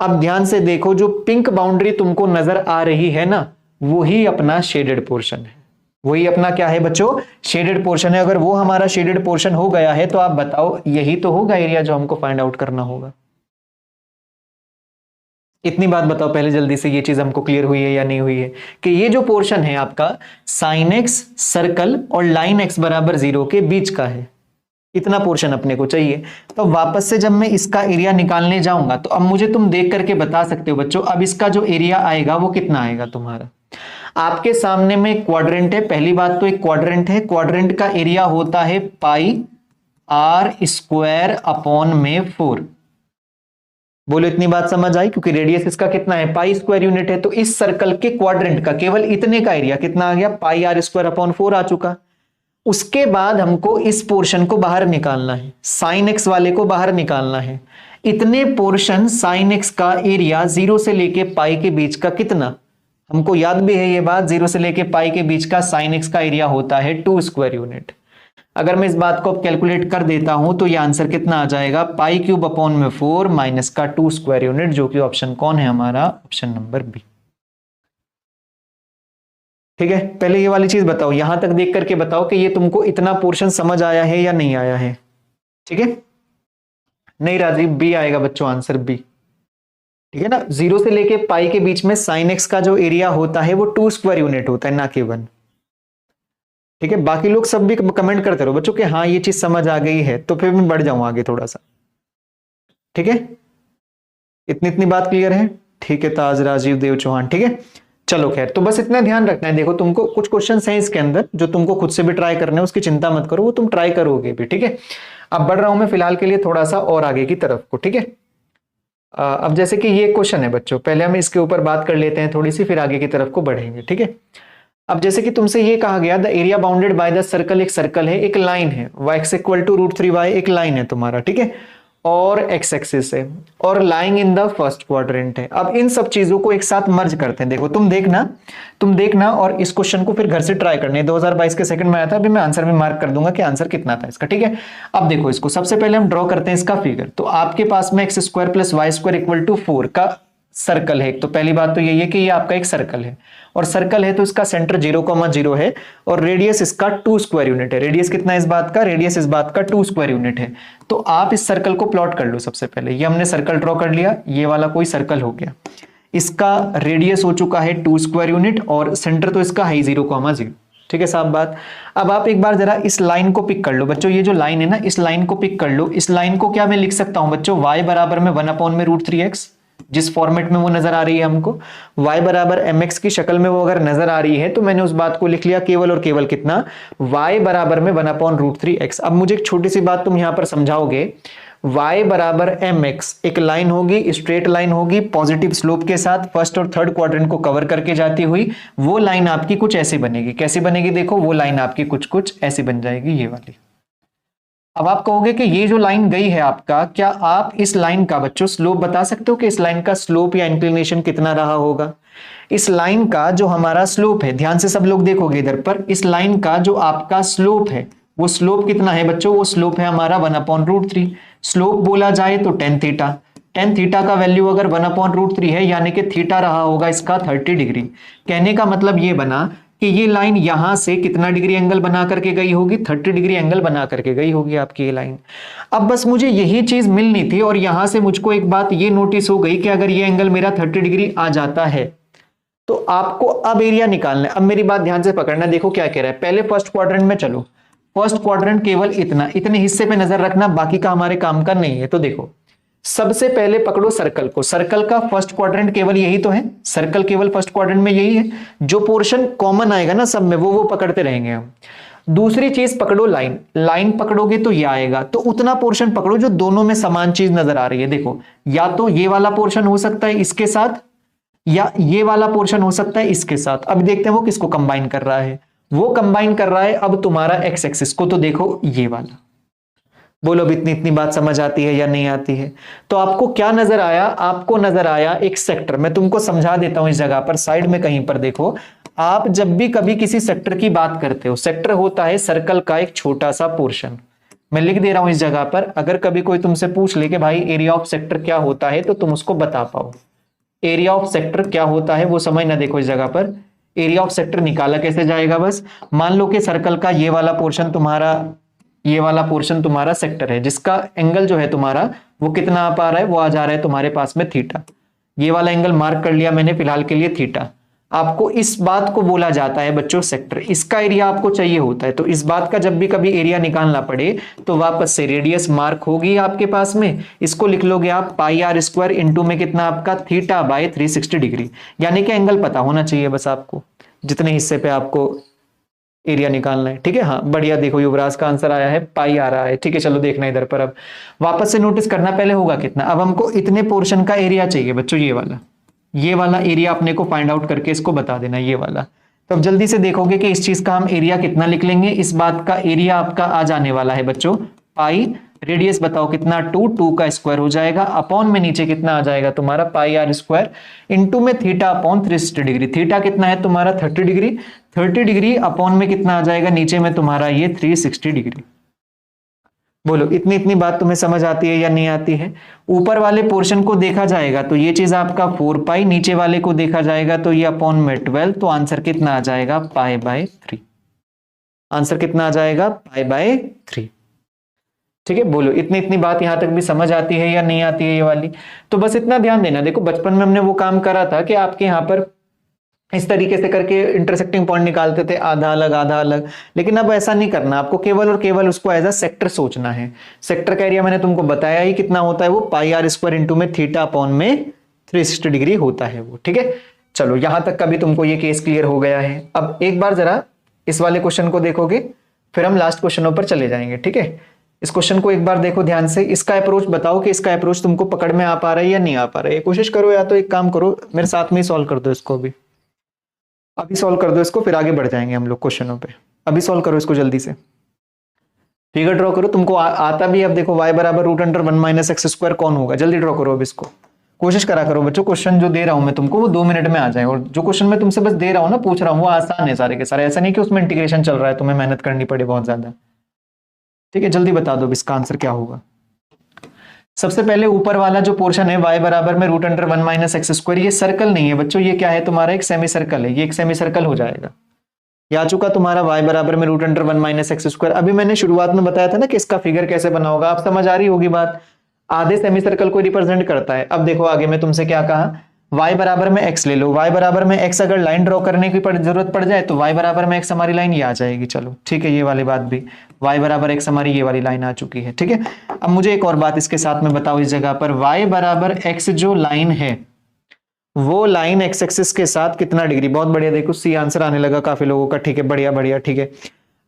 अब ध्यान से देखो, जो पिंक बाउंड्री तुमको नजर आ रही है ना, वही अपना शेडेड पोर्शन है। वही अपना क्या है बच्चों? शेडेड पोर्शन है। अगर वो हमारा शेडेड पोर्शन हो गया है तो आप बताओ यही तो होगा एरिया जो हमको फाइंड आउट करना होगा। इतनी बात बताओ पहले जल्दी से, ये चीज हमको क्लियर हुई है या नहीं हुई है कि ये जो पोर्शन है आपका sin x सर्कल और लाइन x = 0 के बीच का है, इतना पोर्शन अपने को चाहिए। तो वापस से जब मैं इसका एरिया निकालने जाऊंगा तो अब मुझे तुम देख करके बता सकते हो बच्चों, अब इसका जो एरिया आएगा वो कितना आएगा तुम्हारा? आपके सामने में एक क्वाड्रेंट है, पहली बात तो एक क्वाड्रेंट है, क्वाड्रेंट का एरिया होता है πr²/4। बोलो इतनी बात समझ आई? क्योंकि रेडियस इसका कितना है? π² यूनिट है। तो इस सर्कल के क्वाड्रेंट का केवल इतने का एरिया कितना आ गया? πr²/4 आ चुका। उसके बाद हमको इस पोर्शन को बाहर निकालना है, sin x वाले को बाहर निकालना है। इतने पोर्शन sin x का एरिया 0 से लेके पाई के बीच का कितना? हमको याद भी है ये बात, 0 से लेके पाई के बीच का sin x का एरिया होता है 2² यूनिट। अगर मैं इस बात को कैलकुलेट कर देता हूं तो ये आंसर कितना आ जाएगा? π³ / 4 - का 2² यूनिट, जो कि ऑप्शन कौन है हमारा? Option number B. ठीक है, पहले ये वाली चीज बताओ, यहां तक देख करके बताओ कि ये तुमको इतना पोर्शन समझ आया है या नहीं आया है। ठीक है, नहीं राजीव, बी आएगा बच्चों, आंसर बी। ठीक है ना। 0 से लेके पाई के बीच में साइन एक्स का जो एरिया होता है वो 2 स्क्वायर यूनिट होता है, ना कि 1। ठीक है, बाकी लोग सब भी कमेंट करते रहो बच्चों कि हाँ ये चीज समझ आ गई है, तो फिर मैं बढ़ जाऊं आगे थोड़ा सा। ठीक है, इतनी इतनी बात क्लियर है। ठीक है, ताज राजीव देव चौहान, ठीक है। चलो खैर, तो बस इतना ध्यान रखना है। देखो तुमको कुछ क्वेश्चंस हैं इसके अंदर जो तुमको खुद से भी ट्राई करने हैं, उसकी चिंता मत करो, वो तुम ट्राई करोगे भी। ठीक है, अब बढ़ रहा हूं मैं फिलहाल के लिए थोड़ा सा और आगे की तरफ को। ठीक है, अब जैसे कि ये क्वेश्चन है बच्चों, पहले हम इसके ऊपर बात कर लेते हैं थोड़ी सी, फिर आगे की तरफ को बढ़ेंगे। ठीक है, अब जैसे कि तुमसे ये कहा गया the area bounded by the circle, एक सर्कल है, एक लाइन है, y इक्वल टू √3y, एक लाइन है तुम्हारा। ठीक है, और x एक्सिस है, और lying in the first quadrant है। अब इन सब चीजों को एक साथ मर्ज करते हैं। देखो तुम देखना और इस क्वेश्चन को फिर घर से ट्राई करने। 2022 के सेकंड में आया था, अभी मैं आंसर भी मार्क कर दूंगा कि आंसर कितना था इसका। ठीक है, अब देखो इसको सबसे पहले हम ड्रॉ करते हैं इसका फिगर। तो आपके पास में x² + y² इक्वल टू 4 का सर्कल है। तो पहली बात तो यही है कि ये आपका एक सर्कल है, और सर्कल है तो इसका सेंटर 0,0 है, और रेडियस इसका 2 स्क्वायर यूनिट है। रेडियस कितना है इस बात का? रेडियस इस बात का 2 स्क्वायर यूनिट है। तो आप इस सर्कल को प्लॉट कर लो। सबसे पहले ये हमने सर्कल ड्रॉ कर लिया, ये वाला कोई सर्कल हो गया, इसका रेडियस हो चुका है 2 स्क्वायर यूनिट, और सेंटर तो इसका है 0,0। ठीक है, साफ बात। अब आप एक बार जरा इस लाइन को पिक कर लो बच्चों, ये जो लाइन है ना, इस लाइन को पिक कर लो। इस लाइन को क्या मैं लिख सकता हूं बच्चों? y बराबर में 1/√3x, जिस फॉर्मेट में वो नजर आ रही है हमको, y बराबर mx की शक्ल में वो अगर नजर आ रही है, तो मैंने उस बात को लिख लिया केवल और केवल कितना? y बराबर में 1/√3x। अब मुझे एक छोटी सी बात तुम यहां पर समझाओगे, y बराबर mx एक लाइन होगी, स्ट्रेट लाइन होगी, पॉजिटिव स्लोप के साथ, फर्स्ट और थर्ड क्वाड्रेंट को कवर करके जाती हुई। वो लाइन आपकी कुछ ऐसी बनेगी। कैसी बनेगी? देखो वो लाइन आपकी कुछ कुछ ऐसी बन जाएगी, ये वाली। अब आप कहोगे कि ये जो लाइन गई है आपका, क्या आप इस लाइन का बच्चों स्लोप बता सकते हो कि इस लाइन का स्लोप या इंक्लिनेशन कितना रहा होगा? इस लाइन का जो हमारा स्लोप है, ध्यान से सब लोग देखोगे इधर पर, इस लाइन का जो आपका स्लोप है, वो स्लोप कितना है बच्चों? वो स्लोप है हमारा 1/√3। स्लोप बोला जाए तो tan थीटा। tan थीटा का वैल्यू अगर 1/√3 है, यानी कि थीटा रहा होगा इसका 30 डिग्री। कहने का मतलब ये बना कि ये लाइन यहां से कितना डिग्री एंगल बना करके गई होगी? 30 डिग्री एंगल बना करके गई होगी आपकी ये लाइन। अब बस मुझे यही चीज मिलनी थी, और यहां से मुझको एक बात ये नोटिस हो गई कि अगर ये एंगल मेरा 30 डिग्री आ जाता है, तो आपको अब एरिया निकालना है। अब मेरी बात ध्यान से पकड़ना, देखो क्या कह रहा है। पहले फर्स्ट क्वाड्रेंट में चलो, फर्स्ट क्वाड्रेंट केवल इतने हिस्से पे नजर रखना, बाकी का हमारे काम का नहीं है। तो देखो सबसे पहले पकड़ो सर्कल को, सर्कल का फर्स्ट क्वाड्रेंट केवल यही तो है, सर्कल केवल फर्स्ट क्वाड्रेंट में यही है। जो पोर्शन कॉमन आएगा ना सब में, वो पकड़ते रहेंगे हम। दूसरी चीज पकड़ो लाइन, लाइन पकड़ोगे तो ये आएगा, तो उतना पोर्शन पकड़ो जो दोनों में समान चीज नजर आ रही है। देखो या तो ये वाला पोर्शन हो सकता है इसके साथ, या ये वाला पोर्शन हो सकता है इसके साथ। अब देखते हैं वो किसको कंबाइन कर रहा है। वो कंबाइन कर रहा है अब तुम्हारा एक्स एक्सिस को, तो देखो ये वाला। बोलो अब इतनी बात समझ आती है या नहीं आती है? तो आपको क्या नजर आया? आपको नजर आया एक सेक्टर। मैं तुमको समझा देता हूं इस जगह पर, साइड में कहीं पर देखो। आप जब भी कभी किसी सेक्टर की बात करते हो, सेक्टर होता है सर्कल का एक छोटा सा पोर्शन। मैं लिख दे रहा हूं इस जगह पर, अगर कभी कोई तुमसे पूछ ले कि भाई एरिया ऑफ सेक्टर क्या होता है, तो तुम उसको बता पाओ। एरिया ऑफ सेक्टर क्या होता है वो समझना। देखो इस जगह पर एरिया ऑफ सेक्टर निकाला कैसे जाएगा? बस मान लो कि सर्कल का ये वाला पोर्शन तुम्हारा, ये वाला पोर्शन तुम्हारा सेक्टर है, जिसका एंगल जो है तुम्हारा वो कितना आ पा रहा है? वो आ जा रहा है तुम्हारे पास में थीटा। ये वाला एंगल मार्क कर लिया मैंने फिलहाल के लिए थीटा। आपको इस बात को बोला जाता है बच्चों सेक्टर। इसका एरिया आपको चाहिए होता है, तो इस बात का जब भी कभी एरिया निकालना पड़े तो वापस से रेडियस मार्क होगी आपके पास में, इसको लिख लोगे आप πr² इंटू में कितना आपका θ/360 डिग्री, यानी कि एंगल पता होना चाहिए बस आपको, जितने हिस्से पे आपको एरिया निकालना है। ठीक है, हाँ बढ़िया। देखो युवराज का आंसर आया है, पाई आ रहा है। ठीक है, चलो देखना इधर पर। अब वापस से नोटिस करना पहले होगा कितना। अब हमको इतने पोर्शन का एरिया चाहिए बच्चों, ये वाला एरिया अपने को फाइंड आउट करके इसको बता देना, ये वाला। तो अब जल्दी से देखोगे कि इस चीज का हम एरिया कितना लिख लेंगे। इस बात का एरिया आपका आ जाने वाला है बच्चों पाई, रेडियस बताओ कितना? 2 का स्क्वायर हो जाएगा, अपॉन में नीचे कितना आ जाएगा तुम्हारा πr² इंटू में θ/360 डिग्री। थीटा कितना है तुम्हारा? 30 डिग्री। 30 डिग्री अपॉन में कितना आ जाएगा नीचे में तुम्हारा? ये 360 डिग्री। बोलो इतनी बात तुम्हें समझ आती है या नहीं आती है? ऊपर वाले पोर्शन को देखा जाएगा तो ये चीज आपका 4π, नीचे वाले को देखा जाएगा तो ये अपॉन में 12, तो आंसर कितना आ जाएगा? π/3। आंसर कितना आ जाएगा? π/3। ठीक है, बोलो इतनी इतनी बात यहां तक भी समझ आती है या नहीं आती है ये वाली? तो बस इतना ध्यान देना। देखो बचपन में हमने वो काम करा था कि आपके यहाँ पर इस तरीके से करके इंटरसेक्टिंग पॉइंट निकालते थे, आधा अलग आधा अलग, लेकिन अब ऐसा नहीं करना। आपको केवल और केवल उसको एज अ सेक्टर सोचना है। सेक्टर का एरिया मैंने तुमको बताया ही कितना होता है, वो पाई आर स्क्वायर इंटू में थीटा अपॉन में 360 डिग्री होता है वो। ठीक है, चलो यहां तक का भी तुमको ये केस क्लियर हो गया है। अब एक बार जरा इस वाले क्वेश्चन को देखोगे, फिर हम लास्ट क्वेश्चनों पर चले जाएंगे। ठीक है, इस क्वेश्चन को एक बार देखो ध्यान से, इसका अप्रोच बताओ कि इसका अप्रोच तुमको पकड़ में आ पा रहा है या नहीं आ पा रहा है। कोशिश करो, या तो एक काम करो मेरे साथ में ही सॉल्व कर दो इसको, अभी सॉल्व कर दो इसको, फिर आगे बढ़ जाएंगे हम लोग क्वेश्चनों पे। अभी सॉल्व करो इसको जल्दी से, फिगर ड्रॉ करो। तुमको आता भी, अब देखो y बराबर root under 1 minus x square कौन होगा, जल्दी ड्रॉ करो अब इसको। कोशिश करा करो बच्चों, क्वेश्चन जो दे रहा हूं मैं तुमको वो 2 मिनट में आ जाए, और जो क्वेश्चन मैं तुमसे बस दे रहा हूं ना, पूछ रहा हूं, वो आसान है सारे के सारे। ऐसा नहीं कि उसमें इंटीग्रेशन चल रहा है, तुम्हें मेहनत करनी पड़े बहुत ज्यादा। ठीक है, जल्दी बता दो इसका आंसर क्या होगा। सबसे पहले ऊपर वाला जो पोर्शन है y बराबर में root under 1 minus x square, ये सर्कल नहीं है बच्चों, ये क्या है तुम्हारा, एक सेमी सर्कल है। ये एक सेमी सर्कल हो जाएगा। ये आ चुका तुम्हारा y बराबर में root under 1 minus x square. अभी मैंने शुरुआत में बताया था ना कि इसका फिगर कैसे बना होगा, आप समझ आ रही होगी बात। आधे सेमी सर्कल को रिप्रेजेंट करता है। अब देखो आगे मैं तुमसे क्या कहा, y बराबर में x ले लो। y बराबर में x अगर लाइन ड्रॉ करने की जरूरत पड़ जाए तो y बराबर में x हमारी लाइन ये आ जाएगी। चलो ठीक है, ये वाली बात भी, y बराबर x हमारी ये वाली लाइन आ चुकी है। ठीक है, अब मुझे एक और बात इसके साथ में बताओ, इस जगह पर y बराबर x जो लाइन है, वो लाइन एक्स एक्सिस के साथ कितना डिग्री, बहुत बढ़िया, देखो सी आंसर आने लगा काफी लोगों का। ठीक है, बढ़िया बढ़िया। ठीक है,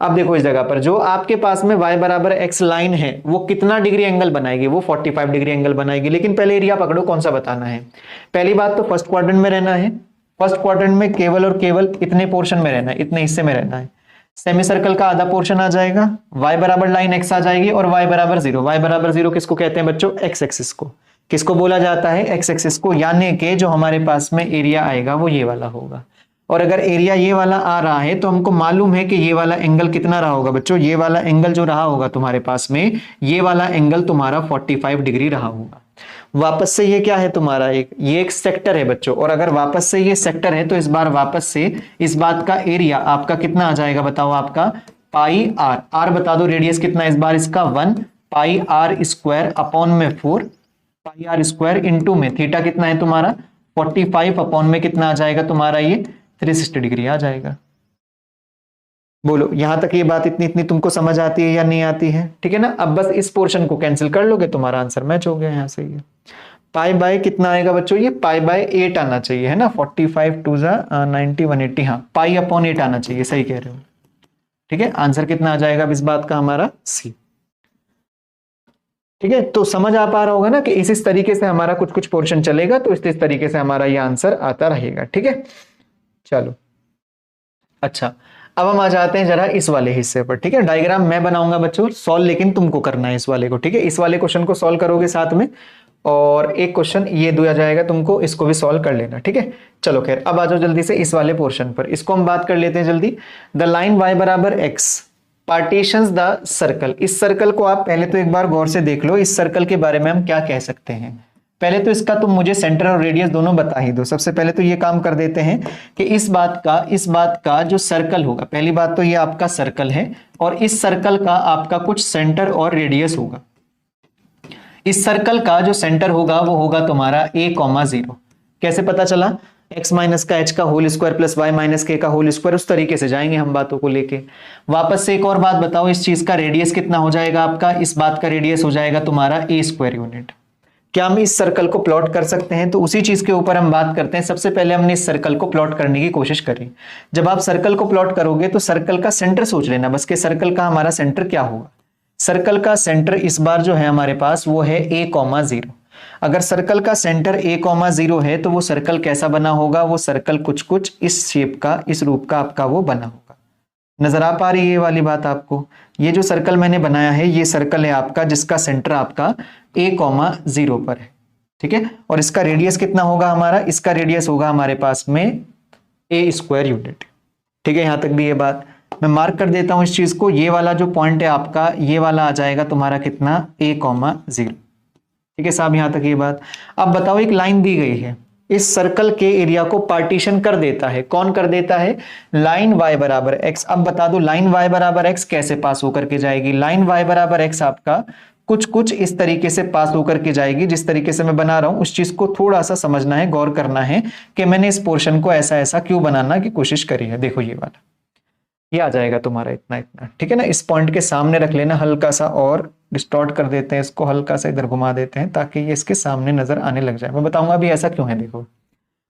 अब देखो इस जगह पर जो आपके पास में y बराबर x लाइन है, वो कितना डिग्री एंगल बनाएगी, वो 45 डिग्री एंगल बनाएगी। लेकिन पहले एरिया पकड़ो, कौन सा बताना है। पहली बात तो फर्स्ट क्वाड्रेंट में रहना है। फर्स्ट क्वाड्रेंट में केवल और केवल इतने पोर्शन में रहना है, इतने हिस्से में रहना है। सेमी सर्कल का आधा पोर्शन आ जाएगा, y बराबर लाइन x आ जाएगी, और y बराबर 0। y बराबर 0 किसको कहते हैं बच्चों, x एक्सिस को। किसको बोला जाता है, x एक्सिस को। यानी कि जो हमारे पास में एरिया आएगा वो ये वाला होगा। और अगर एरिया ये वाला आ रहा है तो हमको मालूम है कि ये वाला एंगल कितना रहा होगा बच्चों, ये वाला एंगल जो रहा होगा तुम्हारे पास में, ये वाला एंगल तुम्हारा 45 डिग्री रहा होगा। वापस से ये क्या है तुम्हारा, ये एक सेक्टर है बच्चों। और अगर वापस से ये सेक्टर है तो इस बार वापस से इस बात का एरिया आपका कितना आ जाएगा, बताओ आपका पाई आर। आर बता दो, रेडियस कितना इस बार इसका 1 पाई आर स्क्वायर अपॉन में 4 पाई आर स्क्वायर इंटू में थीटा कितना है तुम्हारा 45 अपॉन में कितना आ जाएगा तुम्हारा, ये 360 डिग्री आ जाएगा। बोलो यहां तक ये बात इतनी इतनी तुमको समझ आती है या नहीं आती है? ठीक है ना, अब बस इस पोर्शन को कैंसिल कर लोगे, तुम्हारा आंसर मैच हो गया यहां से। ये पाई बाय कितना आएगा बच्चों, ये पाई बाय 8 आना चाहिए, है ना। 45 टू 90 180, हाँ पाई अपॉन 8 आना चाहिए, सही कह रहे हो। ठीक है, आंसर कितना आ जाएगा इस बात का, हमारा सी। ठीक है, तो समझ आ पा रहा होगा ना कि इस तरीके से हमारा कुछ कुछ पोर्शन चलेगा, तो इस तरीके से हमारा ये आंसर आता रहेगा। ठीक है, चलो अच्छा, अब हम आ जाते हैं जरा इस वाले हिस्से पर। ठीक है, डायग्राम मैं बनाऊंगा बच्चों, सॉल्व लेकिन तुमको करना है इस वाले को। ठीक है, इस वाले क्वेश्चन को सॉल्व करोगे साथ में, और एक क्वेश्चन ये दिया जाएगा तुमको, इसको भी सॉल्व कर लेना। ठीक है, चलो खैर अब आ जाओ जल्दी से इस वाले पोर्शन पर, इसको हम बात कर लेते हैं जल्दी। द लाइन y बराबर x पार्टीशंस द सर्कल। इस सर्कल को आप पहले तो एक बार गौर से देख लो, इस सर्कल के बारे में हम क्या कह सकते हैं। पहले तो इसका तुम मुझे सेंटर और रेडियस दोनों बता ही दो। सबसे पहले तो ये काम कर देते हैं कि इस बात का जो सर्कल होगा, पहली बात तो ये आपका सर्कल है, और इस सर्कल का आपका कुछ सेंटर और रेडियस होगा। इस सर्कल का जो सेंटर होगा वो होगा तुम्हारा a,0। कैसे पता चला, x माइनस का h का whole square plus y minus k का होल स्क्वायर, उस तरीके से जाएंगे हम बातों को लेके। वापस से एक और बात बताओ, इस चीज का रेडियस कितना हो जाएगा आपका, इस बात का रेडियस हो जाएगा तुम्हारा a स्क्वायर यूनिट। क्या हम इस सर्कल को प्लॉट कर सकते हैं? तो उसी चीज के ऊपर हम बात करते हैं। सबसे पहले हमने इस सर्कल को प्लॉट करने की कोशिश करी। जब आप सर्कल को प्लॉट करोगे तो सर्कल का सेंटर सोच लेना बस, के सर्कल का हमारा सेंटर क्या होगा। सर्कल का सेंटर इस बार जो है हमारे पास वो है a,0। अगर सर्कल का सेंटर a,0 है तो वो सर्कल कैसा बना होगा, वो सर्कल कुछ कुछ इस शेप का, इस रूप का आपका वो बना होगा। नजर आ पा रही है ये वाली बात आपको? ये जो सर्कल मैंने बनाया है ये सर्कल है आपका, जिसका सेंटर आपका a,0 पर है। ठीक है, और इसका रेडियस कितना होगा हमारा, इसका रेडियस होगा हमारे पास में a स्क्वायर यूनिट। ठीक है, यहां तक भी ये बात मैं मार्क कर देता हूं इस चीज को। ये वाला जो पॉइंट है आपका, ये वाला आ जाएगा तुम्हारा कितना, a,0। ठीक है साहब, यहां तक ये बात। अब बताओ, एक लाइन दी गई है, इस सर्कल के एरिया को पार्टीशन कर देता है। कौन कर देता है? लाइन y बराबर x। अब बता दो लाइन y बराबर x कैसे पास होकर के जाएगी। लाइन y बराबर x आपका कुछ कुछ इस तरीके से पास होकर के जाएगी। जिस तरीके से मैं बना रहा हूं उस चीज को थोड़ा सा समझना है, गौर करना है कि मैंने इस पोर्शन को ऐसा ऐसा क्यों बनाना की कोशिश करी है। देखो ये वाला, ये आ जाएगा तुम्हारा इतना इतना, ठीक है ना। इस पॉइंट के सामने रख लेना, हल्का सा और डिस्टॉर्ट कर देते हैं इसको, हल्का सा इधर घुमा देते हैं ताकि ये इसके सामने नजर आने लग जाए। मैं बताऊंगा अभी ऐसा क्यों है। देखो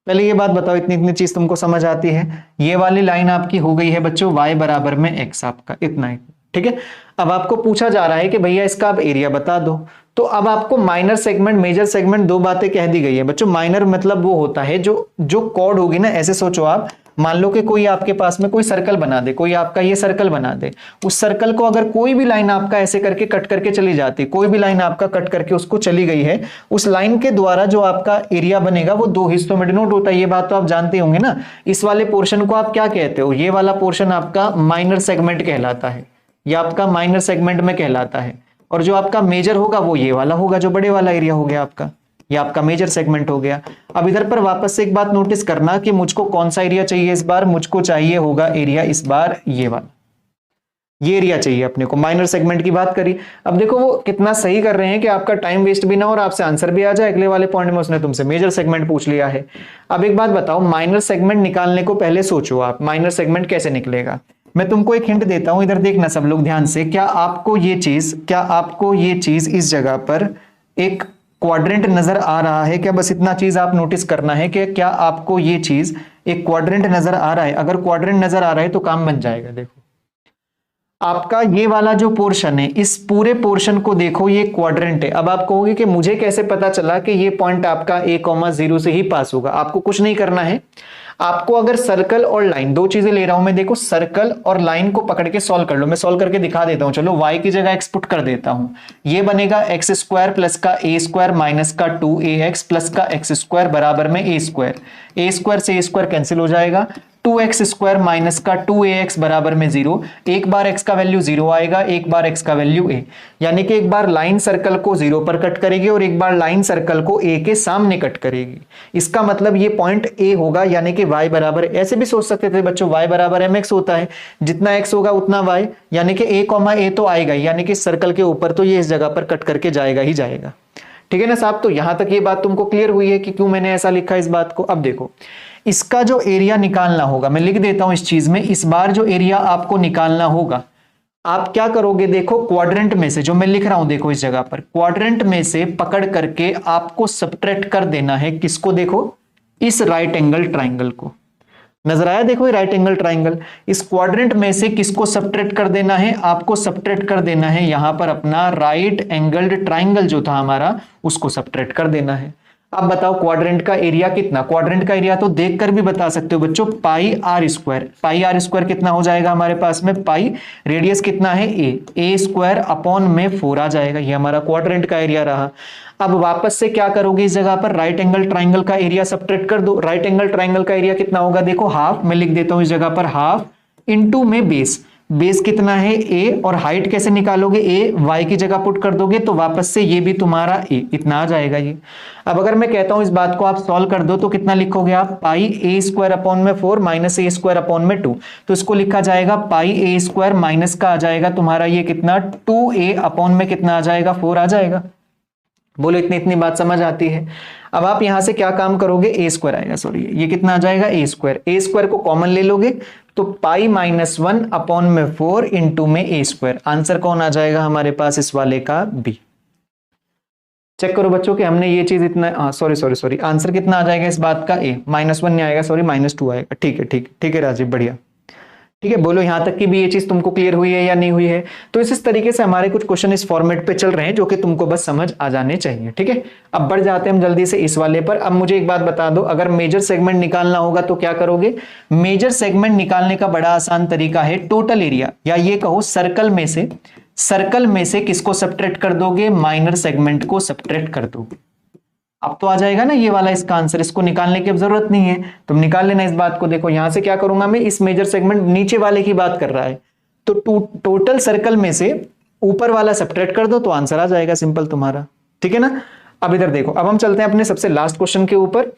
पहले ये बात बताओ, इतनी इतनी चीज तुमको समझ आती है। ये वाली लाइन आपकी हो गई है बच्चों y बराबर में x, आपका इतना ही, ठीक है। अब आपको पूछा जा रहा है कि भैया इसका आप एरिया बता दो। तो अब आपको माइनर सेगमेंट मेजर सेगमेंट दो बातें कह दी गई है बच्चों। माइनर मतलब वो होता है जो कॉर्ड होगी ना, ऐसे सोचो आप, मान लो कि कोई आपके पास में कोई सर्कल बना दे, कोई आपका ये सर्कल बना दे, उस सर्कल को अगर कोई भी लाइन आपका ऐसे करके कट करके चली जाती, कोई भी लाइन आपका कट करके उसको चली गई है, उस लाइन के द्वारा जो आपका एरिया बनेगा वो दो हिस्सों में डिनोट होता है। ये बात तो आप जानते होंगे ना। इस वाले पोर्शन को आप क्या कहते हो? ये वाला पोर्शन आपका माइनर सेगमेंट कहलाता है, ये आपका माइनर सेगमेंट में कहलाता है। और जो आपका मेजर होगा वो ये वाला होगा, जो बड़े वाला एरिया हो गया आपका, ये आपका मेजर सेगमेंट हो गया। अब इधर पर वापस से एक बात नोटिस करना कि मुझको कौन सा एरिया चाहिए इस बार? मुझको चाहिए होगा एरिया इस बार ये वाला, ये एरिया चाहिए अपने को। माइनर सेगमेंट की बात करी। अब देखो वो कितना सही कर रहे हैं कि आपका टाइम वेस्ट भी ना हो और आपसे आंसर भी आ जाए। अगले वाले पॉइंट में उसने तुमसे मेजर सेगमेंट पूछ लिया है। अब एक बात बताओ, माइनर सेगमेंट निकालने को पहले सोचो आप, माइनर सेगमेंट कैसे निकलेगा। मैं तुमको एक हिंट देता हूं, इधर देखना सब लोग ध्यान से। क्या आपको ये चीज इस जगह पर एक क्वाड्रेंट नजर आ रहा है क्या? बस इतना चीज आप नोटिस करना है कि क्या आपको ये चीज एक क्वाड्रेंट नजर आ रहा है। अगर क्वाड्रेंट नजर आ रहा है तो काम बन जाएगा। देखो आपका ये वाला जो पोर्शन है, इस पूरे पोर्शन को देखो, ये क्वाड्रेंट है। अब आप कहोगे कि मुझे कैसे पता चला कि ये पॉइंट आपका a,0 से ही पास होगा। आपको कुछ नहीं करना है, आपको अगर सर्कल और लाइन, दो चीजें ले रहा हूं मैं, देखो सर्कल और लाइन को पकड़ के सॉल्व कर लो। मैं सॉल्व करके दिखा देता हूं, चलो y की जगह x पुट कर देता हूं। ये बनेगा x स्क्वायर प्लस का a स्क्वायर माइनस का 2ax प्लस का x स्क्वायर बराबर में a स्क्वायर। a स्क्वायर से a स्क्वायर कैंसिल हो जाएगा। 2x स्क्वायर माइनस का 2ax बराबर में 0। एक बार x का वैल्यू 0 आएगा, एक बार x का वैल्यू a, यानी कि एक बार लाइन सर्कल को 0 पर कट करेगी और एक बार लाइन सर्कल को a के सामने कट करेगी। इसका मतलब ये पॉइंट a होगा, यानी कि y बराबर, ऐसे भी सोच सकते थे बच्चों, y बराबर mx होता है, जितना x होगा उतना y, यानी कि a, तो आएगा, यानी कि सर्कल के ऊपर तो ये इस जगह पर कट करके जाएगा ही जाएगा। ठीक है ना साहब। तो यहां तक ये बात तुमको क्लियर हुई है कि क्यों मैंने ऐसा लिखा इस बात को। अब देखो इसका जो एरिया निकालना होगा, मैं लिख देता हूं इस चीज में, इस बार जो एरिया आपको निकालना होगा, आप क्या करोगे? देखो क्वाड्रेंट में से जो मैं लिख रहा हूं, देखो इस जगह पर क्वाड्रेंट में से पकड़ करके आपको सब्ट्रैक्ट कर देना है। किसको? देखो इस राइट एंगल ट्राइंगल को। नजर आया? देखो ये राइट एंगल ट्राइंगल, इस क्वाड्रेंट में से किसको सब्ट्रैक्ट कर देना है? आपको सब्ट्रैक्ट कर देना है यहां पर अपना राइट एंगल्ड ट्राइंगल जो था हमारा, उसको सब्ट्रैक्ट कर देना है। अब बताओ क्वाड्रेंट का एरिया कितना? क्वाड्रेंट का एरिया तो देखकर भी बता सकते हो बच्चों, pi r square. Pi r square कितना हो जाएगा हमारे पास में? पाई, रेडियस कितना है? ए स्क्वायर अपॉन में 4 आ जाएगा। ये हमारा क्वाड्रेंट का एरिया रहा। अब वापस से क्या करोगे? इस जगह पर राइट एंगल ट्राइंगल का एरिया सब्ट्रैक्ट कर दो। राइट एंगल ट्राइंगल का एरिया कितना होगा? देखो हाफ, मैं लिख देता हूं इस जगह पर हाफ इंटू में बेस। बेस कितना है? ए, और हाइट कैसे निकालोगे? ए वाई की जगह पुट कर दोगे तो वापस से ये भी तुम्हारा ए, इतना आ जाएगा ये। अब अगर मैं कहता हूं इस बात को आप सॉल्व कर दो तो कितना लिखोगे आप? पाई ए स्क्वायर अपॉन में 4 माइनस ए स्क्वायर अपॉन में 2। तो इसको लिखा जाएगा पाई ए स्क्वायर माइनस का आ जाएगा तुम्हारा ये कितना? 2a अपॉन में कितना आ जाएगा? 4 आ जाएगा। बोलो इतनी इतनी बात समझ आती है। अब आप यहां से क्या काम करोगे? ए स्क्वायर आएगा, सॉरी ये कितना आ जाएगा? ए स्क्वायर। ए स्क्वायर को कॉमन ले लोगे तो पाई माइनस 1 अपॉन में 4 इंटू में ए स्क्वायर। आंसर कौन आ जाएगा हमारे पास इस वाले का? बी। चेक करो बच्चों कि हमने ये चीज इतना, सॉरी आंसर कितना आ जाएगा इस बात का? ए। -1 नहीं आएगा, सॉरी -2 आएगा। ठीक है राजीव, बढ़िया। ठीक है, बोलो यहां तक की भी ये चीज तुमको क्लियर हुई है या नहीं हुई है? तो इस तरीके से हमारे कुछ क्वेश्चन इस फॉर्मेट पे चल रहे हैं जो कि तुमको बस समझ आ जाने चाहिए। ठीक है, अब बढ़ जाते हैं हम जल्दी से इस वाले पर। अब मुझे एक बात बता दो, अगर मेजर सेगमेंट निकालना होगा तो क्या करोगे? मेजर सेगमेंट निकालने का बड़ा आसान तरीका है, टोटल एरिया, या ये कहो सर्कल में से किसको सब्ट्रैक्ट कर दोगे? माइनर सेगमेंट को सब्ट्रैक्ट कर दोगे। अब तो आ जाएगा ना ये वाला इसका आंसर। इसको निकालने की अब जरूरत नहीं है, तुम निकाल लेना इस बात को। देखो यहां से क्या करूंगा मैं, इस मेजर सेगमेंट नीचे वाले की बात कर रहा है तो टोटल सर्कल में से ऊपर वाला सब्ट्रैक्ट कर दो तो आंसर आ जाएगा सिंपल तुम्हारा। ठीक है ना। अब इधर देखो, अब हम चलते हैं अपने सबसे लास्ट क्वेश्चन के ऊपर।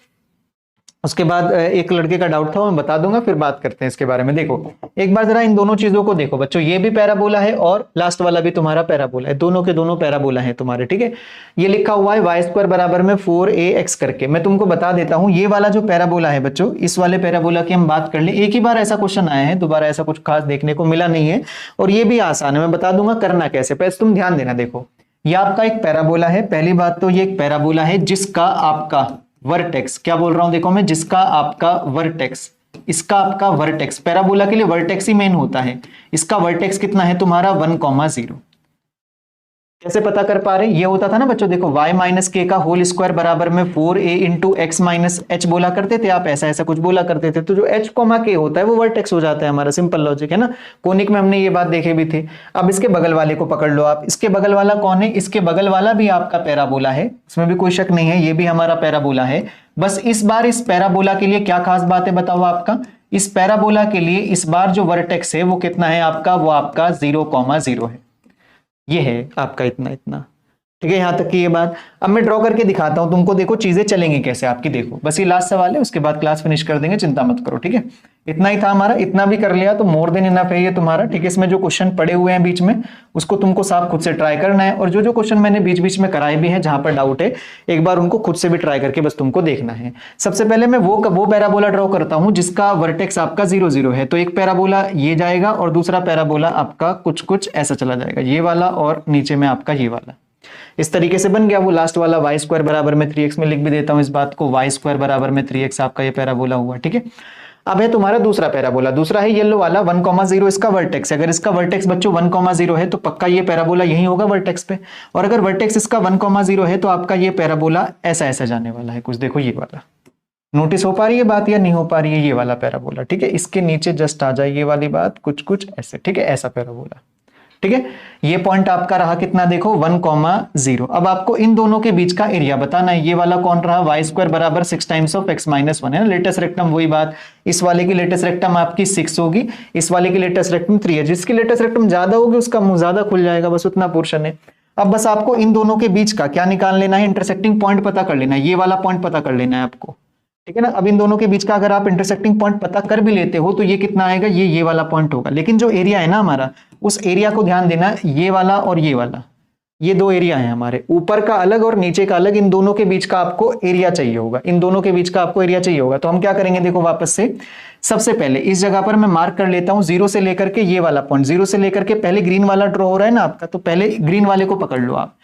उसके बाद एक लड़के का डाउट था, मैं बता दूंगा, फिर बात करते हैं इसके बारे में। देखो एक बार जरा इन दोनों चीजों को देखो बच्चों, ये भी पैराबोला है और लास्ट वाला भी तुम्हारा पैराबोला है, दोनों के दोनों पैराबोला है तुम्हारे, ठीक है। ये लिखा हुआ है वाई स्क्वायर बराबर में 4ax करके। मैं तुमको बता देता हूं, ये वाला जो पैराबोला है बच्चों, इस वाले पैराबोला की हम बात कर ले। एक ही बार ऐसा क्वेश्चन आया है, दोबारा ऐसा कुछ खास देखने को मिला नहीं है, और ये भी आसान है, मैं बता दूंगा करना कैसे। पहले तुम ध्यान देना, देखो ये आपका एक पैराबोला है। पहली बात तो ये एक पैराबोला है जिसका आपका वर्टेक्स, क्या बोल रहा हूं देखो मैं, जिसका आपका वर्टेक्स, इसका आपका वर्टेक्स, पैराबोला के लिए वर्टेक्स ही मेन होता है। इसका वर्टेक्स कितना है तुम्हारा 1,0। कैसे पता कर पा रहे, ये होता था ना बच्चों, देखो y माइनस के का होल स्क्वायर बराबर में 4a into x minus H बोला करते थे आप, ऐसा ऐसा कुछ बोला करते थे। तो जो h कोमा के होता है वो वर्टेक्स हो जाता है हमारा, सिंपल लॉजिक है ना। कोनिक में हमने ये बात देखे भी थे। अब इसके बगल वाले को पकड़ लो आप, इसके बगल वाला कौन है, इसके बगल वाला भी आपका पैराबोला है, इसमें भी कोई शक नहीं है, ये भी हमारा पैराबोला है। बस इस बार इस पैराबोला के लिए क्या खास बात है बताओ आपका, इस पैराबोला के लिए इस बार जो वर्टेक्स है वो कितना है आपका, वो आपका 0,0 है। ये है आपका इतना इतना, ठीक है, यहां तक की ये बात। अब मैं ड्रॉ करके दिखाता हूं तुमको, देखो चीजें चलेंगी कैसे आपकी, देखो बस ये लास्ट सवाल है, उसके बाद क्लास फिनिश कर देंगे, चिंता मत करो, ठीक है। इतना ही था हमारा, इतना भी कर लिया तो मोर देन इनफ है ये तुम्हारा, ठीक है। इसमें जो क्वेश्चन पड़े हुए हैं बीच में, उसको तुमको साफ खुद से ट्राई करना है, और जो जो क्वेश्चन मैंने बीच बीच में कराए भी हैं जहां पर डाउट है, एक बार उनको खुद से भी ट्राई करके बस तुमको देखना है। सबसे पहले मैं वो पैराबोला ड्रॉ करता हूं जिसका वर्टेक्स आपका 0,0 है। तो एक पैराबोला ये जाएगा और दूसरा पैराबोला आपका कुछ कुछ ऐसा चला जाएगा, ये वाला, और नीचे में आपका ये वाला, इस तरीके से बन गया वो लास्ट वाला। वाई स्क्वायर बराबर में 3x में लिख भी देता हूं इस बात को, वाई स्क्वायर बराबर में 3x आपका ये पैराबोला हुआ, ठीक है। अब है तुम्हारा दूसरा पैराबोला, दूसरा है येलो वाला 1,0, इसका वर्टेक्स। अगर इसका वर्टेक्स बच्चों 1,0 है तो पक्का ये पैराबोला यही होगा वर्टेक्स पे, और अगर वर्टेक्स इसका 1,0 है तो आपका ये पैराबोला ऐसा ऐसा जाने वाला है कुछ, देखो ये वाला। नोटिस हो पा रही है बात या नहीं हो पा रही है, ये वाला पैराबोला, ठीक है। इसके नीचे जस्ट आ जाए ये वाली बात, कुछ कुछ ऐसे, ठीक है, ऐसा पैराबोला, ठीक है। ये पॉइंट आपका रहा कितना, देखो 1,0। अब आपको इन दोनों के बीच का एरिया बताना है। ये वाला कौन रहा, वाई स्क्वायर बराबर 6 टाइम्स ऑफ x माइनस 1 है ना, लेटेस्ट रेक्टम वही बात। इस वाले की लेटेस्ट रेक्टम आपकी 6 होगी, इस वाले की लेटेस्ट रेक्टम 3 है। जिसकी लेटेस्ट रेक्टम ज्यादा होगी उसका मुंह ज्यादा खुल जाएगा, बस उतना पोर्शन है। अब बस आपको इन दोनों के बीच का क्या निकाल लेना है, इंटरसेक्टिंग पॉइंट पता कर लेना है, ये वाला पॉइंट पता कर लेना है आपको, ठीक है ना। अब इन दोनों के बीच का अगर आप इंटरसेक्टिंग पॉइंट पता कर भी लेते हो तो ये कितना आएगा, ये वाला पॉइंट होगा। लेकिन जो एरिया है ना हमारा, उस एरिया को ध्यान देना, ये वाला और ये वाला, ये दो एरिया है हमारे, ऊपर का अलग और नीचे का अलग। इन दोनों के बीच का आपको एरिया चाहिए होगा, इन दोनों के बीच का आपको एरिया चाहिए होगा। तो हम क्या करेंगे, देखो वापस से, सबसे पहले इस जगह पर मैं मार्क कर लेता हूं 0 से लेकर के ये वाला पॉइंट, 0 से लेकर के पहले ग्रीन वाला ड्रॉ हो रहा है ना आपका, तो पहले ग्रीन वाले को पकड़ लो आप।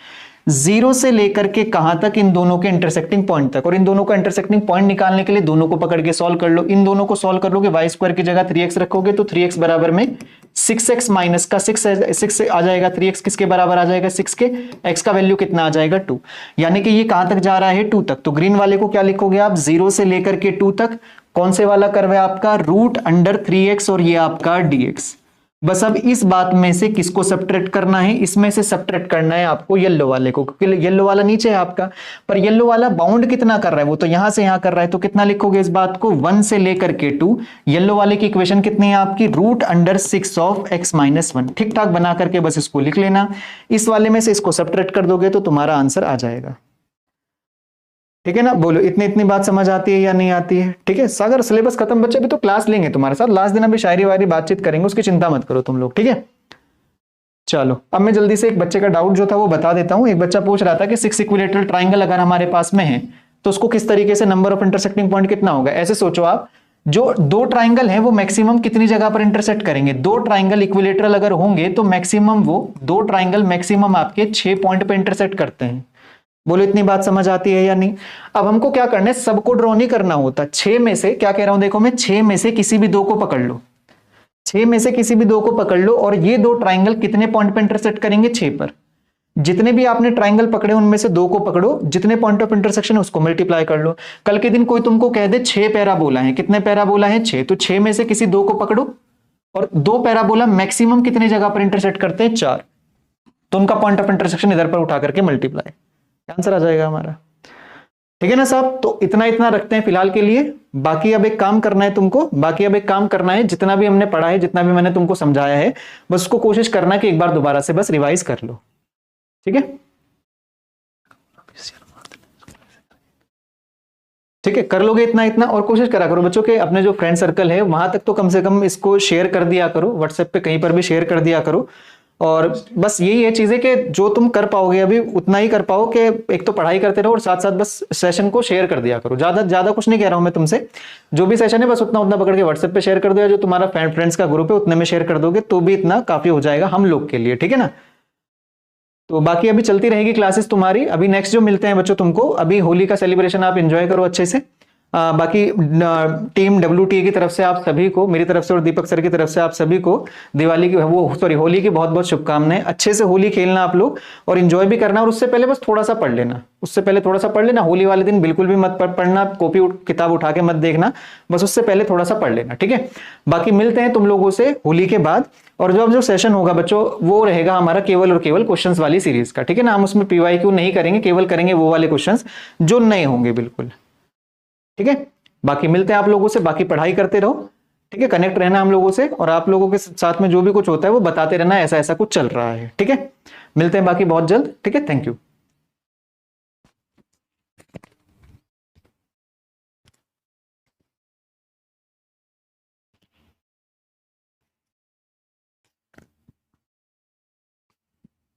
0 से लेकर के कहां तक, इन दोनों के इंटरसेक्टिंग पॉइंट तक। और इन दोनों का इंटरसेक्टिंग पॉइंट निकालने के लिए दोनों को पकड़ के सॉल्व कर लो। इन दोनों को सॉल्व कर लोगे, वाई स्क्वायर की जगह 3x रखोगे तो 3x बराबर में 6x माइनस का 6 आ जाएगा, 3x किसके बराबर आ जाएगा, 6 के। x का वैल्यू कितना आ जाएगा, 2। यानी कि ये कहां तक जा रहा है, 2 तक। तो ग्रीन वाले को क्या लिखोगे आप, 0 से लेकर के 2 तक। कौन से वाला कर्व है आपका, √3x, और ये आपका dx। बस अब इस बात में से किसको सब्ट्रैक्ट करना है, इसमें से सब्ट्रैक्ट करना है आपको येलो वाले को, क्योंकि येलो वाला नीचे है आपका। पर येलो वाला बाउंड कितना कर रहा है, वो तो यहां से यहां कर रहा है, तो कितना लिखोगे इस बात को, 1 से लेकर के 2। येलो वाले की इक्वेशन कितनी है आपकी, √6 ऑफ x माइनस 1। ठीक ठाक बना करके बस इसको लिख लेना। इस वाले में से इसको सब्ट्रैक्ट कर दोगे तो तुम्हारा आंसर आ जाएगा, ठीक है ना। बोलो इतनी बात समझ आती है या नहीं आती है, ठीक है। सागर सिलेबस खत्म बच्चे, अभी तो क्लास लेंगे तुम्हारे साथ, लास्ट दिन अभी शायरी वायरी बातचीत करेंगे, उसकी चिंता मत करो तुम लोग, ठीक है। चलो अब मैं जल्दी से एक बच्चे का डाउट जो था वो बता देता हूं। एक बच्चा पूछ रहा था कि 6 इक्विलेटरल ट्राइंगल अगर हमारे पास में है तो उसको किस तरीके से नंबर ऑफ इंटरसेक्टिंग पॉइंट कितना होगा। ऐसे सोचो आप, जो 2 ट्राइंगल है वो मैक्सिमम कितनी जगह पर इंटरसेक्ट करेंगे, 2 ट्राइंगल इक्विलेटरल अगर होंगे तो मैक्सिमम वो 2 ट्राइंगल मैक्सिमम आपके 6 पॉइंट पे इंटरसेक्ट करते हैं। बोलो इतनी बात समझ आती है या नहीं। अब हमको क्या करना है, सबको ड्रॉ नहीं करना होता, 6 में से, क्या कह रहा हूं देखो मैं, 6 में से किसी भी 2 को पकड़ लो, 6 में से किसी भी 2 को पकड़ लो, और ये 2 ट्राइंगल कितने पॉइंट पे इंटरसेक्ट करेंगे, 6 पर। जितने भी आपने ट्राइंगल पकड़े उनमें से 2 को पकड़ो, जितने पॉइंट ऑफ इंटरसेक्शन है उसको मल्टीप्लाई कर लो। कल के दिन कोई तुमको कह दे 6 पैराबोला है, कितने पैराबोला है, 6, तो 6 में से किसी 2 को पकड़ो, और 2 पैराबोला मैक्सिमम कितने जगह पर इंटरसेक्ट करते हैं, 4, तो उनका पॉइंट ऑफ इंटरसेक्शन इधर पर उठा करके मल्टीप्लाई, आंसर आ जाएगा हमारा, ठीक है ना साहब। तो इतना रखते हैं फिलहाल के लिए। बाकी अब एक काम करना है तुमको, जितना भी हमने पढ़ा है, जितना भी मैंने तुमको समझाया है, बस उसको कोशिश करना कि एक बार दोबारा से बस रिवाइज कर लो, ठीक है। ठीक है, कर लोगे इतना इतना, और कोशिश करा करो बच्चों के अपने जो फ्रेंड सर्कल है वहां तक तो कम से कम इसको शेयर कर दिया करो, व्हाट्सएप पे कहीं पर भी शेयर कर दिया करो। और बस यही है चीजें कि जो तुम कर पाओगे अभी उतना ही कर पाओ, कि एक तो पढ़ाई करते रहो और साथ साथ बस सेशन को शेयर कर दिया करो। ज्यादा ज्यादा कुछ नहीं कह रहा हूं मैं तुमसे, जो भी सेशन है बस उतना उतना पकड़ के व्हाट्सएप पे शेयर कर दो, या जो तुम्हारा फ्रेंड्स का ग्रुप है उतने में शेयर कर दोगे तो भी इतना काफी हो जाएगा हम लोग के लिए, ठीक है ना। तो बाकी अभी चलती रहेगी क्लासेस तुम्हारी। अभी नेक्स्ट जो मिलते हैं बच्चों तुमको, अभी होली का सेलिब्रेशन आप एंजॉय करो अच्छे से। बाकी टीम WTA की तरफ से आप सभी को, मेरी तरफ से और दीपक सर की तरफ से आप सभी को दिवाली की होली की बहुत बहुत शुभकामनाएं। अच्छे से होली खेलना आप लोग और एंजॉय भी करना, और उससे पहले बस थोड़ा सा पढ़ लेना, उससे पहले थोड़ा सा पढ़ लेना। होली वाले दिन बिल्कुल भी मत पढ़ना, कॉपी किताब उठा के मत देखना, बस उससे पहले थोड़ा सा पढ़ लेना, ठीक है। बाकी मिलते हैं तुम लोगों से होली के बाद, और जो अब जो सेशन होगा बच्चों वो रहेगा हमारा केवल और केवल क्वेश्चंस वाली सीरीज का, ठीक है ना। हम उसमें PYQ नहीं करेंगे, केवल करेंगे वो वाले क्वेश्चंस जो नए होंगे बिल्कुल, ठीक है। बाकी मिलते हैं आप लोगों से, बाकी पढ़ाई करते रहो, ठीक है। कनेक्ट रहना हम लोगों से, और आप लोगों के साथ में जो भी कुछ होता है वो बताते रहना ऐसा ऐसा कुछ चल रहा है, ठीक है। मिलते हैं बाकी बहुत जल्द, ठीक है। Thank you.